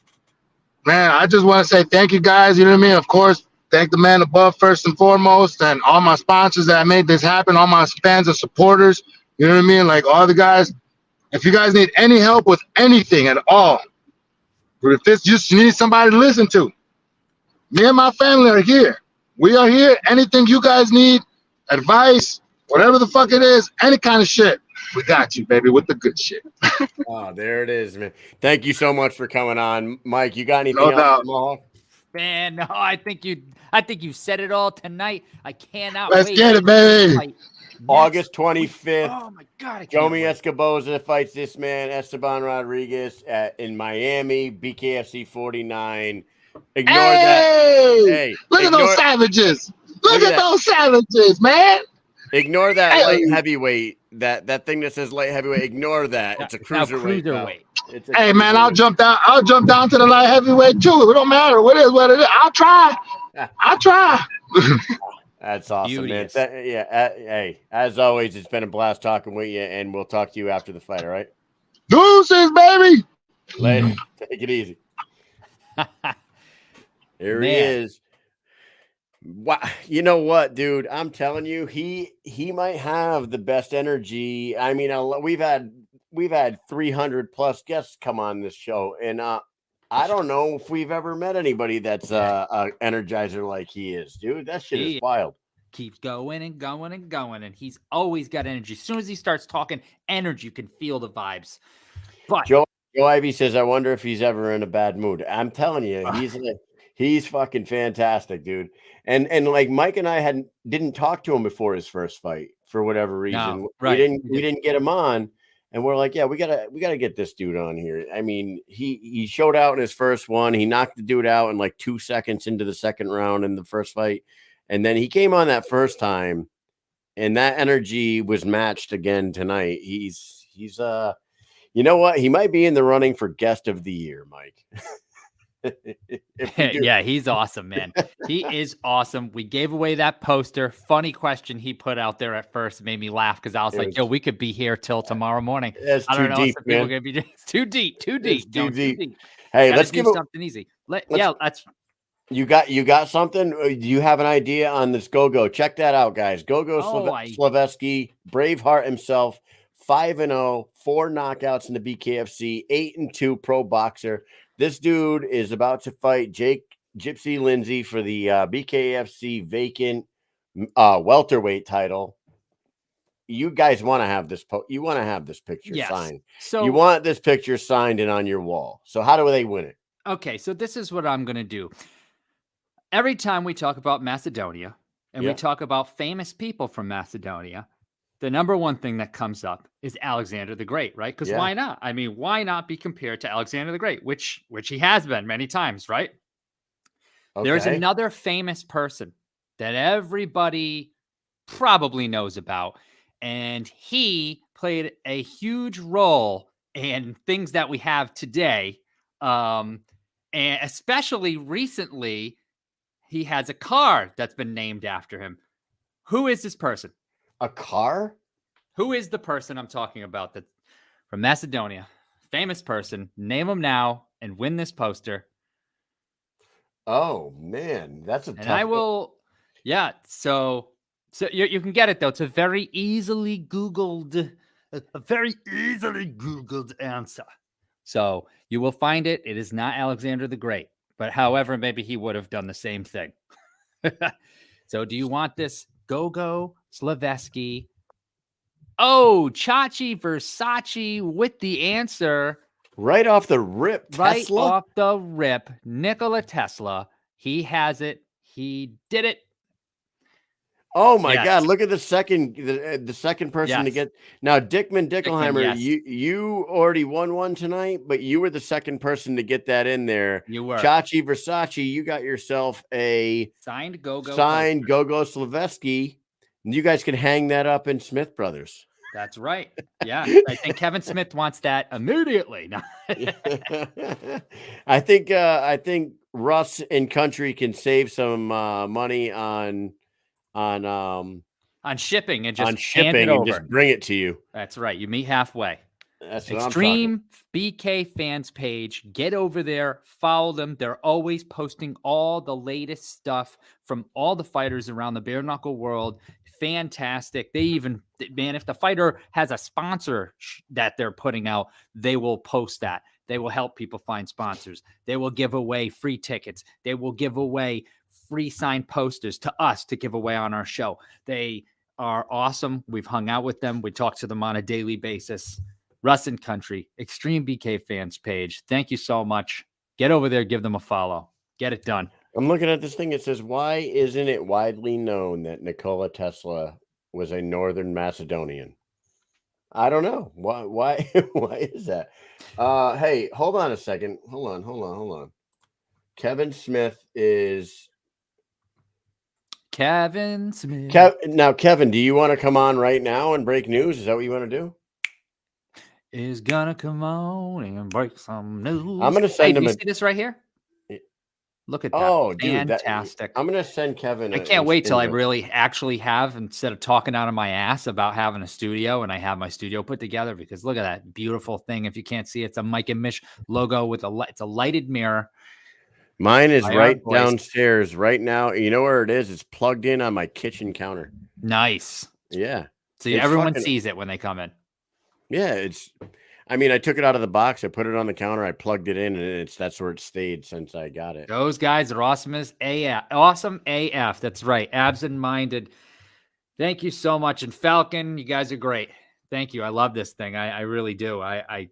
Man, I just want to say thank you guys. You know what I mean? Of course, thank the man above first and foremost, and all my sponsors that made this happen, all my fans and supporters. You know what I mean? Like all the guys. If you guys need any help with anything at all, or if it's just you need somebody to listen to, me and my family are here. We are here. Anything you guys need, advice, whatever the fuck it is, any kind of shit, we got you, baby, with the good shit. Oh, there it is, man. Thank you so much for coming on. Mike, you got anything else? Mohawk? Man, no, I think you said it all tonight. I cannot Let's wait. get it, baby. August 25th. Oh my God! Jomi Escoboza fights this man, Esteban Rodriguez, in Miami, BKFC 49. Ignore that. Hey, look at those savages. Look at those savages, man. Ignore that light heavyweight. That thing that says light heavyweight. Ignore that. It's a cruiserweight. Hey man, I'll jump down to the light heavyweight too. It don't matter what it is. I'll try. That's awesome, man. Hey, as always, it's been a blast talking with you, and we'll talk to you after the fight, all right? Deuces, baby. Later. Take it easy. Here he is. Wow. You know what, dude? I'm telling you, he might have the best energy. I mean, we've had 300 plus guests come on this show, and I don't know if we've ever met anybody that's a energizer like he is, dude. That shit is wild. Keeps going and going and going, and he's always got energy. As soon as he starts talking energy, you can feel the vibes. But Joe Ivy says, I wonder if he's ever in a bad mood. I'm telling you, he's fucking fantastic, dude. And like Mike and I didn't talk to him before his first fight for whatever reason. No, right. We didn't get him on. And we're like, yeah, we gotta get this dude on here. I mean, he showed out in his first one. He knocked the dude out in like 2 seconds into the second round in the first fight. And then he came on that first time, and that energy was matched again tonight. He's you know what? He might be in the running for guest of the year, Mike. Yeah, he's awesome, man. He is awesome. We gave away that poster. Funny question he put out there at first made me laugh because I was like, yo, we could be here till tomorrow morning. It's too deep, man. It's too deep. It's too deep. Hey, let's give something easy. You got something? Do you have an idea on this Gogo? Check that out, guys. Gogo Slaveski, Braveheart himself, 5-0, 4 knockouts in the BKFC, 8-2 pro boxer. This dude is about to fight Gypsy Lindsey for the BKFC vacant welterweight title. you guys want to have this you want to have this picture Yes. signed. So You want this picture signed and on your wall. So how do they win it? okay, so this is what I'm going to do. Every time we talk about Macedonia and we Yeah. talk about famous people from Macedonia, the number one thing that comes up is Alexander the Great, right? Because Yeah. why not? I mean, why not be compared to Alexander the Great, which he has been many times, right? There's Okay. another famous person that everybody probably knows about, and he played a huge role in things that we have today. And especially recently, he has a car that's been named after him. Who is this person? A car? Who is the person I'm talking about that from Macedonia? Famous person. Name him now and win this poster. Oh man, that's a And tough I will, yeah. So you can get it though. It's a very easily Googled, a very easily Googled answer. So you will find it. It is not Alexander the Great, but however, maybe he would have done the same thing. So do you want this Gogo Slaveski? Oh, Chachi Versace with the answer. right off the rip. Right Tesla? off the rip, Nikola Tesla. He has it. He did it. Oh my Yes. God! Look at the second person to Yes. get now. Dickman Dickelheimer, yes. you already won one tonight, but you were the second person to get that in there. You were. Chachi Versace, you got yourself a Signed Gogo. signed poster. Gogo Slaveski. You guys can hang that up in Smith Brothers. That's right. Yeah. I think Kevin Smith wants that immediately. No. I think Russ and Country can save some money on On shipping and just on hand it shipping and just over. bring it to you. That's right. You meet halfway. That's what Extreme BK fans page. Get over there. Follow them. They're always posting all the latest stuff from all the fighters around the bare knuckle world. Fantastic. They even, man, if the fighter has a sponsor that they're putting out, they will post that. They will help people find sponsors. They will give away free tickets. They will give away free signed talking to us to give away on our show. They are awesome. We've hung out with them. We talk to them on a daily basis. Russ and Country, Extreme BK fans page. Thank you so much. Get over there, give them a follow. Get it done. I'm looking at this thing. It says, why isn't it widely known that Nikola Tesla was a Northern Macedonian? I don't know. Why is that? Hey, hold on a second. Hold on. Kevin Smith is Kevin Smith. Now, Kevin, do you want to come on right now and break news? Is that what you want to do? Is gonna come on and break some news. I'm gonna send him you see this right here? Look at that. Oh, dude, fantastic. I'm gonna send Kevin. I can't wait till I really actually have, instead of talking out of my ass about having a studio, and I have my studio put together, because look at that beautiful thing. If you can't see, it's a Mike and Mish logo with it's a lighted mirror. Mine is My right voice. downstairs right now. You know where it is? It's plugged in on my kitchen counter. Nice. Yeah. So It's everyone fucking- sees it when they come in. Yeah, I mean, I took it out of the box, I put it on the counter, I plugged it in, and that's where it stayed since I got it. Those guys are awesome as AF. Awesome AF. That's right. Absent-minded. Thank you so much. And Falcon, you guys are great. Thank you. I love this thing. I really do. I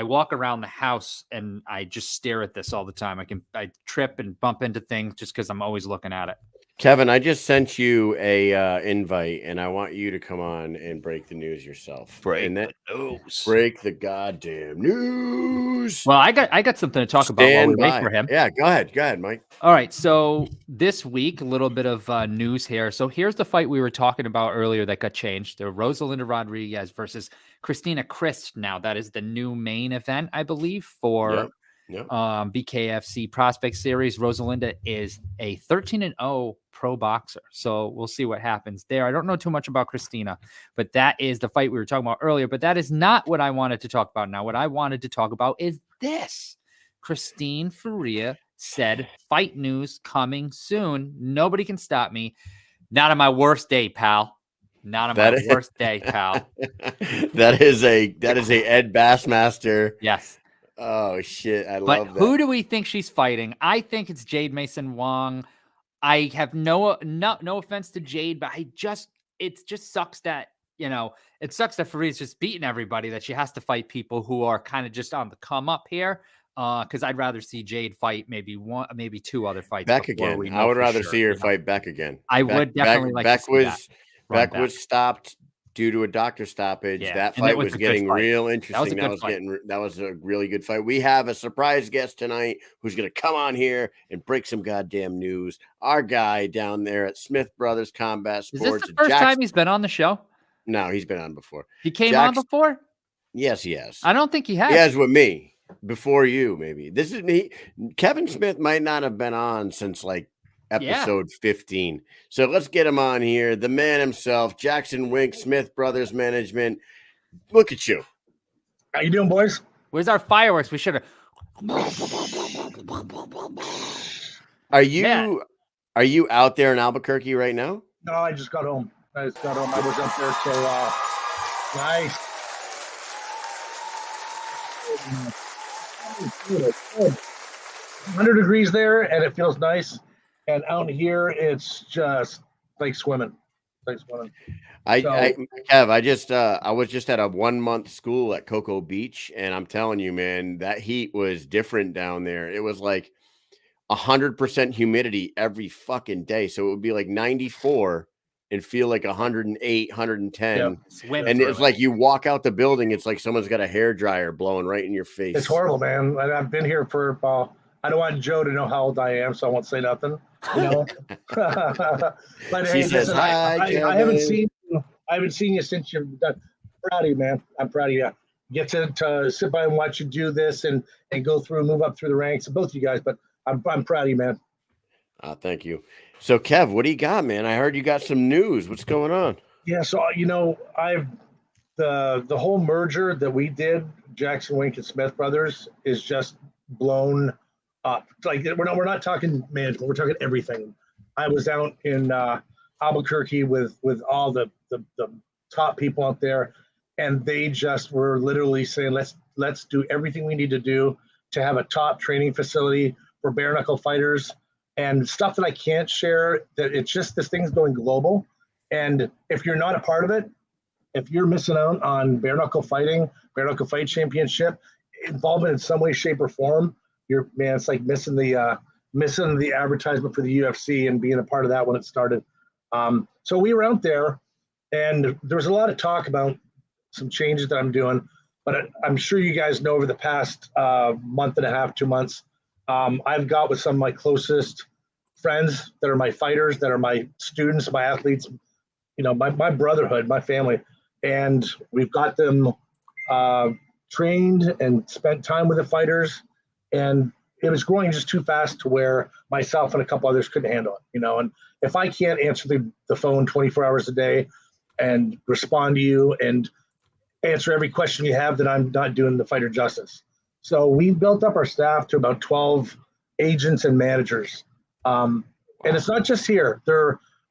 walk around the house and I just stare at this all the time. I trip and bump into things just because I'm always looking at it. Kevin, I just sent you a invite, and I want you to come on and break the news yourself. Break the goddamn news. Well, I got something to talk about while we wait for him. Yeah, go ahead, Mike. All right, so this week, a little bit of news here. So here's the fight we were talking about earlier that got changed. The Rosalinda Rodriguez versus Christina Christ. Now, that is the new main event, I believe, for BKFC Prospect Series. Rosalinda is a 13-0 pro boxer, so we'll see what happens there. I don't know too much about Christina, but that is the fight we were talking about earlier. But that is not what I wanted to talk about now. What I wanted to talk about is this. Christine Faria said, fight news coming soon. Nobody can stop me. Not on my worst day, pal. Not on my worst day, pal. That is a Ed Bassmaster. Yes. Oh shit, I love that. But who do we think she's fighting? I think it's Jade Mason Wong. I have no offense to Jade, but it just sucks that it sucks that Farida's just beating everybody, that she has to fight people who are kind of just on the come up here. Because I'd rather see Jade fight maybe two other fights. Beck again. I would rather see her fight Beck again. I would definitely like to see that. Beck was stopped due to a doctor stoppage. Yeah, that fight was getting real interesting. That was a really good fight. We have a surprise guest tonight who's going to come on here and break some goddamn news. Our guy down there at Smith Brothers Combat Sports. Is this the first time he's been on the show? No, he's been on before. He came on before? Yes, he has. I don't think he has. He has with me. Before you, maybe. This is me. Kevin Smith might not have been on since like episode 15. So let's get him on here. The man himself, Jackson Wink, Smith Brothers Management. Look at you. How you doing, boys? Where's our fireworks? We should have. Are you out there in Albuquerque right now? No, I just got home. I was up there, so nice. 100 degrees there, and it feels nice. And out here, it's just like swimming. Kev, I was just at a 1 month school at Cocoa Beach, and I'm telling you, man, that heat was different down there. It was like 100% humidity every fucking day, so it would be like 94 and feel like 108, 110. Yep. And it's like you walk out the building, it's like someone's got a hairdryer blowing right in your face. It's horrible, man. I've been here for I don't want Joe to know how old I am, so I won't say nothing. But she says, listen, hi, I haven't seen you since you've done. I'm proud of you, man. I'm proud of you. Get to sit by and watch you do this and go through, move up through the ranks, both of you guys. But I'm proud of you, man. Thank you. So, Kev, what do you got, man? I heard you got some news. What's going on? Yeah, so I've the whole merger that we did, Jackson Wink and Smith Brothers, is just blown up. Like we're not talking management, we're talking everything. I was out in Albuquerque with all the top people out there, and they just were literally saying, let's do everything we need to do to have a top training facility for bare knuckle fighters. And stuff that I can't share, that it's just this thing's going global. And if you're not a part of it, if you're missing out on bare knuckle fighting, bare knuckle fight championship, involvement in some way, shape, or form, it's like missing the advertisement for the UFC and being a part of that when it started. So we were out there, and there was a lot of talk about some changes that I'm doing, but I'm sure you guys know over the past month and a half, 2 months, I've got with some of my closest friends that are my fighters, that are my students, my athletes, my brotherhood, my family. And we've got them trained and spent time with the fighters. And it was growing just too fast to where myself and a couple others couldn't handle it, And if I can't answer the phone 24 hours a day and respond to you and answer every question you have, then I'm not doing the fighter justice. So we built up our staff to about 12 agents and managers. And it's not just here.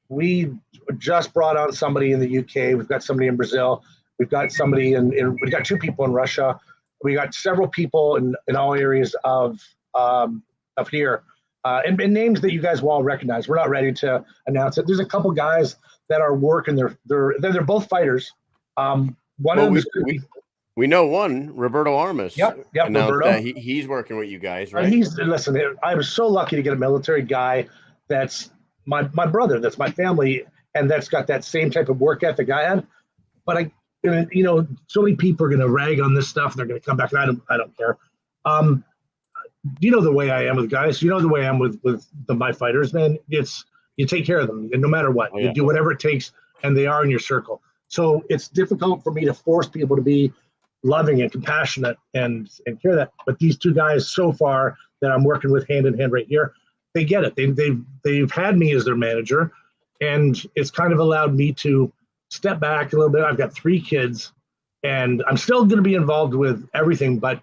We just brought on somebody in the UK. We've got somebody in Brazil. We've got somebody we've got 2 people in Russia. We got several people in all areas of here. And names that you guys will all recognize. We're not ready to announce it. There's a couple guys that are working. They're both fighters. We know one, Roberto Armas. Yep, Roberto. He's working with you guys, right? Listen, I was so lucky to get a military guy that's my brother, that's my family, and that's got that same type of work ethic I had. But so many people are going to rag on this stuff, and they're going to come back, and I don't care. You know the way I am with guys. You know the way I am with my fighters, man. It's you take care of them, and no matter what, you do whatever it takes, and they are in your circle. So it's difficult for me to force people to be loving and compassionate and care that. But these 2 guys so far that I'm working with hand in hand right here, they get it. They've had me as their manager, and it's kind of allowed me to step back a little bit. I've got 3 kids, and I'm still going to be involved with everything, but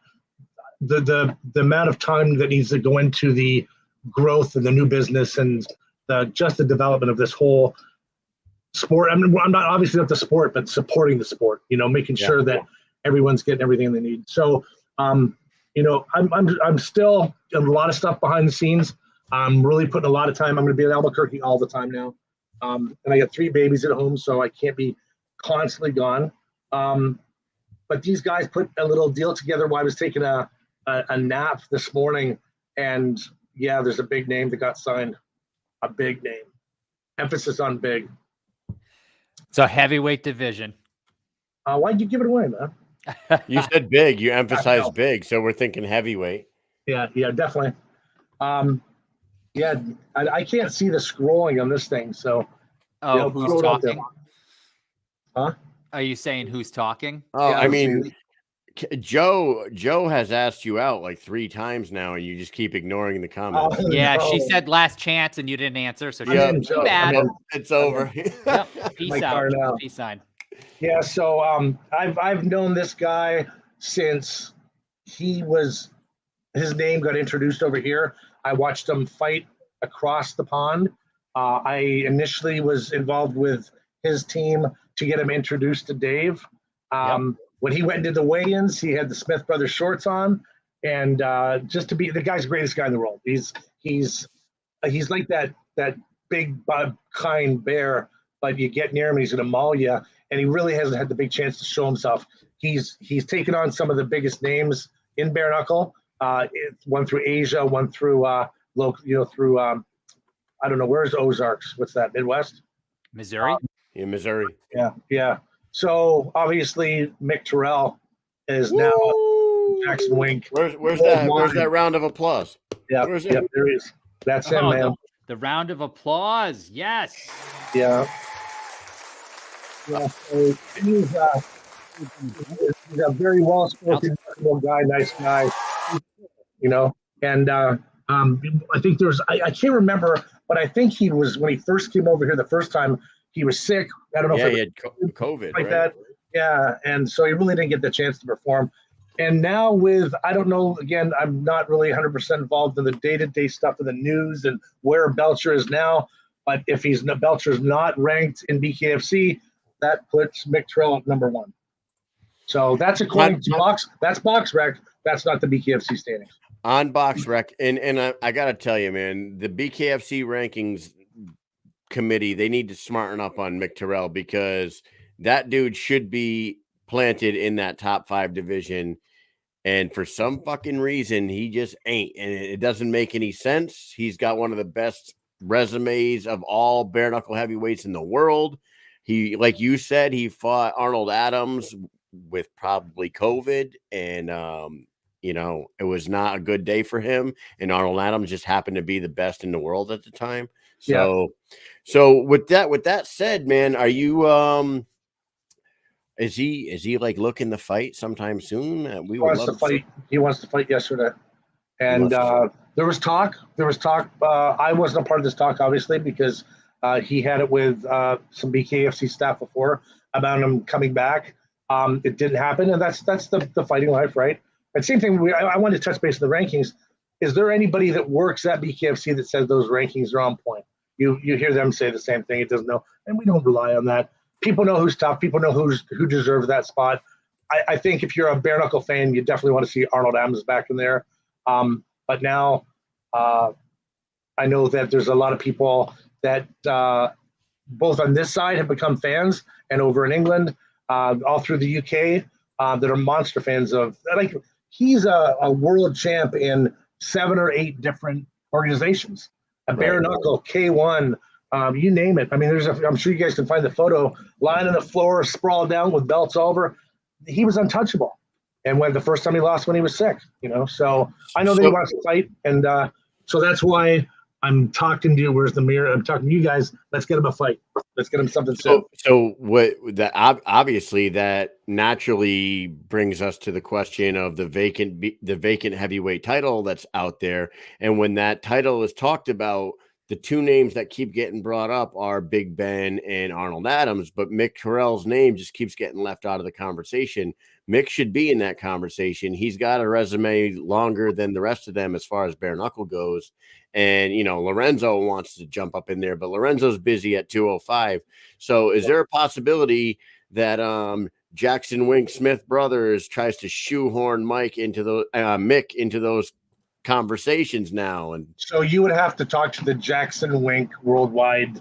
the amount of time that needs to go into the growth and the new business and the development of this whole sport. I mean, I'm not obviously not the sport, but supporting the sport, making sure that everyone's getting everything they need. So, I'm still doing a lot of stuff behind the scenes. I'm really putting a lot of time. I'm going to be in Albuquerque all the time now. And I got 3 babies at home, so I can't be constantly gone. But these guys put a little deal together while I was taking a nap this morning, and yeah, there's a big name that got signed. A big name. Emphasis on big. It's a heavyweight division. Why'd you give it away, man? You said big. You emphasized big, so we're thinking heavyweight. Yeah, definitely. Yeah, I can't see the scrolling on this thing, so. Oh, who's talking? Huh? Are you saying who's talking? Oh, Yeah, I mean, Joe has asked you out like 3 times now, and you just keep ignoring the comments. Yeah, no. she said last chance, and you didn't answer, so Yeah, too bad. It's over. Yep. Peace out. Peace sign. Yeah, so I've known this guy since his name got introduced over here. I watched him fight across the pond. I initially was involved with his team to get him introduced to Dave. When he went into the weigh-ins, he had the Smith Brothers shorts on, and just to be the guy's the greatest guy in the world. He's like that big kind bear, but you get near him and he's going to maul you. And he really hasn't had the big chance to show himself. He's taken on some of the biggest names in bare knuckle. One through Asia, one through through I don't know, where's Ozarks? What's that? Midwest? Missouri? In Missouri. Yeah. So obviously Mick Terrell is now Jackson Wink. Where's that round of applause? Yeah, Where's yeah, it? there is. That's him, man. The round of applause. Yes. Yeah. Yeah, so he's a very well-spoken guy, nice guy, and I think I can't remember, but I think he was, when he first came over here the first time, he was sick. I don't know if he had COVID, like right? that. Yeah, and so he really didn't get the chance to perform. And now I don't know, again, I'm not really 100% involved in the day-to-day stuff of the news and where Belcher is now, but if Belcher's not ranked in BKFC, that puts Mick Terrell at number 1. So that's according to Box. That's Box Rec. That's not the BKFC standings. On Box Rec, and I got to tell you, man, the BKFC rankings committee, they need to smarten up on Mick Terrell, because that dude should be planted in that top 5 division. And for some fucking reason, he just ain't. And it doesn't make any sense. He's got one of the best resumes of all bare knuckle heavyweights in the world. He, like you said, he fought Arnold Adams with probably COVID, and it was not a good day for him. And Arnold Adams just happened to be the best in the world at the time. So with that said, man, are you is he like looking to fight sometime soon? He wants to fight. He wants to fight yesterday, and there was talk. I wasn't a part of this talk, obviously, because he had it with some BKFC staff before about him coming back. It didn't happen, and that's the fighting life, right? And same thing. I wanted to touch base on the rankings. Is there anybody that works at BKFC that says those rankings are on point? You hear them say the same thing. It doesn't know, and we don't rely on that. People know who's tough. People know who deserves that spot. I think if you're a bare knuckle fan, you definitely want to see Arnold Adams back in there. But now I know that there's a lot of people that both on this side have become fans, and over in England, all through the UK, that are monster fans of. Like, he's a world champ in 7 or 8 different organizations. Bare knuckle, K1, you name it. I mean, I'm sure you guys can find the photo, lying on the floor, sprawled down with belts all over. He was untouchable. And when the first time he lost, when he was sick, So I know that he wants to fight, and so that's why I'm talking to you. Where's the mirror? I'm talking to you guys. Let's get him a fight. Let's get him something soon. So what that obviously that naturally brings us to the question of the vacant heavyweight title that's out there. And when that title is talked about, the 2 names that keep getting brought up are Big Ben and Arnold Adams, but Mick Terrell's name just keeps getting left out of the conversation. Mick should be in that conversation. He's got a resume longer than the rest of them as far as bare knuckle goes. And, Lorenzo wants to jump up in there, but Lorenzo's busy at 205. So is there a possibility that Jackson Wink Smith Brothers tries to shoehorn Mick into those conversations now? And so you would have to talk to the Jackson Wink Worldwide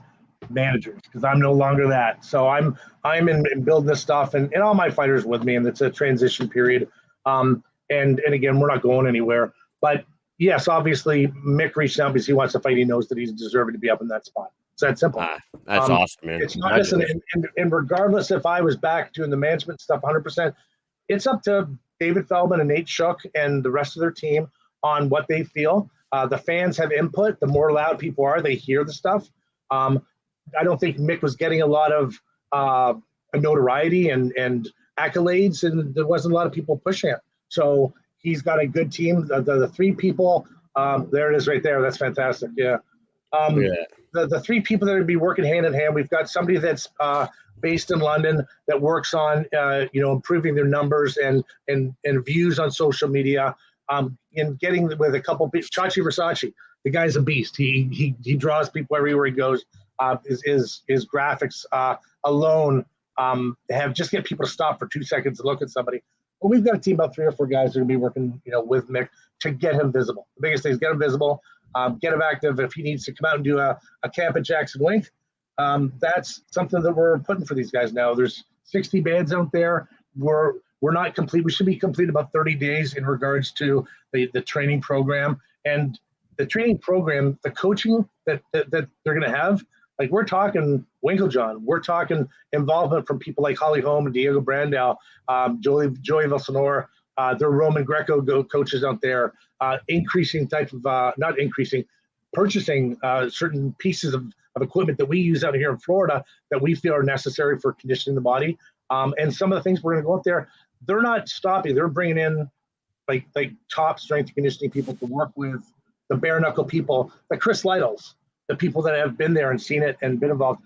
managers because I'm no longer that. So I'm in building this stuff and all my fighters with me, and it's a transition period. And again, we're not going anywhere. But yes, obviously Mick reached out because he wants to fight. He knows that he's deserving to be up in that spot. It's that simple. That's awesome, man. It's not just and regardless if I was back doing the management stuff 100%, it's up to David Feldman and Nate Shook and the rest of their team on what they feel. The fans have input. The more loud people are, they hear the stuff. I don't think Mick was getting a lot of notoriety and accolades, and there wasn't a lot of people pushing it. So he's got a good team. The three people, there it is right there. That's fantastic. Yeah. The three people that would be working hand in hand, we've got somebody that's based in London that works on, improving their numbers and views on social media, and getting with a couple people. Chachi Versace, the guy's a beast. He draws people everywhere he goes. His graphics alone just get people to stop for 2 seconds and look at somebody. Well, we've got a team about 3 or 4 guys that are going to be working, with Mick to get him visible. The biggest thing is get him visible, get him active. If he needs to come out and do a camp at Jackson Wink, that's something that we're putting for these guys now. There's 60 bands out there. We're not complete. We should be complete about 30 days in regards to the training program. And the training program, the coaching that they're going to have, like we're talking Winklejohn, we're talking involvement from people like Holly Holm and Diego Brandau, Joey Villasenor, there are Roman Greco coaches out there, increasing type of, not increasing, purchasing certain pieces of equipment that we use out here in Florida that we feel are necessary for conditioning the body. And some of the things we're going to go out there, they're not stopping. They're bringing in like top strength conditioning people to work with the bare knuckle people, the Chris Lytles, the people that have been there and seen it and been involved.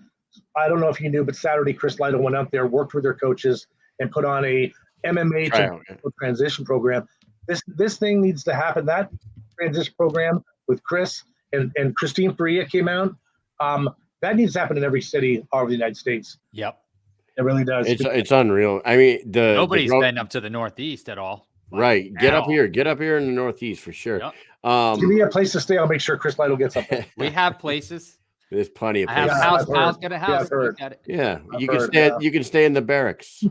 I don't know if you knew, but Saturday Chris Lytle went out there, worked with their coaches, and put on a MMA transition program. This thing needs to happen. That transition program with Chris and Christine Faria came out. That needs to happen in every city all over the United States. Yep. It really does. It's unreal. I mean, nobody's been up to the Northeast at all. Right. Get up here in the Northeast for sure. Yep. Give me a place to stay. I'll make sure Chris Lytle gets up there. We have places. There's plenty of I have places. a house. Pal's got a house. Yeah. You can stay in the barracks.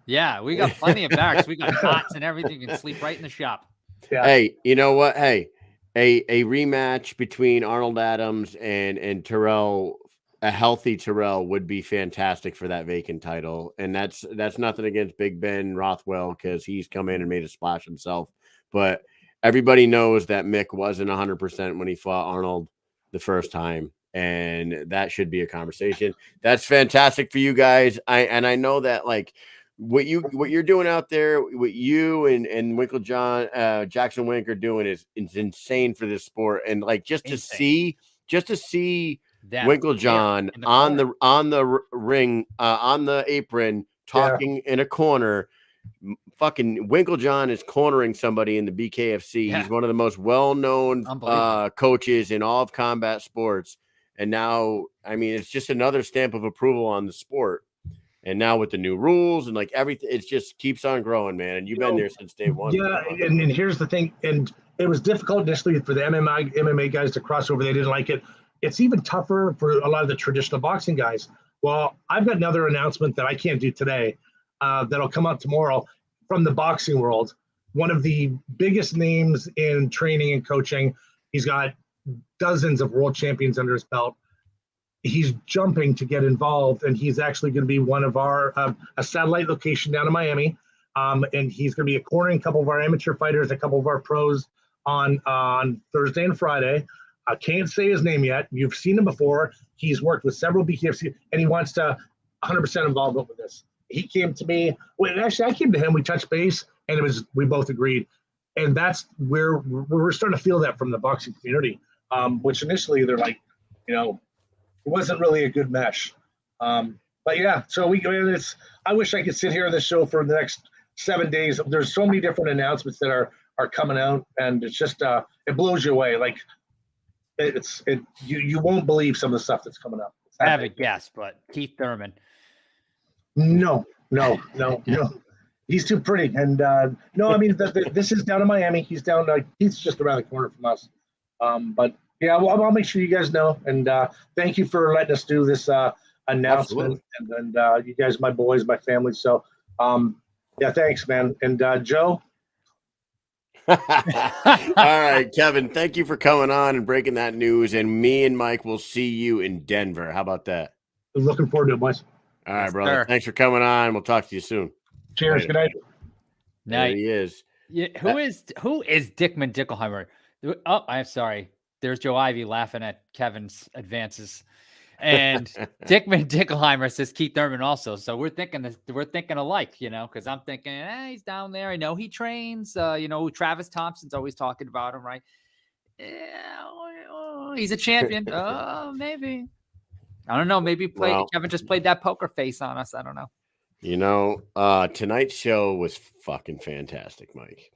Yeah, we got plenty of barracks. We got cots and everything. You can sleep right in the shop. Yeah. Hey, you know what? Hey, a rematch between Arnold Adams and Terrell, a healthy Terrell would be fantastic for that vacant title. And that's nothing against Big Ben Rothwell because he's come in and made a splash himself. But everybody knows that Mick wasn't 100% when he fought Arnold the first time. And that should be a conversation. That's fantastic for you guys. I know that like what you're doing out there, what you and Winklejohn, Jackson Wink are doing is insane for this sport. And like just to see Winklejohn on the ring, on the apron, talking in a corner. Fucking Winklejohn is cornering somebody in the BKFC. Yeah. He's one of the most well-known coaches in all of combat sports. And now, I mean, it's just another stamp of approval on the sport. And now with the new rules and like everything, it just keeps on growing, man. And you've been there since day one. Yeah, and here's the thing. And it was difficult initially for the MMA guys to cross over. They didn't like it. It's even tougher for a lot of the traditional boxing guys. Well, I've got another announcement that I can't do today that'll come out tomorrow from the boxing world. One of the biggest names in training and coaching. He's got dozens of world champions under his belt. He's jumping to get involved, and he's actually going to be one of our a satellite location down in Miami. And he's going to be cornering a couple of our amateur fighters, a couple of our pros on Thursday and Friday. I can't say his name yet. You've seen him before. He's worked with several BKFC, and he wants to 100% involvement with this. He came to me. Well, actually, I came to him. We touched base, and we both agreed. And that's where we're starting to feel that from the boxing community, which initially they're like, it wasn't really a good mesh. But yeah, so I wish I could sit here on this show for the next 7 days. There's so many different announcements that are coming out, and it's just it blows you away. Like you won't believe some of the stuff that's coming up. I have a guess, but Keith Thurman. No. He's too pretty. And no, I mean, this is down in Miami. He's down, he's just around the corner from us. But Yeah, well, I'll make sure you guys know. And thank you for letting us do this announcement. Absolutely. And you guys, my boys, my family. So, yeah, thanks, man. And Joe. All right, Kevin, thank you for coming on and breaking that news. And me and Mike will see you in Denver. How about that? Looking forward to it, boys. All right, Yes, brother. sir. Thanks for coming on. We'll talk to you soon. Cheers. Later. Good night. There Night. he is. Yeah, who is Dickman Dickelheimer? Oh, I'm sorry. There's Joe Ivy laughing at Kevin's advances. And Dickman Dickelheimer says Keith Thurman also. So we're thinking alike, because I'm thinking, he's down there. I know he trains. Travis Thompson's always talking about him, right? Yeah, he's a champion. Oh, maybe. I don't know. Maybe Kevin just played that poker face on us. I don't know. Tonight's show was fucking fantastic, Mike.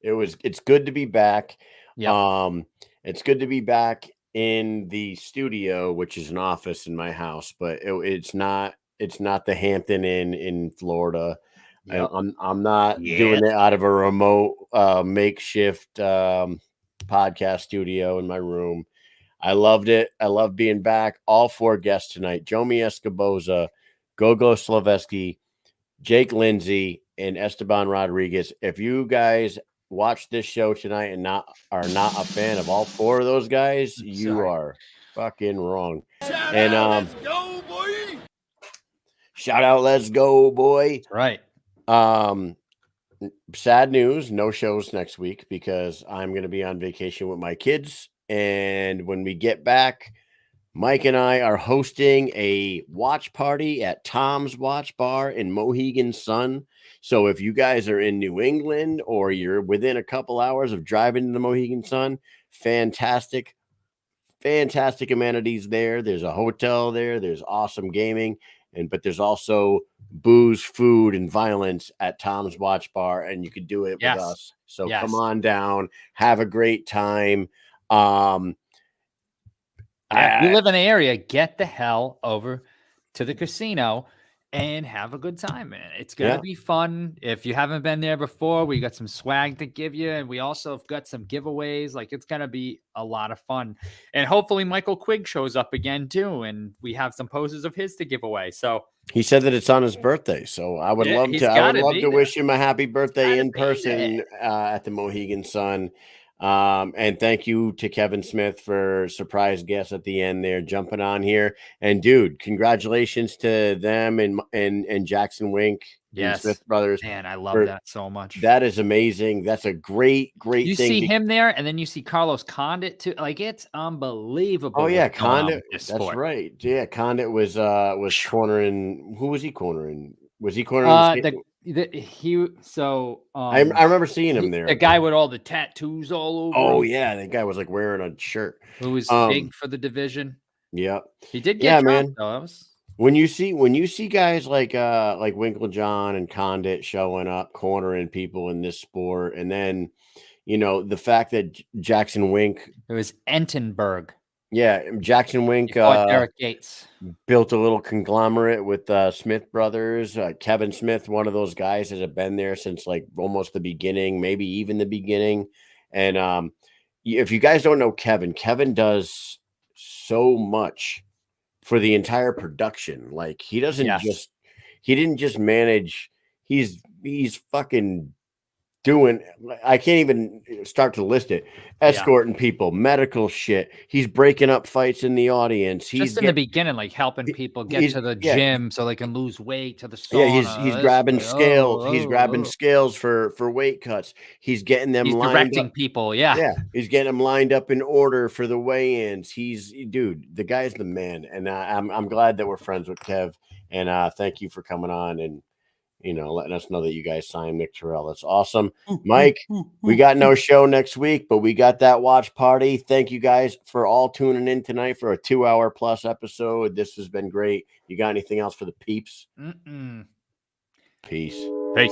It's good to be back. Yep. It's good to be back in the studio, which is an office in my house, but it's not the Hampton Inn in Florida. Yep. I'm not doing it out of a remote makeshift podcast studio in my room. I loved it. I love being back. All 4 guests tonight: Jomi Escoboza, Gogo Slaveski, Jake Lindsey, and Esteban Rodriguez. If you guys watch this show tonight and are not a fan of all 4 of those guys, you are fucking wrong. Shout out, let's go, boy. Shout out, let's go, boy. Right. Sad news, no shows next week because I'm going to be on vacation with my kids. And when we get back, Mike and I are hosting a watch party at Tom's Watch Bar in Mohegan Sun. So if you guys are in New England or you're within a couple hours of driving to the Mohegan Sun, fantastic amenities there. There's a hotel there. There's awesome gaming. But there's also booze, food, and violence at Tom's Watch Bar, and you could do it with us. So come on down, have a great time. If you live in the area, get the hell over to the casino and have a good time, man. It's going to be fun. If you haven't been there before, we got some swag to give you. And we also have got some giveaways. Like, it's going to be a lot of fun. And hopefully Michael Quigg shows up again too. And we have some poses of his to give away. So he said that it's on his birthday. So I would love to wish him a happy birthday in person at the Mohegan Sun. And thank you to Kevin Smith for surprise guest at the end there, jumping on here. And dude, congratulations to them and Jackson Wink, the Smith brothers. Man, I love that so much. That is amazing. That's a great you thing. You see him there, and then you see Carlos Condit too. Like, it's unbelievable. Oh yeah, Condit. That's right. Yeah, Condit was cornering. Who was he cornering? Was he cornering? I remember seeing him there. The guy with all the tattoos all over. Oh yeah, that guy was like wearing a shirt. Who was big for the division? Yeah, he did get man. Though. When you see guys like Winklejohn and Condit showing up, cornering people in this sport, and then the fact that Jackson Wink, it was Entenberg. Yeah, Jackson Wink Eric Gates built a little conglomerate with Smith brothers. Kevin Smith, one of those guys, has been there since like almost the beginning, maybe even the beginning. And if you guys don't know Kevin does so much for the entire production. Like he didn't just manage. He's fucking doing, I can't even start to list it. Escorting people, medical shit. He's breaking up fights in the audience. He's just in the beginning, like helping people get to the gym so they can lose weight, to the sauna. Yeah, he's grabbing scales. He's grabbing scales for weight cuts. He's getting them lined directing up. people. Yeah, he's getting them lined up in order for the weigh-ins. Dude, the guy's the man, and I'm glad that we're friends with Kev. And thank you for coming on and letting us know that you guys signed Nick Terrell. That's awesome. Mike, we got no show next week, but we got that watch party. Thank you guys for all tuning in tonight for a 2-hour plus episode. This has been great. You got anything else for the peeps? Mm-mm. Peace. Peace.